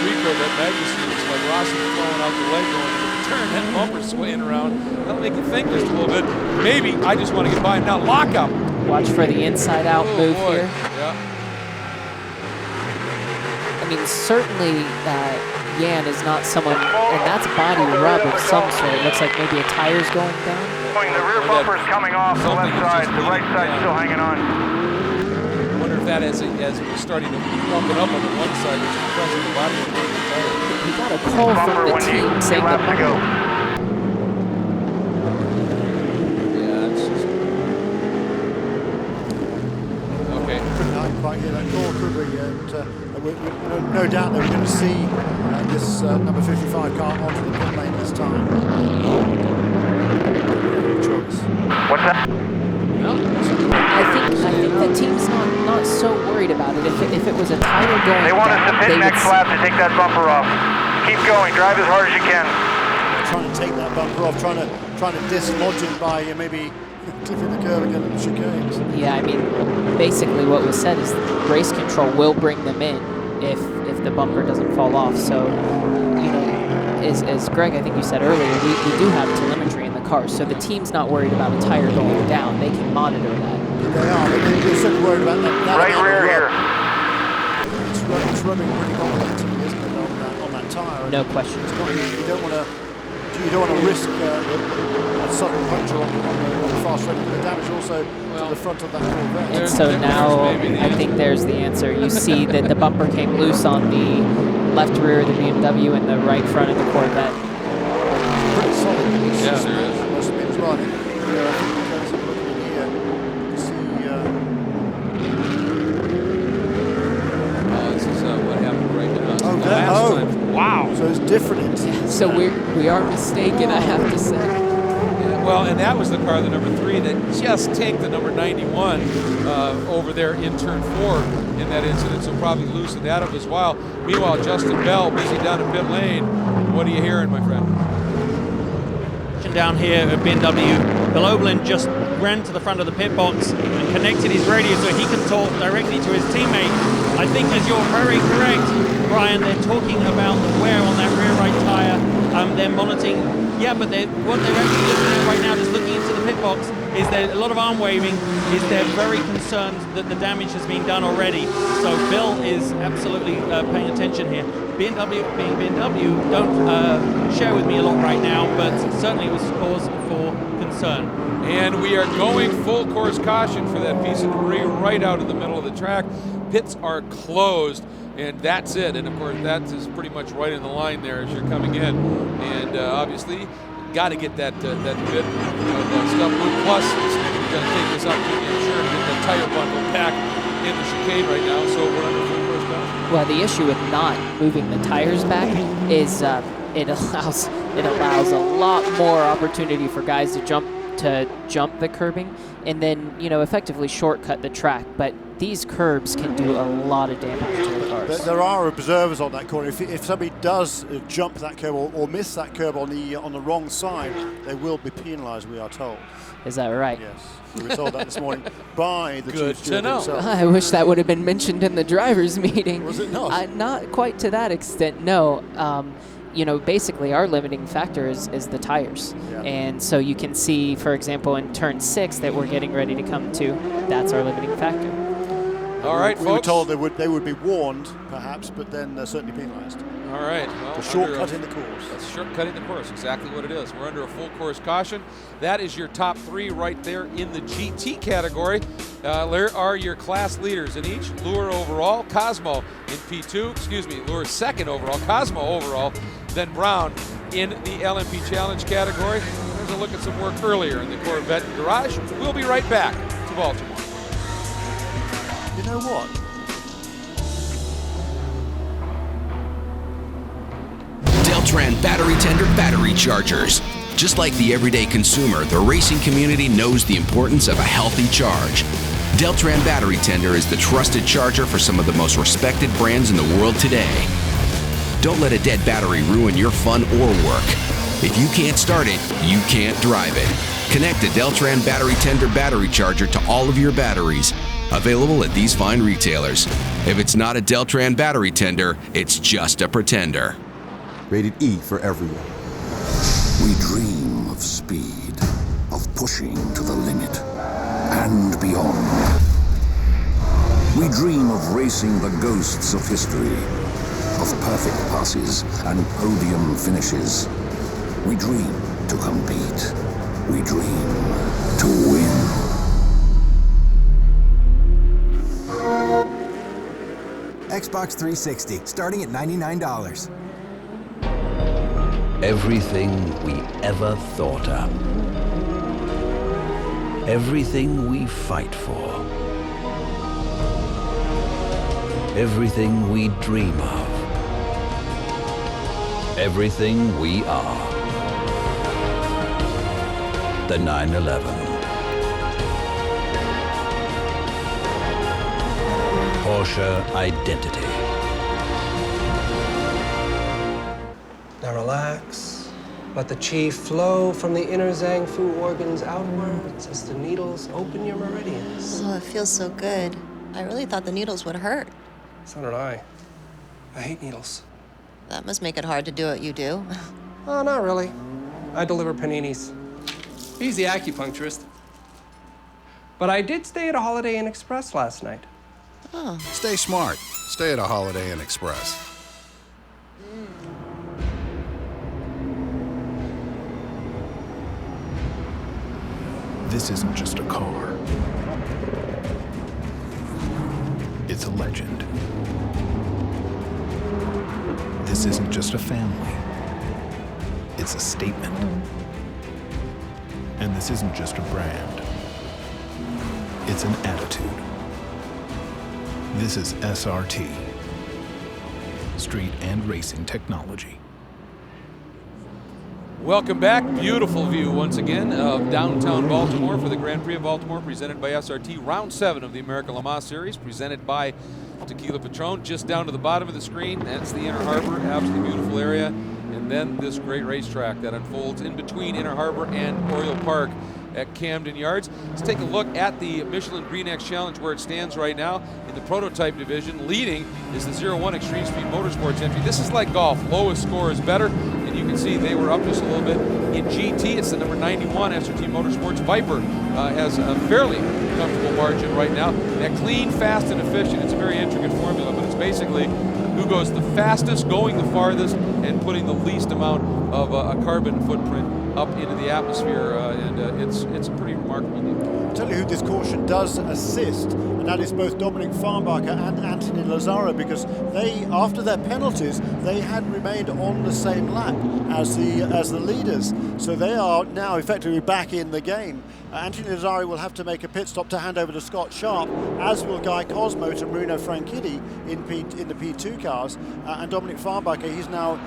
3 Corvette Magnussen, it's like Rossi throwing out the leg going into the turn, that bumper swaying around. That'll make you think just a little bit. Maybe I just want to get by him now. Lockup. Watch for the inside-out move here. Yeah. I mean, certainly Yan is not someone, and that's body rub of some sort. It looks like maybe a tire's going down. The rear bumper's coming off the left side, the right side's still hanging on. I wonder if that as we're starting to bump it up on the one side, it's compressing the body of the tire. We got a call from the team saying that to go. Yeah, that's just... Okay. Couldn't quite hear that call, could we? No doubt that we're going to see this number 55 car onto the pit lane this time. What's that? I think the team's not so worried about it. If it was a tire going they want down, us to pit next lap to take that bumper off. Keep going, drive as hard as you can. Trying to take that bumper off, trying to dislodge it by maybe clipping the curb again in the chicanes. Yeah, I mean, basically what was said is race control will bring them in if the bumper doesn't fall off. So, you know, as Greg, I think you said earlier, we do have telemetry in the car, so the team's not worried about a tire going down. They can monitor that. They are, but they're certainly worried about that right rear here. It's running pretty confidently, isn't it, on that tire? No question. You don't want to risk a sudden puncture on the fast lane. The damage also to the front of that Corvette. And so now I think there's the answer. You see that the bumper came loose on the left rear of the BMW and the right front of the Corvette. Pretty solid. Yeah, there is. Must have been as well. I think, let's have a look in here. You can see. This is what happened right now. Oh, wow. So it's different. So we are mistaken, I have to say. Yeah, well, and that was the car, the number 3, that just tanked the number 91 over there in turn 4 in that incident, so probably loosened that up as well. Meanwhile, Justin Bell busy down in pit lane. What are you hearing, my friend? Down here at BMW, Bill Oberlin just ran to the front of the pit box and connected his radio so he can talk directly to his teammate. I think, as you're very correct, Brian, they're talking about the wear on that rear right tire. They're monitoring. Yeah, but what they're actually looking at right now, just looking into the pit box, is there a lot of arm waving. Is they're very concerned that the damage has been done already. So Bill is absolutely paying attention here. BMW being BMW don't share with me a lot right now, but certainly it was cause for concern. And we are going full course caution for that piece of debris right out in the middle of the track. Pits are closed, and that's it. And of course, that is pretty much right in the line there as you're coming in. And obviously, got to get that bit of stuff. Plus, we're going to take this opportunity, I'm sure, to get the tire bundle back in the chicane right now. So we're under full course caution. Well, the issue with not moving the tires back is it allows a lot more opportunity for guys to jump the curbing and then, effectively shortcut the track. But these curbs can do a lot of damage to the cars. There are observers on that corner. If somebody does jump that curb or miss that curb on the wrong side, they will be penalised, we are told. Is that right? Yes. We were told that this morning by the Good chief to steward know. himself. I wish that would have been mentioned in the drivers' meeting. Was it not? Not quite to that extent, no. Basically our limiting factor is the tires. Yeah. And so you can see, for example, in turn 6 that we're getting ready to come to, that's our limiting factor. All right, we folks. were told they would be warned, perhaps, but then certainly penalised. All right. Well, The shortcutting the course. That's shortcutting the course, exactly what it is. We're under a full course caution. That is your top 3 right there in the GT category. There are your class leaders in each. Lure overall, Cosmo in P2, Lure second overall, Cosmo overall, then Brown in the LMP Challenge category. There's a look at some work earlier in the Corvette garage. We'll be right back to Baltimore. You know what? Deltran battery tender battery chargers. Just like the everyday consumer, the racing community knows the importance of a healthy charge. Deltran battery tender is the trusted charger for some of the most respected brands in the world today. Don't let a dead battery ruin your fun or work. If you can't start it, you can't drive it. Connect a Deltran battery tender battery charger to all of your batteries. Available at these fine retailers. If it's not a Deltran battery tender, it's just a pretender. Rated E for everyone. We dream of speed, of pushing to the limit and beyond. We dream of racing the ghosts of history, of perfect passes and podium finishes. We dream to compete. We dream to win. Xbox 360, starting at $99. Everything we ever thought up. Everything we fight for. Everything we dream of. Everything we are. The 911. Porsche identity. Now relax. Let the qi flow from the inner Zhang Fu organs outwards as the needles open your meridians. Oh, it feels so good. I really thought the needles would hurt. So did I. I hate needles. That must make it hard to do what you do. Oh, not really. I deliver paninis. He's the acupuncturist. But I did stay at a Holiday Inn Express last night. Oh. Stay smart. Stay at a Holiday Inn Express. This isn't just a car. It's a legend. This isn't just a family. It's a statement. this isn't just a brand. It's an attitude. This is SRT. Street and Racing Technology. Welcome back. Beautiful view once again of downtown Baltimore for the Grand Prix of Baltimore, presented by SRT. Round 7 of the American Le Mans Series, presented by Tequila Patron. Just down to the bottom of the screen, that's the Inner Harbor, absolutely beautiful area. And then this great racetrack that unfolds in between Inner Harbor and Oriole Park at Camden Yards. Let's take a look at the Michelin Green X Challenge where it stands right now. In the prototype division, leading is the 01 Extreme Speed Motorsports entry. This is like golf, lowest score is better, and you can see they were up just a little bit. In GT, it's the number 91 SRT Motorsports. Viper has a fairly comfortable margin right now. That clean, fast, and efficient, it's a very intricate formula, but it's basically who goes the fastest, going the farthest, and putting the least amount of a carbon footprint up into the atmosphere, and it's a pretty remarkable deal. I'll tell you who this caution does assist, and that is both Dominic Farnbacher and Anthony Lazzaro, because they, after their penalties, they had remained on the same lap as the leaders. So they are now effectively back in the game. Anthony Lazzaro will have to make a pit stop to hand over to Scott Sharp, as will Guy Cosmo to Marino Franchitti in the P2 cars, and Dominic Farnbacher, he's now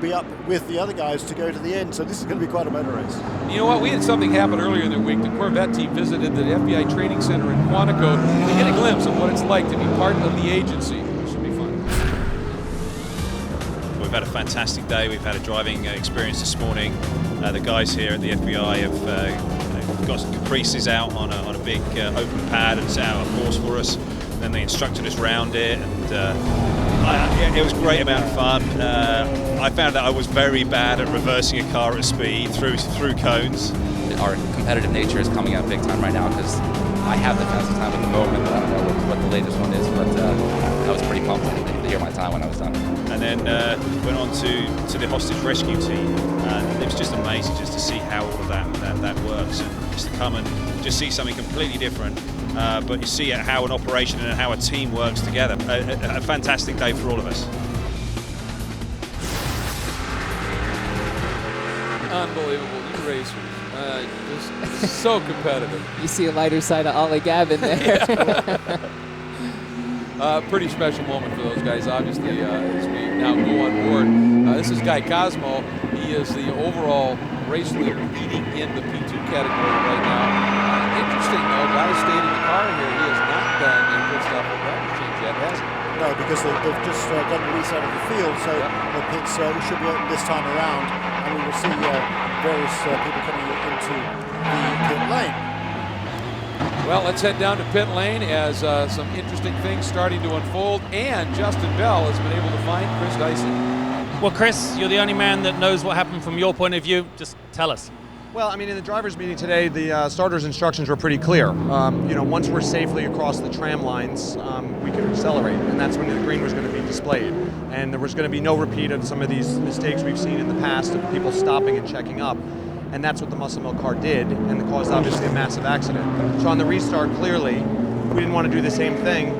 be up with the other guys to go to the end. So this is going to be quite a motor race. You know what? We had something happen earlier in the week. The Corvette team visited the FBI Training Center in Quantico to get a glimpse of what it's like to be part of the agency. It should be fun. We've had a fantastic day. We've had a driving experience this morning. The guys here at the FBI have got some caprices out on a big open pad and set out a course for us. Then they instructed us around it, and it was a great amount of fun. I found that I was very bad at reversing a car at speed through cones. Our competitive nature is coming out big time right now because I have the fastest time at the moment, but I don't know what the latest one is, but I was pretty pumped to hear my time when I was done. And then went on to the hostage rescue team, and it was just amazing just to see how all of that works, and just to come and just see something completely different, but you see how an operation and how a team works together. A fantastic day for all of us. Unbelievable, you racers. Just so competitive. You see a lighter side of Ollie Gavin there. Pretty special moment for those guys, obviously, as we now go on board. This is Guy Cosmo. He is the overall race leader leading in the P2 category right now. Interesting, though, Guy stayed in the car here. He has not done a pit stop or driver change yet, has he? No, because they've just done the reset of the field, so the pits should be open this time around, and we will see various people coming into the pit lane. Well, let's head down to pit lane as some interesting things starting to unfold, and Justin Bell has been able to find Chris Dyson. Well, Chris, you're the only man that knows what happened from your point of view. Just tell us. Well, I mean, in the driver's meeting today, the starter's instructions were pretty clear. Once we're safely across the tram lines, we could accelerate, and that's when the green was going to be displayed. And there was going to be no repeat of some of these mistakes we've seen in the past of people stopping and checking up. And that's what the Muscle Milk car did, and it caused, obviously, a massive accident. So on the restart, clearly, we didn't want to do the same thing.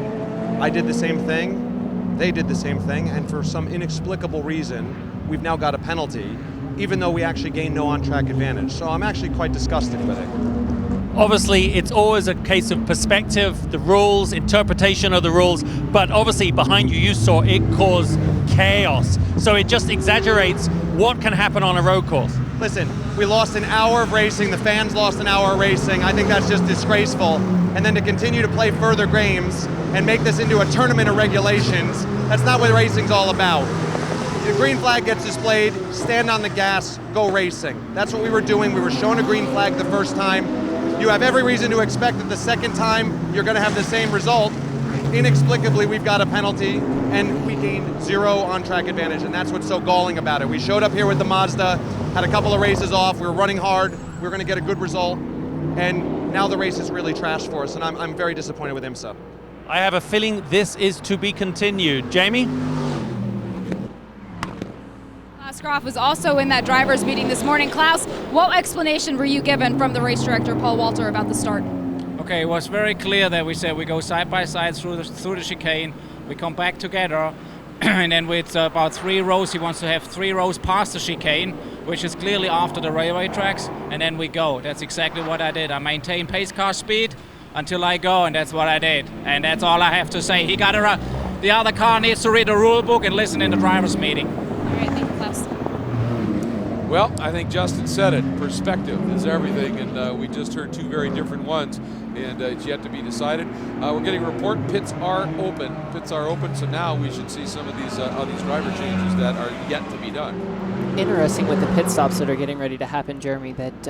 I did the same thing, they did the same thing, and for some inexplicable reason, we've now got a penalty, even though we actually gained no on-track advantage. So I'm actually quite disgusted with it. Obviously, it's always a case of perspective, the rules, interpretation of the rules, but obviously behind you, you saw it cause chaos. So it just exaggerates what can happen on a road course. Listen, we lost an hour of racing, the fans lost an hour of racing. I think that's just disgraceful. And then to continue to play further games and make this into a tournament of regulations, that's not what racing's all about. The green flag gets displayed, stand on the gas, go racing. That's what we were doing. We were shown a green flag the first time. You have every reason to expect that the second time you're going to have the same result. Inexplicably, we've got a penalty, and we gained zero on-track advantage, and that's what's so galling about it. We showed up here with the Mazda, had a couple of races off, we were running hard, we were going to get a good result, and now the race is really trashed for us, and I'm very disappointed with IMSA. I have a feeling this is to be continued. Jamie? Klaus Groff was also in that driver's meeting this morning. Klaus, what explanation were you given from the race director, Paul Walter, about the start? Okay, it was very clear that we said we go side by side through the chicane, we come back together, and then with about 3 rows, he wants to have 3 rows past the chicane, which is clearly after the railway tracks, and then we go. That's exactly what I did. I maintained pace car speed until I go, and that's what I did. And that's all I have to say. The other car needs to read the rule book and listen in the driver's meeting. All right, thank you, Klaus. Well, I think Justin said it. Perspective is everything, and we just heard two very different ones, and it's yet to be decided. We're getting a report. Pits are open. So now we should see some of these driver changes that are yet to be done. Interesting with the pit stops that are getting ready to happen, Jeremy, that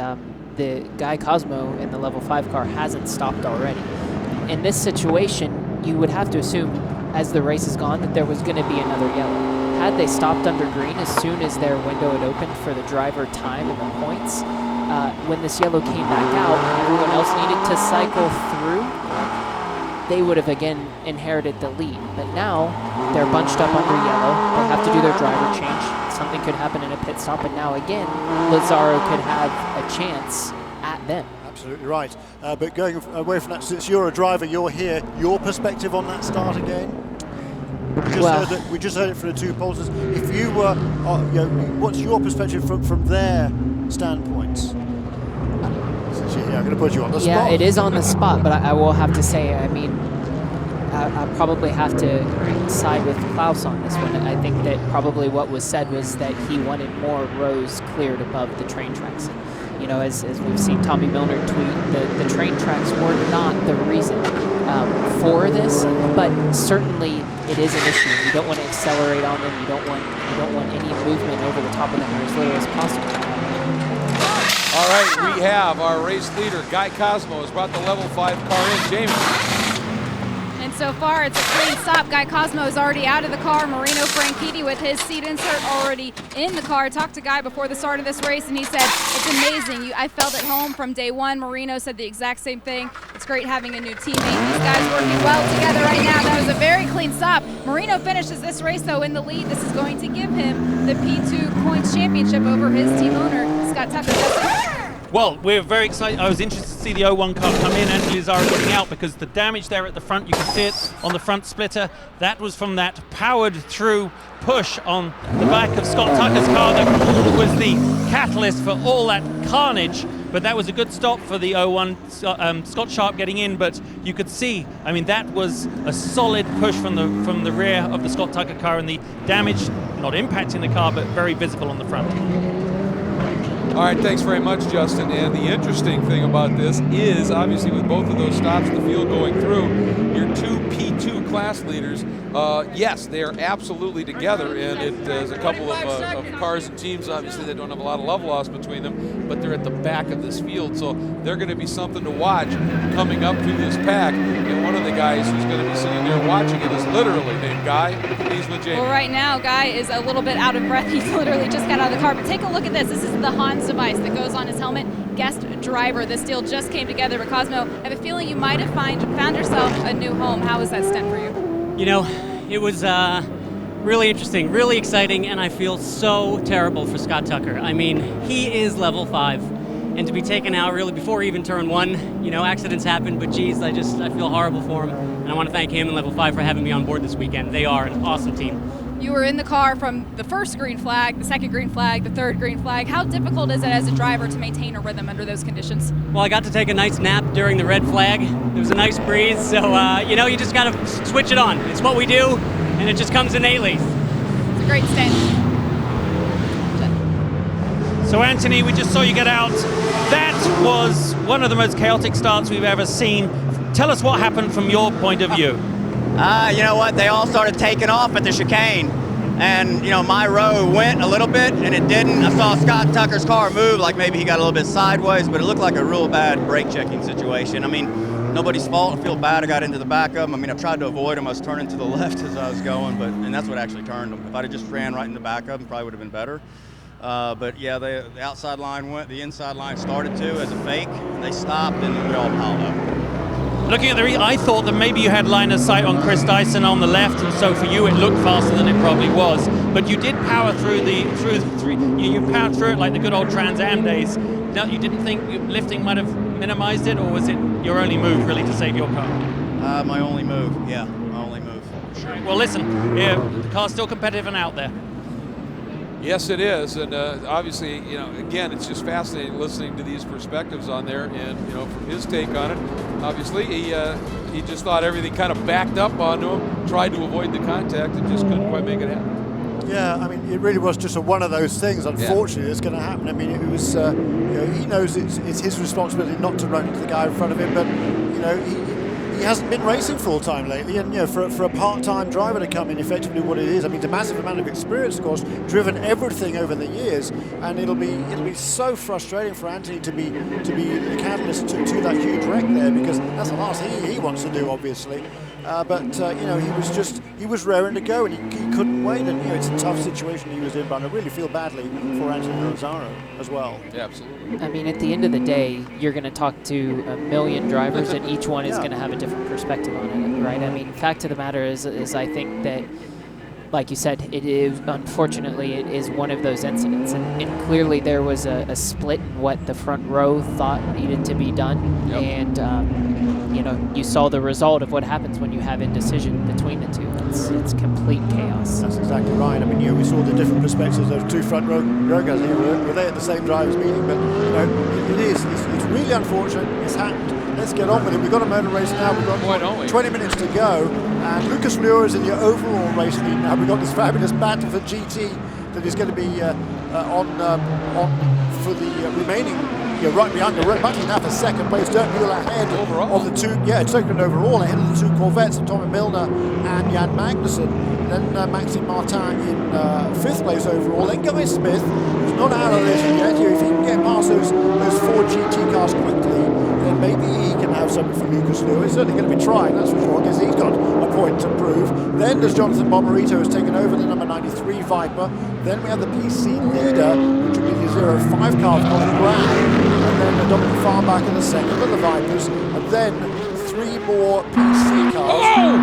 the Guy Cosmo in the level 5 car hasn't stopped already. In this situation, you would have to assume, as the race is gone, that there was going to be another yellow. Had they stopped under green as soon as their window had opened for the driver time and the points, when this yellow came back out, everyone else needed to cycle through, they would have again inherited the lead. But now they're bunched up under yellow. They have to do their driver change. Something could happen in a pit stop, and now again, Lazzaro could have a chance at them. Absolutely right. But going away from that, since you're a driver, you're here. Your perspective on that start again? We just heard it from the two pollsters. If you were, what's your perspective from their standpoints? Since you're here, I'm going to put you on the spot. Yeah, it is on the spot, but I will have to say, I mean, I probably have to side with Klaus on this one. I think that probably what was said was that he wanted more rows cleared above the train tracks. You know, as we've seen Tommy Milner tweet, the train tracks were not the reason for this, but certainly it is an issue. You don't want to accelerate on them. You don't want any movement over the top of them as little as possible. All right, we have our race leader, Guy Cosmo, has brought the level 5 car in. Jamie. And so far, it's a clean stop. Guy Cosmo is already out of the car. Marino Franchitti with his seat insert already in the car. Talked to Guy before the start of this race, and he said, it's amazing. I felt at home from day one. Marino said the exact same thing. It's great having a new teammate. These guys working well together right now. That was a very clean stop. Marino finishes this race, though, in the lead. This is going to give him the P2 points championship over his team owner, Scott Tucker. Well, we're very excited. I was interested to see the 01 car come in and Lazzaro getting out, because the damage there at the front, you can see it on the front splitter. That was from that powered through push on the back of Scott Tucker's car that was the catalyst for all that carnage. But that was a good stop for the 01 Scott Sharp getting in, but you could see, I mean, that was a solid push from the rear of the Scott Tucker car, and the damage not impacting the car, but very visible on the front. All right, thanks very much, Justin. And the interesting thing about this is, obviously, with both of those stops, the field going through, your two P2 class leaders, yes, they are absolutely together, and there's a couple of cars and teams, obviously, that don't have a lot of love lost between them, but they're at the back of this field, so they're going to be something to watch coming up through this pack. And one of the guys who's going to be sitting there watching it is literally named Guy. He's with Jamie. Well, right now, Guy is a little bit out of breath. He's literally just got out of the car. But take a look at this. This is the Hans device that goes on his helmet. Guest driver. This deal just came together. But Cosmo, I have a feeling you might have found yourself a new home. How was that stint for you? You know, it was really interesting, really exciting, and I feel so terrible for Scott Tucker. I mean, he is level 5, and to be taken out really before even turn 1, you know, accidents happen, but geez, I feel horrible for him, and I want to thank him and level 5 for having me on board this weekend. They are an awesome team. You were in the car from the first green flag, the second green flag, the third green flag. How difficult is it as a driver to maintain a rhythm under those conditions? Well, I got to take a nice nap during the red flag. There was a nice breeze, so, you know, you just got to switch it on. It's what we do, and it just comes innately. It's a great stint. So, Anthony, we just saw you get out. That was one of the most chaotic starts we've ever seen. Tell us what happened from your point of view. You know what? They all started taking off at the chicane. And, you know, my row went a little bit, and it didn't. I saw Scott Tucker's car move, like maybe he got a little bit sideways, but it looked like a real bad brake checking situation. I mean, nobody's fault. I feel bad I got into the back of him. I mean, I tried to avoid him. I was turning to the left as I was going, and that's what actually turned him. If I'd have just ran right in the back of him, probably would have been better. But yeah, the outside line went, the inside line started to as a fake. They stopped, and we all piled up. Looking at the I thought that maybe you had line of sight on Chris Dyson on the left, and so for you it looked faster than it probably was. But you did power through you powered through it like the good old Trans Am days. Now, you didn't think lifting might have minimized it, or was it your only move really to save your car? My only move, yeah, my only move. Sure. Well, listen, the car's still competitive and out there. Yes, it is, and obviously, you know, again, it's just fascinating listening to these perspectives on there, and you know, from his take on it, obviously, he just thought everything kind of backed up onto him, tried to avoid the contact, and just couldn't quite make it happen. Yeah, I mean, it really was just one of those things. Unfortunately, that's going to happen. I mean, it was, you know, he knows it's his responsibility not to run into the guy in front of him, but you know, he hasn't been racing full time lately, and you know, for a part-time driver to come in, effectively what it is. I mean, it's a massive amount of experience, of course, driven everything over the years, and it'll be so frustrating for Anthony to be the catalyst to that huge wreck there, because that's the last he wants to do, obviously. But you know, he was raring to go, and he couldn't wait. And you know, it's a tough situation he was in. But I really feel badly for Anthony Lazzaro as well. Yeah, absolutely. I mean, at the end of the day, you're going to talk to a million drivers, and each one is going to have a different perspective on it, right? I mean, fact of the matter is I think that, like you said, it is, unfortunately, it is one of those incidents, and clearly there was a split in what the front row thought needed to be done, and you know, you saw the result of what happens when you have indecision between the two. It's complete chaos. That's exactly right. I mean, you know, we saw the different perspectives of those two front row guys. Were they at the same drivers' meeting? But you know, it's really unfortunate. It's happened. Let's get on with it. We've got a motor race now. We've got 20 minutes to go. And Lucas Luhr is in the overall race lead now. We've got this fabulous battle for GT that is going to be on for the remaining. Right behind the Buckley now for second place. Dirk Müller ahead of the two. Yeah, second overall ahead of the two Corvettes, Tommy Milner and Jan Magnussen. Then Maxime Martin in fifth place overall. Then Guy Smith, who's not out of this yet. If he can get past those four GT cars quickly, then maybe he can have something for Lucas Luhr. He's certainly going to be trying, that's for sure, because he's got a point to prove. Then there's Jonathan Bomarito who's taken over the number 93 Viper. Then we have the PC leader, which will be the 05 car of Colin Brown. And then Dominic Farbach in the second of the Vipers. And then three more PC cars. Oh!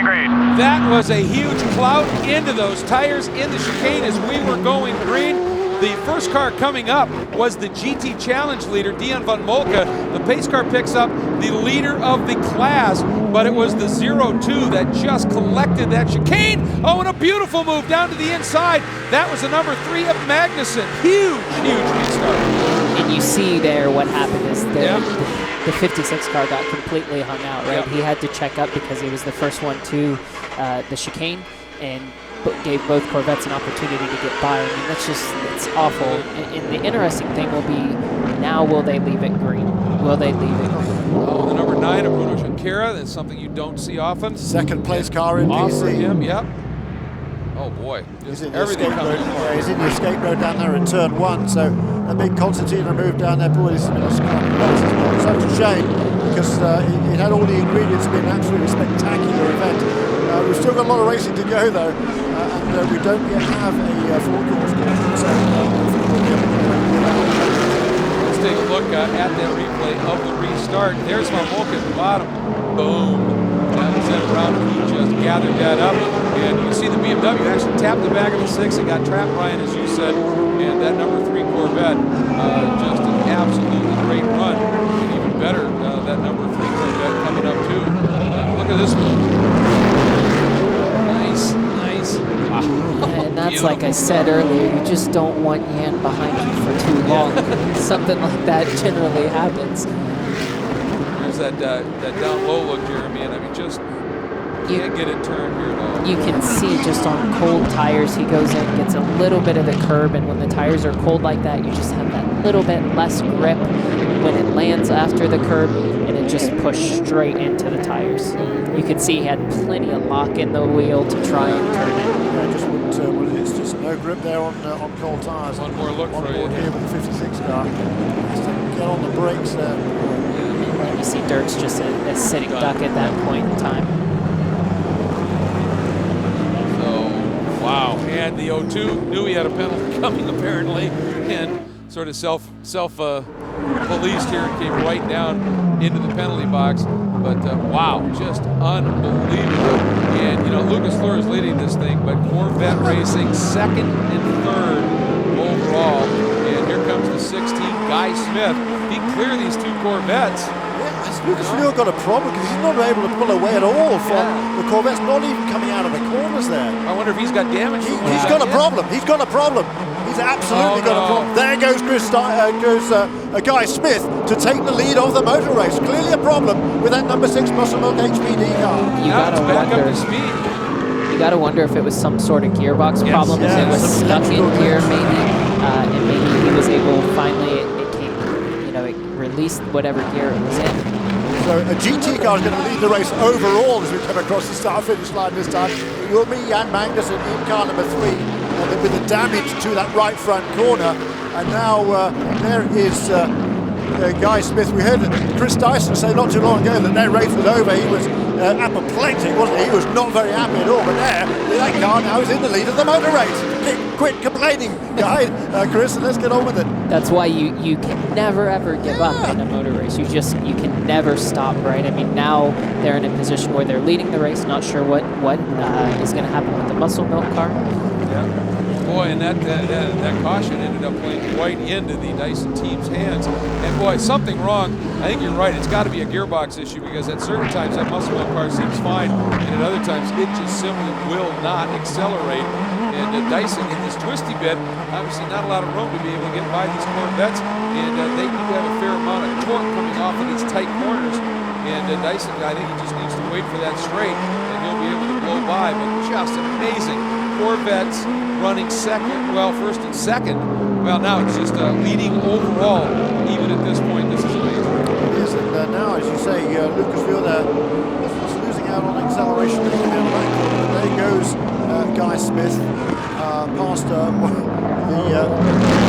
Green. That was a huge clout into those tires in the chicane as we were going green. The first car coming up was the GT Challenge leader, Dion van Molke. The pace car picks up the leader of the class, but it was the 02 that just collected that chicane. Oh, and a beautiful move down to the inside. That was the number 3 of Magnussen. Huge restart. And you see there what happened is the 56 car got completely hung out, right? He had to check up because he was the first one to the chicane, and gave both Corvettes an opportunity to get by. I mean, it's awful. And the interesting thing will be, now will they leave it green? Will they leave it green? Oh, the number 9 of Bruno Junqueira, that's something you don't see often. Second place car in PC. For him, yep. Oh boy, he's in the escape road. Yeah, he's in the escape road down there in turn 1. So a big Constantino move down there. Boy, this has been such a shame, because it had all the ingredients to be an absolutely spectacular event. We've still got a lot of racing to go though, and we don't yet have a full course connection. So let's take a look at that replay of the restart. There's Van Molke at the bottom. Boom. That was it. Brown, he just gathered that up. And you can see the BMW actually tapped the back of the 6 and got trapped, Ryan, as you said. And that number 3 Corvette, just an absolutely great run. And even better, that number 3 Corvette coming up too. Look at this one. Nice. And that's like I said earlier, you just don't want Jan behind you for too long. Something like that generally happens. There's that down low look, Jeremy, and I mean, just can't get it turned here at all. You can see just on cold tires, he goes in, gets a little bit of the curb, and when the tires are cold like that, you just have that little bit less grip when it lands after the curb, and it just pushed straight into the tires. You could see he had plenty of lock in the wheel to try and turn it. Yeah, just wouldn't, it's just no grip there on cold tires. One more look for you. Here with the 56 car. Has to get on the brakes there. You see Dirk's just a sitting duck at that point in time. So, wow. And the 02 knew he had a penalty coming, apparently, and sort of self-policed here and came right down into the penalty box. But wow, just unbelievable. And you know, Lucas Luhr is leading this thing, but Corvette Racing second and third overall. And here comes the 16, Guy Smith. He cleared these 2 Corvettes. Yeah, Lucas Luhr got a problem because he's not able to pull away at all from the Corvette's not even coming out of the corners there. I wonder if he's got damage. He's got a problem. He's got a problem. He's absolutely got a problem. There goes Guy Smith to take the lead of the motor race. Clearly a problem with that number 6 Muscle Milk HPD car. You gotta back wonder. up to speed. You gotta wonder if it was some sort of gearbox problem, if it was stuck in gear maybe, and maybe he was able finally it came, it released whatever gear it was in. So a GT car is going to lead the race overall as we come across the start-finish line this time. It will be Jan Magnussen in car number 3 with the damage to that right front corner. And now there is Guy Smith. We heard Chris Dyson say not too long ago that their race was over. He was apoplectic, wasn't he? He was not very happy at all. But that car now is in the lead of the motor race. Quit complaining, Guy, Chris, and let's get on with it. That's why you can never ever give up in a motor race. You can never stop, right? I mean, now they're in a position where they're leading the race, not sure what is going to happen with the Muscle Milk car. Yeah. Boy, and that caution ended up playing right into the Dyson team's hands. And boy, something wrong. I think you're right. It's got to be a gearbox issue because at certain times that Muscle Milk car seems fine, and at other times it just simply will not accelerate. And Dyson in this twisty bit, obviously not a lot of room to be able to get by these Corvettes, and they do have a fair amount of torque coming off of these tight corners. And Dyson, I think he just needs to wait for that straight, and he'll be able to blow by. But just amazing. Corvettes running first and second. Well, now it's just leading overall, even at this point. This is amazing. It is, and now, as you say, Lucas Luhr there is losing out on acceleration. There goes Guy Smith past the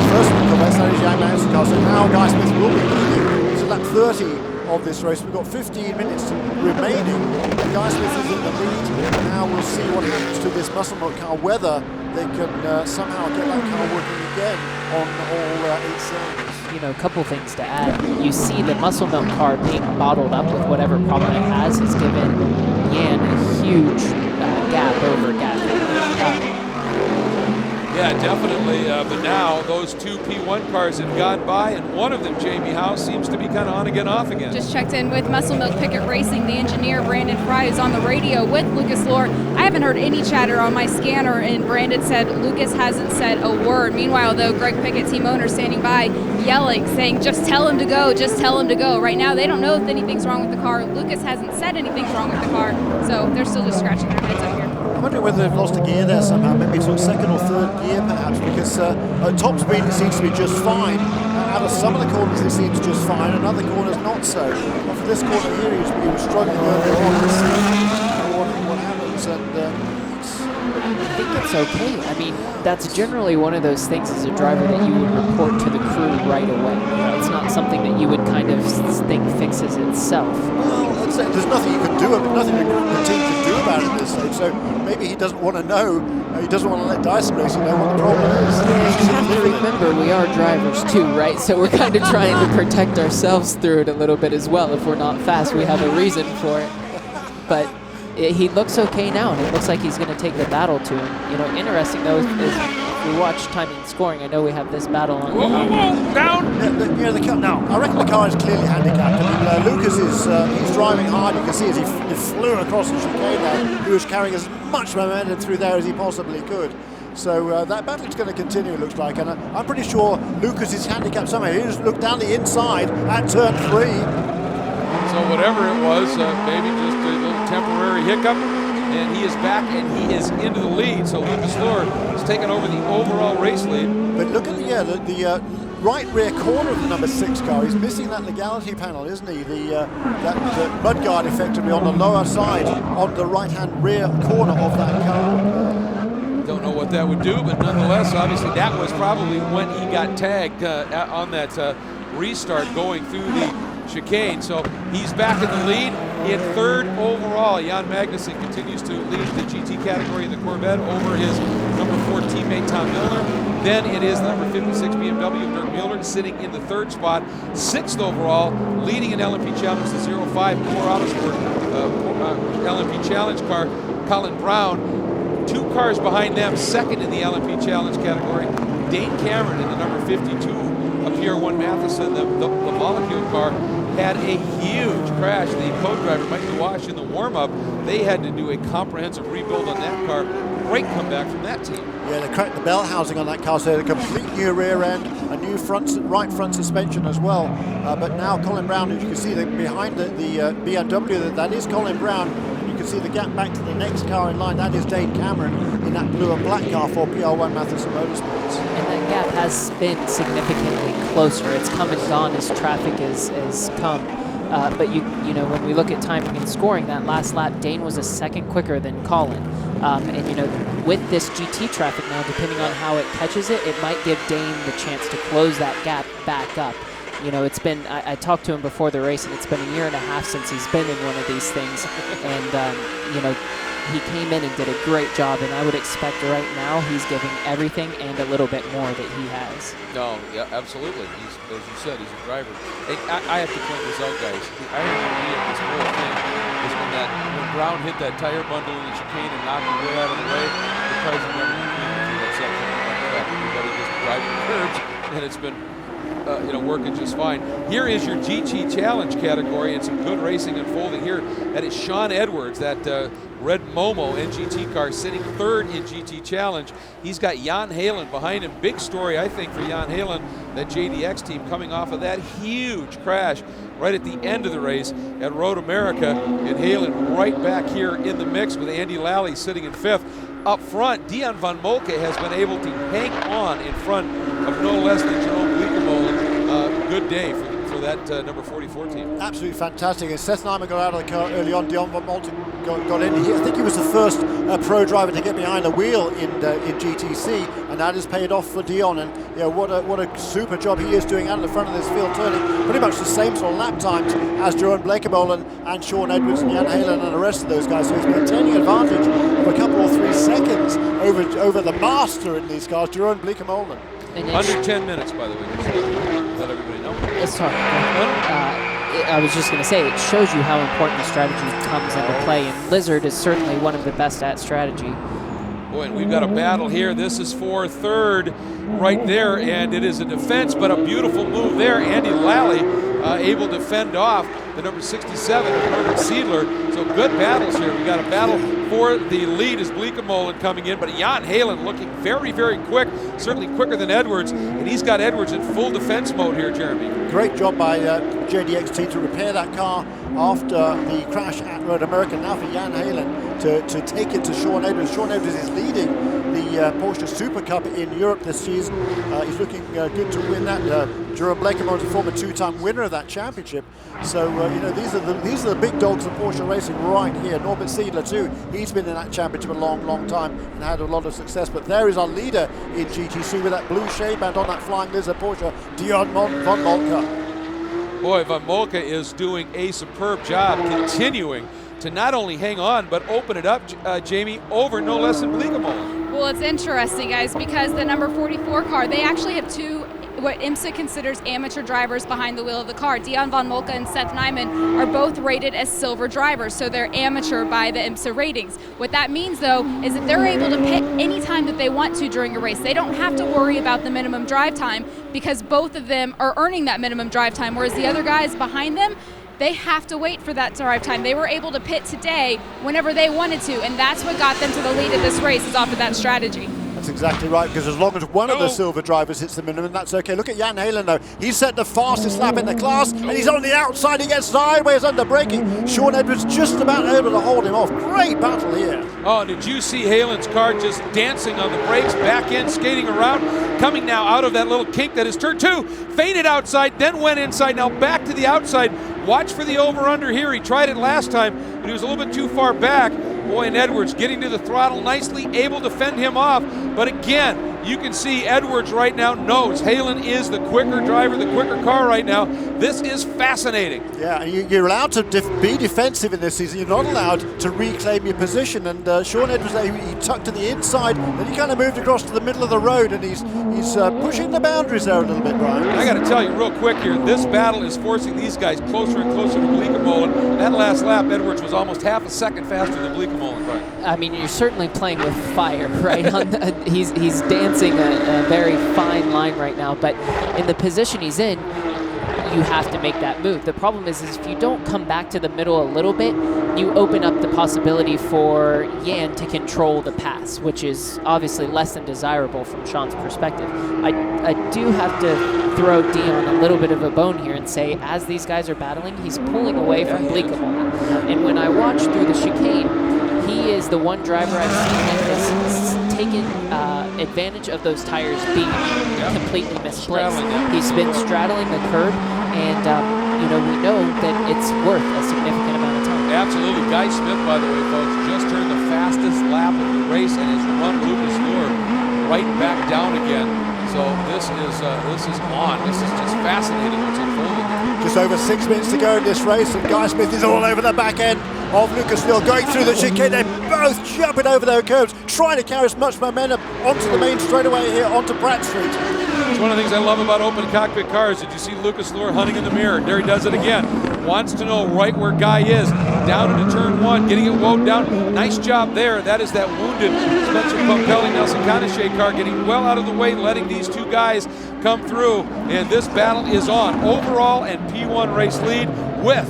first Corvette, that is Jan Magnussen car. So now Guy Smith will be leading. So lap 30 of this race. We've got 15 minutes remaining. Guy Smith is in the lead. Now we'll see what happens to this Muscle Milk car, whether they can somehow get that car working again on all 8 cylinders. A couple things to add. You see the Muscle Milk car being bottled up with whatever problem it has given Jan a huge gap over Gasly. Yeah, definitely. But now those two P1 cars have gone by, and one of them, Jamie House, seems to be kind of on again, off again. Just checked in with Muscle Milk Pickett Racing. The engineer, Brandon Fry, is on the radio with Lucas Luhr. I haven't heard any chatter on my scanner, and Brandon said Lucas hasn't said a word. Meanwhile, though, Greg Pickett, team owner, standing by, yelling, saying, just tell him to go, just tell him to go. Right now, they don't know if anything's wrong with the car. Lucas hasn't said anything's wrong with the car, so they're still just scratching their heads up here. I'm wondering whether they've lost a gear there somehow, maybe sort of second or third gear perhaps, because at top speed it seems to be just fine. Out of some of the corners it seems just fine, and other corners not so. But for this corner here he was struggling earlier on to see what happens, and I think it's okay. I mean, that's generally one of those things as a driver that you would report to the crew right away. It's not something that you would kind of think fixes itself. Well, there's nothing you can do, nothing the team can do about it at this stage. So maybe he doesn't want to know. He doesn't want to let Dyson Racing know what the problem is. Yeah, you have to remember we are drivers too, right? So we're kind of trying to protect ourselves through it a little bit as well. If we're not fast, we have a reason for it. But he looks okay now, and it looks like he's going to take the battle to him. Interesting though is if we watch timing and scoring, I know we have this battle on. Down! Now, I reckon the car is clearly handicapped. I mean, Lucas is he's driving hard. You can see as he flew across the chicane there, he was carrying as much momentum through there as he possibly could. So that battle's going to continue, it looks like. And I'm pretty sure Lucas is handicapped somehow. He just looked down the inside at turn 3. So whatever it was, maybe just a little temporary hiccup, and he is back and he is into the lead. So Lucas Luhr has taken over the overall race lead. But look at the right rear corner of the number 6 car. He's missing that legality panel, isn't he? That mudguard effectively on the lower side, on the right-hand rear corner of that car. Don't know what that would do, but nonetheless, obviously that was probably when he got tagged on that restart going through the chicane. So he's back in the lead in third overall. Jan Magnussen continues to lead the GT category in the Corvette over his number 4 teammate Tom Milner. Then it is the number 56 BMW of Dirk Mueller sitting in the 3rd spot. 6th overall, leading an LMP Challenge, the 05 Core Autosport LMP Challenge car, Colin Brown. 2 cars behind them, 2nd in the LMP Challenge category, Dane Cameron in the number 52 of Pierre 1 Matheson, the Molecule car. had a huge crash. The co-driver, Mike DeWash, in the warm-up, they had to do a comprehensive rebuild on that car. Great comeback from that team. Yeah, they cracked the bell housing on that car, so a complete new rear end, a new right front suspension as well. But now Colin Brown, as you can see behind the BMW, that is Colin Brown. You can see the gap back to the next car in line. That is Dane Cameron in that blue and black car for PR1 Mathiasen Motorsports. And that gap has been significantly closer. It's come and gone as traffic has come. But you know, when we look at timing and scoring, that last lap, Dane was a second quicker than Colin. And you know, with this GT traffic now, depending on how it catches it, it might give Dane the chance to close that gap back up. You know, it's been, I talked to him before the race, and it's been a year and a half since he's been in one of these things. And, you know, he came in and did a great job, and I would expect right now he's giving everything and a little bit more that he has. No, yeah, absolutely. He's, as you said, he's a driver. And I have to point this out, guys. The irony of this whole thing is when Brown hit that tire bundle in the chicane and knocked the wheel out of the way, the cars have never been through that section. Everybody just driving the curbs, and it's been you know, working just fine. Here is your GT Challenge category, and some good racing unfolding here. That is Sean Edwards, that red Momo NGT car, sitting third in GT Challenge. He's got Jan Halen behind him. Big story, I think, for Jan Halen, that JDX team, coming off of that huge crash right at the end of the race at Road America, and Halen right back here in the mix with Andy Lally sitting in fifth. Up front, Dion van Molke has been able to hang on in front of no less than Jerome Bleekemolen. Good day for that number 44 team. Absolutely fantastic. And Seth Nyman got out of the car early on. Dion van Molke got in. I think he was the first pro driver to get behind the wheel in GTC, and that has paid off for Dion. And you know, what a super job he is doing out in the front of this field, turning pretty much the same sort of lap times as Jerome Bleekemolen and Sean Edwards and Jan Halen and the rest of those guys. So he's maintaining advantage of a couple or 3 seconds over the master in these cars, Jerome Bleekemolen. Under 10 minutes, by the way. Let everybody know. Sorry. I was just going to say, it shows you how important the strategy comes into play, and Lizard is certainly one of the best at strategy. Boy, and we've got a battle here. This is for third right there, and it is a defense, but a beautiful move there. Andy Lally able to fend off the number 67 of Herbert Seidler. So good battles here. We got a battle for the lead as Bleekemolen coming in, but Jan Halen looking very, very quick, certainly quicker than Edwards, and he's got Edwards in full defense mode here, Jeremy. Great job by JDX team to repair that car after the crash at Road America. Now for Jan Halen to take it to Sean Edwards. Sean Edwards is leading the Porsche Super Cup in Europe this season. He's looking good to win that. Jerome Bleekemolen is a former 2-time winner of that championship. So you know, these are the big dogs of Porsche racing right here. Norbert Seidler too. He's been in that championship a long, long time and had a lot of success. But there is our leader in GTC with that blue shade band on that Flying Lizard Porsche, Dion van Molke. Boy, Van Molke is doing a superb job, continuing to not only hang on, but open it up, Jamie, over no less than Bleekemolen. Well, it's interesting, guys, because the number 44 car, they actually have two what IMSA considers amateur drivers behind the wheel of the car. Dion van Molke and Seth Nyman are both rated as silver drivers, so they're amateur by the IMSA ratings. What that means, though, is that they're able to pit any time that they want to during a race. They don't have to worry about the minimum drive time because both of them are earning that minimum drive time, whereas the other guys behind them, they have to wait for that drive time. They were able to pit today whenever they wanted to, and that's what got them to the lead of this race, is off of that strategy. That's exactly right, because as long as one of the silver drivers hits the minimum, that's okay. Look at Jan Halen, though. He's set the fastest lap in the class, and he's on the outside. He gets sideways under braking. Sean Edwards just about able to hold him off. Great battle here. Oh, did you see Halen's car just dancing on the brakes, back end, skating around, coming now out of that little kink that is turn two, faded outside, then went inside, now back to the outside. Watch for the over-under here. He tried it last time, but he was a little bit too far back. Boy, and Edwards getting to the throttle nicely, able to fend him off. But again, you can see Edwards right now knows Halen is the quicker driver, the quicker car right now. This is fascinating. Yeah, you're allowed to be defensive in this season. You're not allowed to reclaim your position. And Sean Edwards, he tucked to the inside, then he kind of moved across to the middle of the road, and he's pushing the boundaries there a little bit, Brian. I got to tell you real quick here, this battle is forcing these guys closer and closer to Bleekemolen. That last lap, Edwards was almost half a second faster than Bleekemolen, Brian. I mean, you're certainly playing with fire, right? He's dancing a very fine line right now, but in the position he's in, you have to make that move. The problem is if you don't come back to the middle a little bit, you open up the possibility for Yan to control the pass, which is obviously less than desirable from Sean's perspective. I do have to throw Dion a little bit of a bone here and say, as these guys are battling, he's pulling away from Bleekemolen. And when I watch through the chicane, he is the one driver I've seen that has taken advantage of those tires being completely misplaced. He's been straddling the curb, and you know, we know that it's worth a significant amount of time. Absolutely. Guy Smith, by the way, folks, just turned the fastest lap of the race and has run Lucas Luhr right back down again. So this is on. This is just fascinating what's unfolding. Just over 6 minutes to go in this race, and Guy Smith is all over the back end of Lucas Luhr, going through the chicane. They're both jumping over their curves, trying to carry as much momentum onto the main straightaway here, onto Pratt Street. It's one of the things I love about open cockpit cars. Did you see Lucas Luhr hunting in the mirror? There he does it again. Wants to know right where Guy is. Down into turn one, getting it wound down. Nice job there. That is that wounded Spencer Pumpelly, Nelson Canachet car getting well out of the way, letting these two guys come through. And this battle is on. Overall and P1 race lead with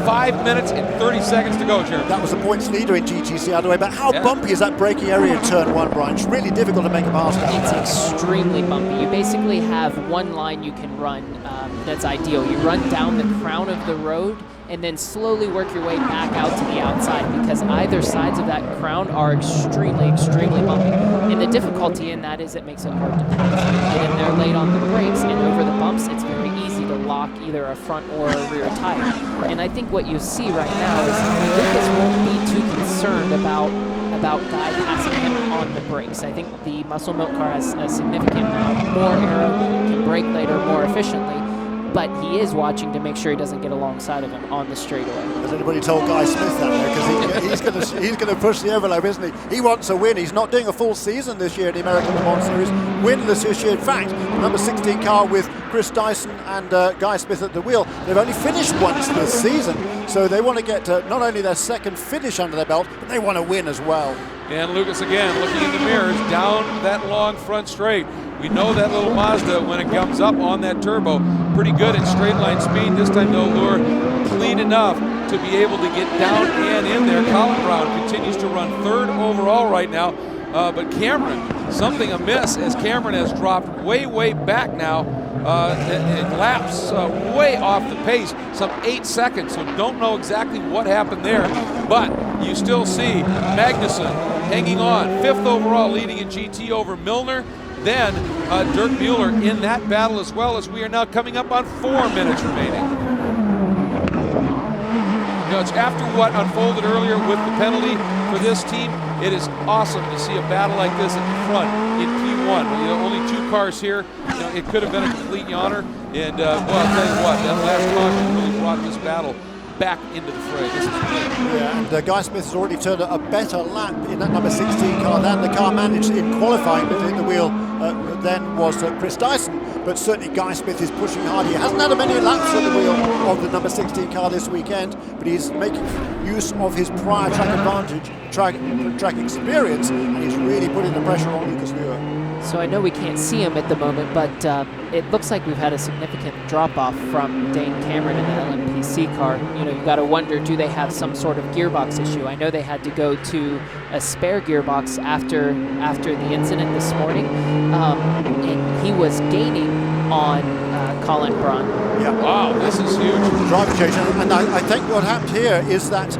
5 minutes and 30 seconds to go, Jeremy. That was the points leader in GTC out of the way, but how bumpy is that braking area in turn one, Brian? It's really difficult to make a pass down there. It's extremely bumpy. You basically have one line you can run that's ideal. You run down the crown of the road and then slowly work your way back out to the outside, because either sides of that crown are extremely, extremely bumpy. And the difficulty in that is it makes it hard to pass. You get in there late on the brakes, and over the bumps, it's very easy to lock either a front or a rear tire. And I think what you see right now is Lucas won't be too concerned about Guy passing him on the brakes. I think the Muscle Milk car has a significant amount more aero, can brake later more efficiently, but he is watching to make sure he doesn't get alongside of him on the straightaway. Has anybody told Guy Smith that there? Because he's going to push the envelope, isn't he? He wants a win. He's not doing a full season this year in the American Le Mans Series. Winless this year. In fact, the number 16 car with Chris Dyson and Guy Smith at the wheel, they've only finished once this season. So they want to get not only their second finish under their belt, but they want to win as well. And Lucas again looking in the mirrors down that long front straight. We know that little Mazda, when it comes up on that turbo, pretty good in straight line speed. This time though, Luhr clean enough to be able to get down and in there. Colin Brown continues to run third overall right now. But Cameron, something amiss as Cameron has dropped way back now. It laps way off the pace, some 8 seconds, so don't know exactly what happened there, but you still see Magnussen hanging on, 5th overall, leading in GT over Milner, then Dirk Mueller in that battle, as well as we are now coming up on 4 minutes remaining. You know, it's after what unfolded earlier with the penalty for this team. It is awesome to see a battle like this at the front in P1. You know, only 2 cars here. You know, it could have been a complete yawner. And well, I'll tell you what, that last caution really brought this battle back into the fray. This is great. Yeah, and Guy Smith has already turned a better lap in that number 16 car than the car managed in qualifying. But in the wheel then was Chris Dyson. But certainly Guy Smith is pushing hard. He hasn't had many laps at the wheel of the number 16 car this weekend, but he's making use of his prior track advantage, track experience, and he's really putting the pressure on Lucas Luhr. So I know we can't see him at the moment, but it looks like we've had a significant drop-off from Dane Cameron in the LMPC car. You know, you got to wonder, do they have some sort of gearbox issue? I know they had to go to a spare gearbox after the incident this morning, and he was gaining on Colin Braun. Yeah. Wow, this is huge. Driving change, and I think what happened here is that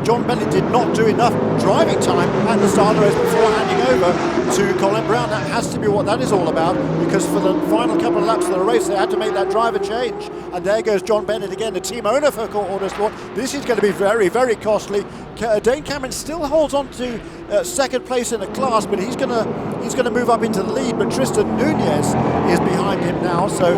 John Bennett did not do enough driving time at the start of the race before handing over to Colin Braun. That has to be what that is all about, because for the final couple of laps of the race, they had to make that driver change. And there goes John Bennett again, the team owner for Autosport. This is going to be very, very costly. Dane Cameron still holds on to second place in the class, but he's going to move up into the lead. But Tristan Nunez is behind him now. So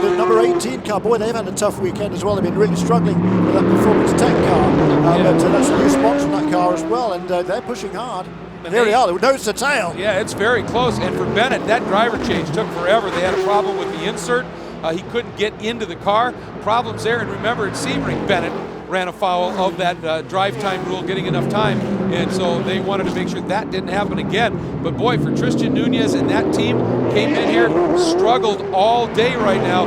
the number 18 car, boy, they've had a tough weekend as well. They've been really struggling with that Performance Tech car, but that's a new sponsor on that car as well, and they're pushing hard. And here we are, nose to tail. Yeah, it's very close. And for Bennett, that driver change took forever. They had a problem with the insert. He couldn't get into the car. Problems there. And remember, at Sebring, Bennett ran afoul of that drive time rule, getting enough time, and so they wanted to make sure that didn't happen again. But boy, for Tristan Nunez and that team, came in here, struggled all day right now,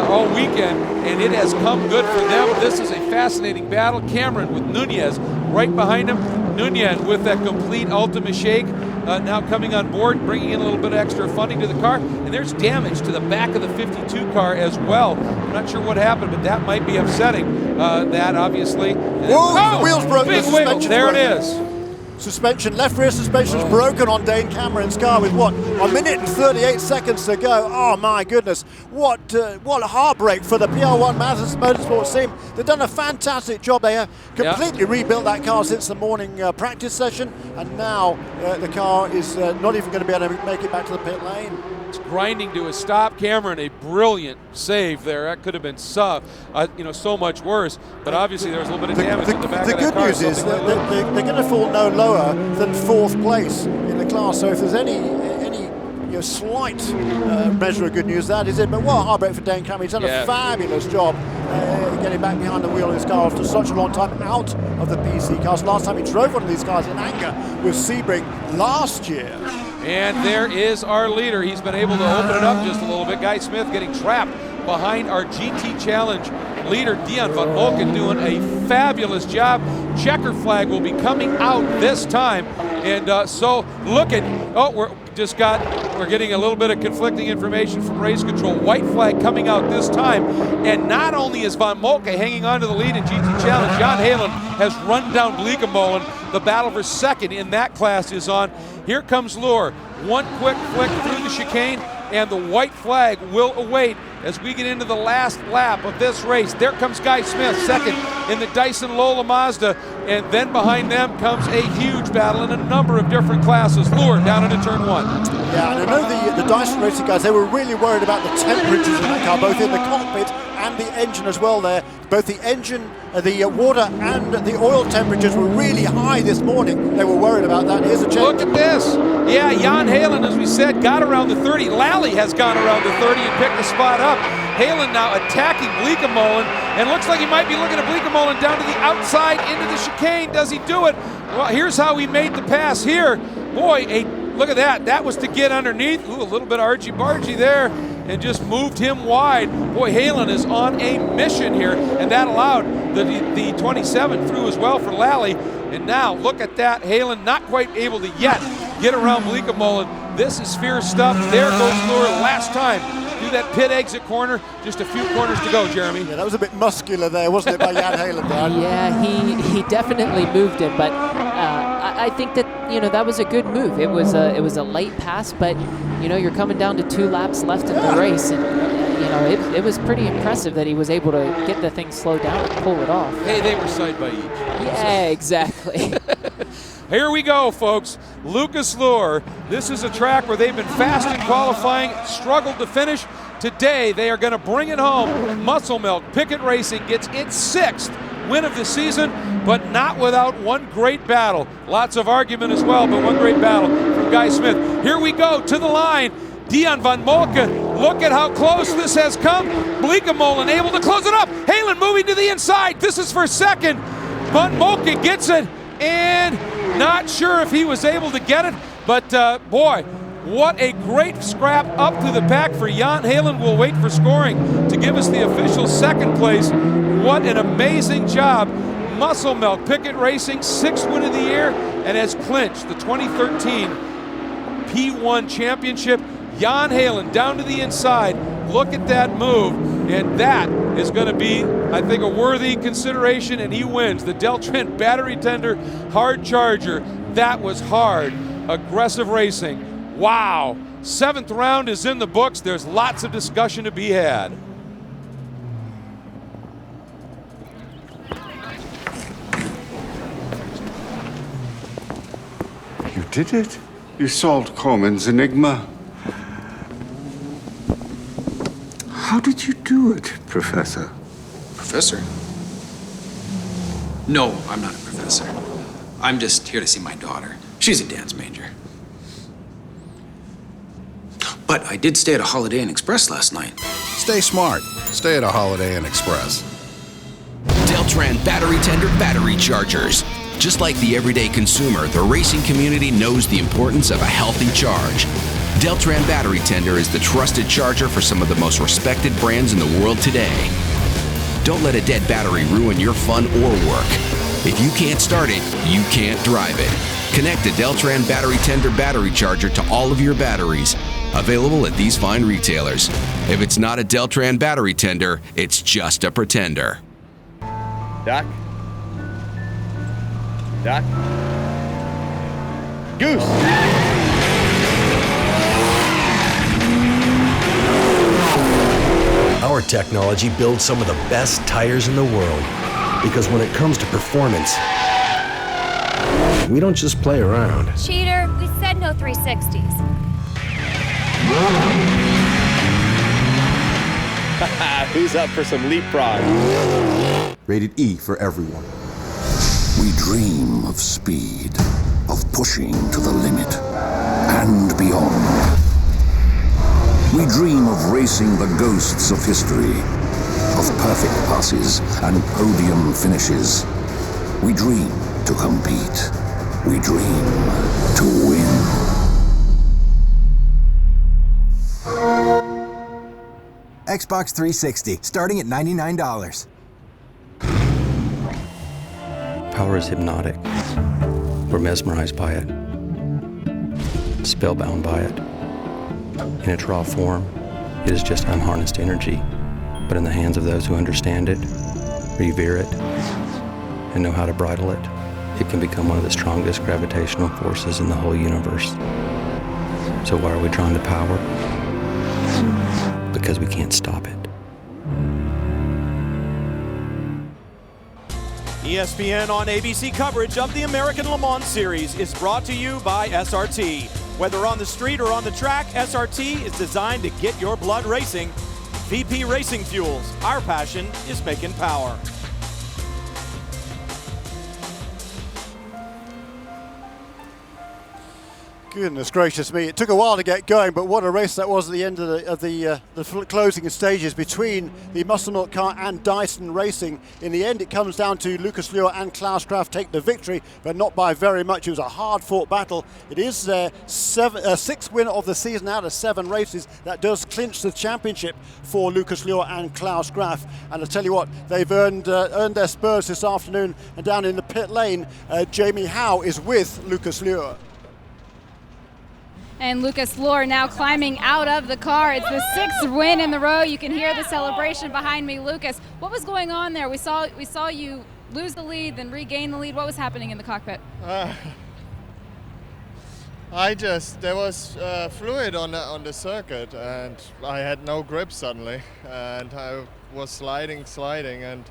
all weekend, and it has come good for them. This is a fascinating battle. Cameron with Nunez right behind him. Nunez with that complete ultimate shake. Now coming on board, bringing in a little bit of extra funding to the car. And there's damage to the back of the 52 car as well. I'm not sure what happened, but that might be upsetting. That obviously. Whoa, the wheel's broken. Big The wiggle. There broken. it is. Suspension, left rear suspension is broken on Dane Cameron's car with what, 1 minute and 38 seconds to go. Oh my goodness, what a heartbreak for the PR1 Motorsports team. They've done a fantastic job. They have completely rebuilt that car since the morning practice session, and now the car is not even going to be able to make it back to the pit lane. It's grinding to a stop. Cameron, a brilliant save there. That could have been so much worse. But obviously there was a little bit of damage on the back of that car. The good news is that they're going to fall no lower than 4th place in the class. So if there's any slight measure of good news, that is it. But what a heartbreak for Dane Cameron. He's done a fabulous job getting back behind the wheel of his car after such a long time out of the PC cars. Last time he drove one of these cars in anger was Sebring last year. And there is our leader. He's been able to open it up just a little bit. Guy Smith getting trapped behind our GT Challenge leader, Dion van Molken, doing a fabulous job. Checker flag will be coming out this time. And so look at, we're getting a little bit of conflicting information from race control. White flag coming out this time. And not only is Van Molken hanging on to the lead in GT Challenge, Jan Halen has run down Bleekemolen. The battle for second in that class is on. Here comes Lohr. One quick flick through the chicane, and the white flag will await as we get into the last lap of this race. There comes Guy Smith, second in the Dyson Lola Mazda, and then behind them comes a huge battle in a number of different classes. Lohr down into turn 1. Yeah, and I know the Dyson Racing guys, they were really worried about the temperatures in that car, both in the cockpit and the engine as well there. Both the engine, the water and the oil temperatures were really high this morning. They were worried about that. Here's a change. Look at this. Yeah, Jan Halen, as we said, got around the 30. Lally has gone around the 30 and picked the spot up. Halen now attacking Bleekemolen, and looks like he might be looking at Bleekemolen down to the outside into the chicane. Does he do it? Well, here's how he made the pass here. Boy, look at that. That was to get underneath. Ooh, a little bit argy-bargy there, and just moved him wide. Boy, Halen is on a mission here, and that allowed the 27 through as well for Lally. And now, look at that. Halen not quite able to yet get around Bleekemolen. This is fierce stuff. There goes Lohr last time through that pit exit corner. Just a few corners to go, Jeremy. Yeah, that was a bit muscular there, wasn't it, by Jan Halen, Brad? Yeah, he definitely moved it, but I think that that was a good move. It was a late pass, but you're coming down to 2 laps left in the race, and it was pretty impressive that he was able to get the thing slowed down and pull it off. Hey, they were side by each. Yeah, exactly. Here we go, folks. Lucas Lohr. This is a track where they've been fast in qualifying, struggled to finish. Today, they are going to bring it home. Muscle Milk Pickett Racing gets its 6th win of the season, but not without one great battle. Lots of argument as well, but one great battle from Guy Smith. Here we go to the line. Dion van Molken, look at how close this has come. Bleekemolen able to close it up. Halen moving to the inside. This is for second. Van Molken gets it, and not sure if he was able to get it, but boy, what a great scrap up to the pack for Jan Halen. We'll wait for scoring to give us the official second place. What an amazing job. Muscle Milk Pickett Racing, 6th win of the year, and has clinched the 2013 P1 Championship. Jan Halen down to the inside. Look at that move, and that is going to be, I think, a worthy consideration, and he wins the Deltran Battery Tender Hard Charger. That was hard, aggressive racing. Wow, 7th round is in the books. There's lots of discussion to be had. You did it. You solved Corman's enigma. How did you do it, Professor? Professor? No, I'm not a professor. I'm just here to see my daughter. She's a dance major. But I did stay at a Holiday Inn Express last night. Stay smart. Stay at a Holiday Inn Express. Deltran Battery Tender battery chargers. Just like the everyday consumer, the racing community knows the importance of a healthy charge. Deltran Battery Tender is the trusted charger for some of the most respected brands in the world today. Don't let a dead battery ruin your fun or work. If you can't start it, you can't drive it. Connect a Deltran Battery Tender battery charger to all of your batteries. Available at these fine retailers. If it's not a Deltran Battery Tender, it's just a pretender. Duck. Duck. Goose. Our technology builds some of the best tires in the world. Because when it comes to performance, we don't just play around. Cheater, we said no 360s. Who's up for some leapfrog? Rated E for everyone. We dream of speed, of pushing to the limit and beyond. We dream of racing the ghosts of history, of perfect passes and podium finishes. We dream to compete. We dream to win. Xbox 360, starting at $99. Power is hypnotic. We're mesmerized by it, spellbound by it. In its raw form, it is just unharnessed energy, but in the hands of those who understand it, revere it, and know how to bridle it, it can become one of the strongest gravitational forces in the whole universe. So why are we drawn to power? Because we can't stop it. ESPN on ABC coverage of the American Le Mans Series is brought to you by SRT. Whether on the street or on the track, SRT is designed to get your blood racing. VP Racing Fuels, our passion is making power. Goodness gracious me, it took a while to get going, but what a race that was at the end of the closing stages between the Muscle Milk car and Dyson Racing. In the end, it comes down to Lucas Luhr and Klaus Graf take the victory, but not by very much. It was a hard-fought battle. It is their sixth win of the season out of 7 races. That does clinch the championship for Lucas Luhr and Klaus Graf. And I tell you what, they've earned their spurs this afternoon. And down in the pit lane, Jamie Howe is with Lucas Luhr. And Lucas Luhr now climbing out of the car. It's the 6th win in the row. You can hear the celebration behind me. Lucas, what was going on there? We saw you lose the lead, then regain the lead. What was happening in the cockpit? There was fluid on the circuit, and I had no grip suddenly, and I was sliding, and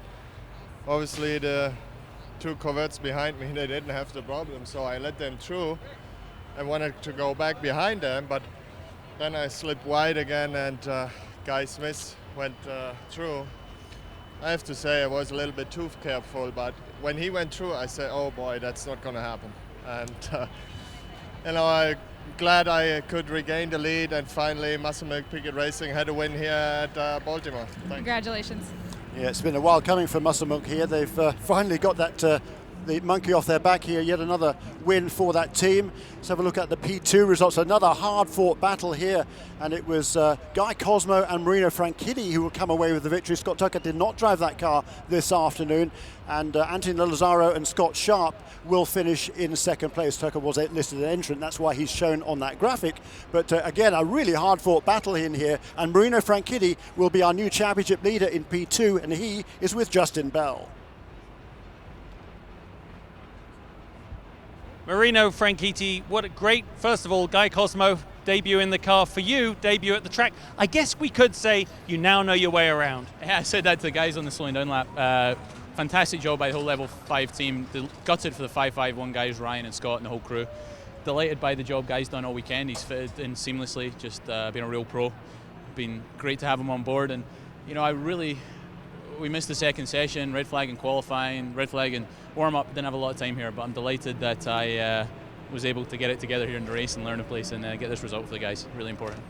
obviously the 2 Corvettes behind me, they didn't have the problem, so I let them through. I wanted to go back behind them, but then I slipped wide again, and Guy Smith went through. I have to say I was a little bit too careful, but when he went through, I said, oh boy, that's not going to happen. And I'm glad I could regain the lead, and finally Muscle Milk Pickett Racing had a win here at Baltimore. Thanks. Congratulations. Yeah, it's been a while coming for Muscle Milk here. They've finally got that the monkey off their back here. Yet another win for that team. Let's have a look at the P2 results. Another hard-fought battle here, and it was Guy Cosmo and Marino Franchitti who will come away with the victory. Scott Tucker did not drive that car this afternoon, and Anthony Lazzaro and Scott Sharp will finish in 2nd place. Tucker was listed an entrant, that's why he's shown on that graphic. But again, a really hard-fought battle in here, and Marino Franchitti will be our new championship leader in P2, and he is with Justin Bell. Marino Franchitti, what a great, first of all, Guy Cosmo, debut in the car for you, debut at the track. I guess we could say you now know your way around. Yeah, I said that to the guys on the slowing down lap. Fantastic job by the whole level 5 team. Gutted for the 551 guys, Ryan and Scott and the whole crew. Delighted by the job Guy's done all weekend. He's fitted in seamlessly, just been a real pro. Been great to have him on board, and you know, we missed the 2nd session, red flag in qualifying, red flag in warm-up, didn't have a lot of time here, but I'm delighted that I was able to get it together here in the race and learn a place and get this result for the guys. Really important.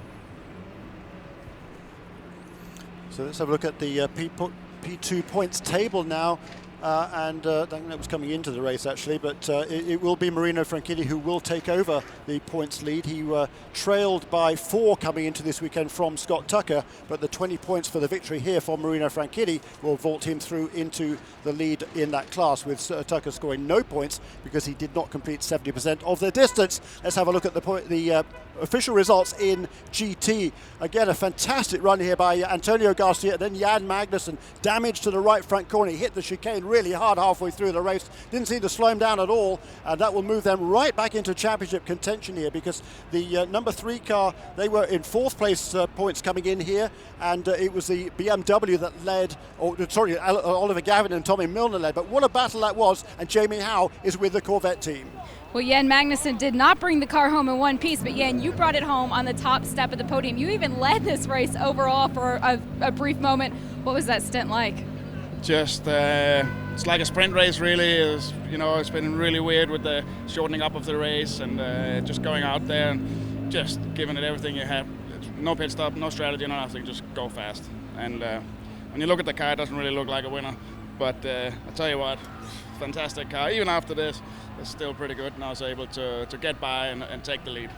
So let's have a look at the P2 points table now. and I think that was coming into the race actually, but it will be Marino Franchitti who will take over the points lead. He trailed by 4 coming into this weekend from Scott Tucker, but the 20 points for the victory here for Marino Franchitti will vault him through into the lead in that class, with Tucker scoring no points because he did not complete 70% of the distance. Let's have a look at the official results in GT. Again, a fantastic run here by Antonio Garcia, then Jan Magnussen. Damage to the right front corner. He hit the chicane really hard halfway through the race. Didn't seem to slow him down at all, and that will move them right back into championship contention here, because the number 3 car, they were in 4th place points coming in here, and it was the BMW that led, Oliver Gavin and Tommy Milner led, but what a battle that was, and Jamie Howe is with the Corvette team. Well, Jan Magnussen did not bring the car home in one piece, but Jan, you brought it home on the top step of the podium. You even led this race overall for a brief moment. What was that stint like? Just, it's like a sprint race really. It's been really weird with the shortening up of the race, and just going out there and just giving it everything you have. No pit stop, no strategy, no nothing, just go fast. And when you look at the car, it doesn't really look like a winner, but I tell you what, fantastic car. Even after this, it's still pretty good, and I was able to get by and take the lead.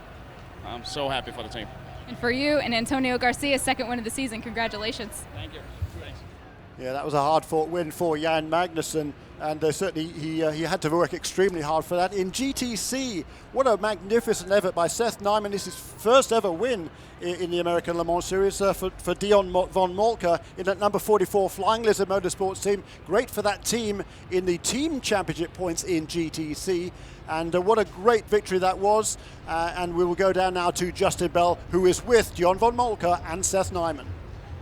I'm so happy for the team. And for you and Antonio Garcia, 2nd win of the season. Congratulations. Thank you. Thanks. Yeah, that was a hard-fought win for Jan Magnussen, and certainly he had to work extremely hard for that. In GTC, what a magnificent effort by Seth Nyman. This is his first ever win in the American Le Mans Series for Dion von Moltke in that number 44 Flying Lizard Motorsports team. Great for that team in the team championship points in GTC. And what a great victory that was. And we will go down now to Justin Bell, who is with Dion von Moltke and Seth Nyman.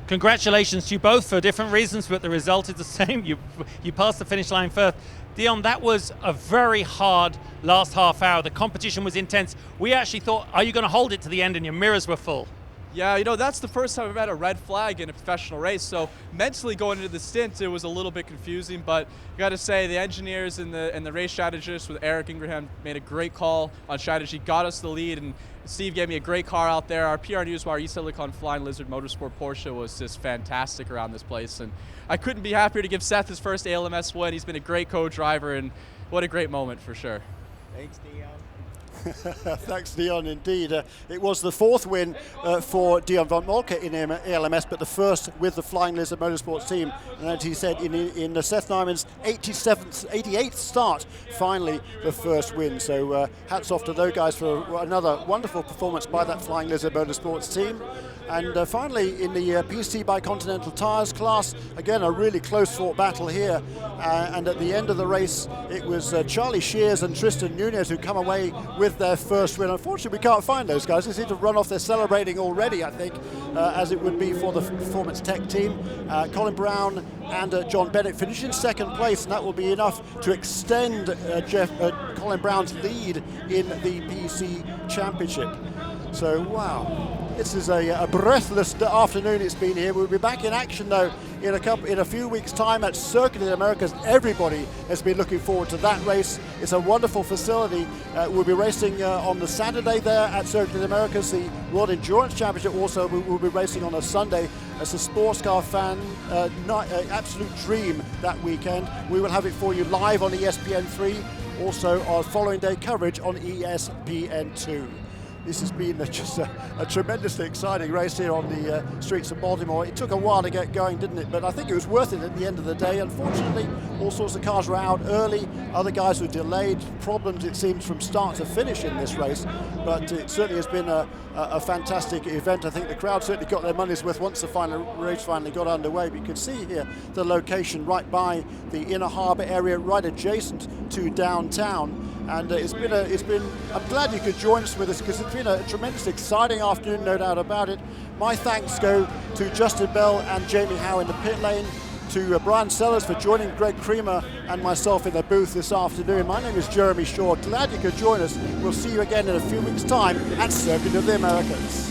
Congratulations to you both for different reasons, but the result is the same. You passed the finish line first. Dion, that was a very hard last half hour. The competition was intense. We actually thought, are you going to hold it to the end? And your mirrors were full. Yeah, that's the first time I've had a red flag in a professional race, so mentally going into the stint, it was a little bit confusing, but I got to say the engineers and the race strategists with Eric Ingraham made a great call on strategy, got us the lead, and Steve gave me a great car out there. Our PR Newswire East Silicon Flying Lizard Motorsport Porsche was just fantastic around this place, and I couldn't be happier to give Seth his first ALMS win. He's been a great co-driver, and what a great moment for sure. Thanks, Dion. Thanks, Dion, indeed. It was the 4th win for Dion von Moltke in ALMS, but the first with the Flying Lizard Motorsports team. And as he said, in Seth Nyman's 88th start, finally the first win. So hats off to those guys for another wonderful performance by that Flying Lizard Motorsports team. And finally, in the PC Bicontinental Tires class, again, a really close-fought battle here. And at the end of the race, it was Charlie Shears and Tristan Nunez who come away with their first win. Unfortunately, we can't find those guys. They seem to run off. They're celebrating already, I think, as it would be for the Performance Tech team. Colin Brown and John Bennett finish in 2nd place, and that will be enough to extend Colin Brown's lead in the PC Championship. So, wow. This is a breathless afternoon it's been here. We'll be back in action, though, in a few weeks' time at Circuit of the Americas. Everybody has been looking forward to that race. It's a wonderful facility. We'll be racing on the Saturday there at Circuit of the Americas. The World Endurance Championship also will be racing on a Sunday. As a sports car fan, absolute dream that weekend. We will have it for you live on ESPN3, also our following day coverage on ESPN2. This has been just a tremendously exciting race here on the streets of Baltimore. It took a while to get going, didn't it? But I think it was worth it at the end of the day. Unfortunately, all sorts of cars were out early. Other guys were delayed. Problems, it seems, from start to finish in this race. But it certainly has been a fantastic event. I think the crowd certainly got their money's worth once the race finally got underway. But you can see here the location right by the Inner Harbor area, right adjacent to downtown. And I'm glad you could join us with us, because it's been a tremendously exciting afternoon, no doubt about it. My thanks go to Justin Bell and Jamie Howe in the pit lane, to Brian Sellers for joining Greg Creamer and myself in the booth this afternoon. My name is Jeremy Shaw. Glad you could join us. We'll see you again in a few weeks' time at Circuit of the Americas.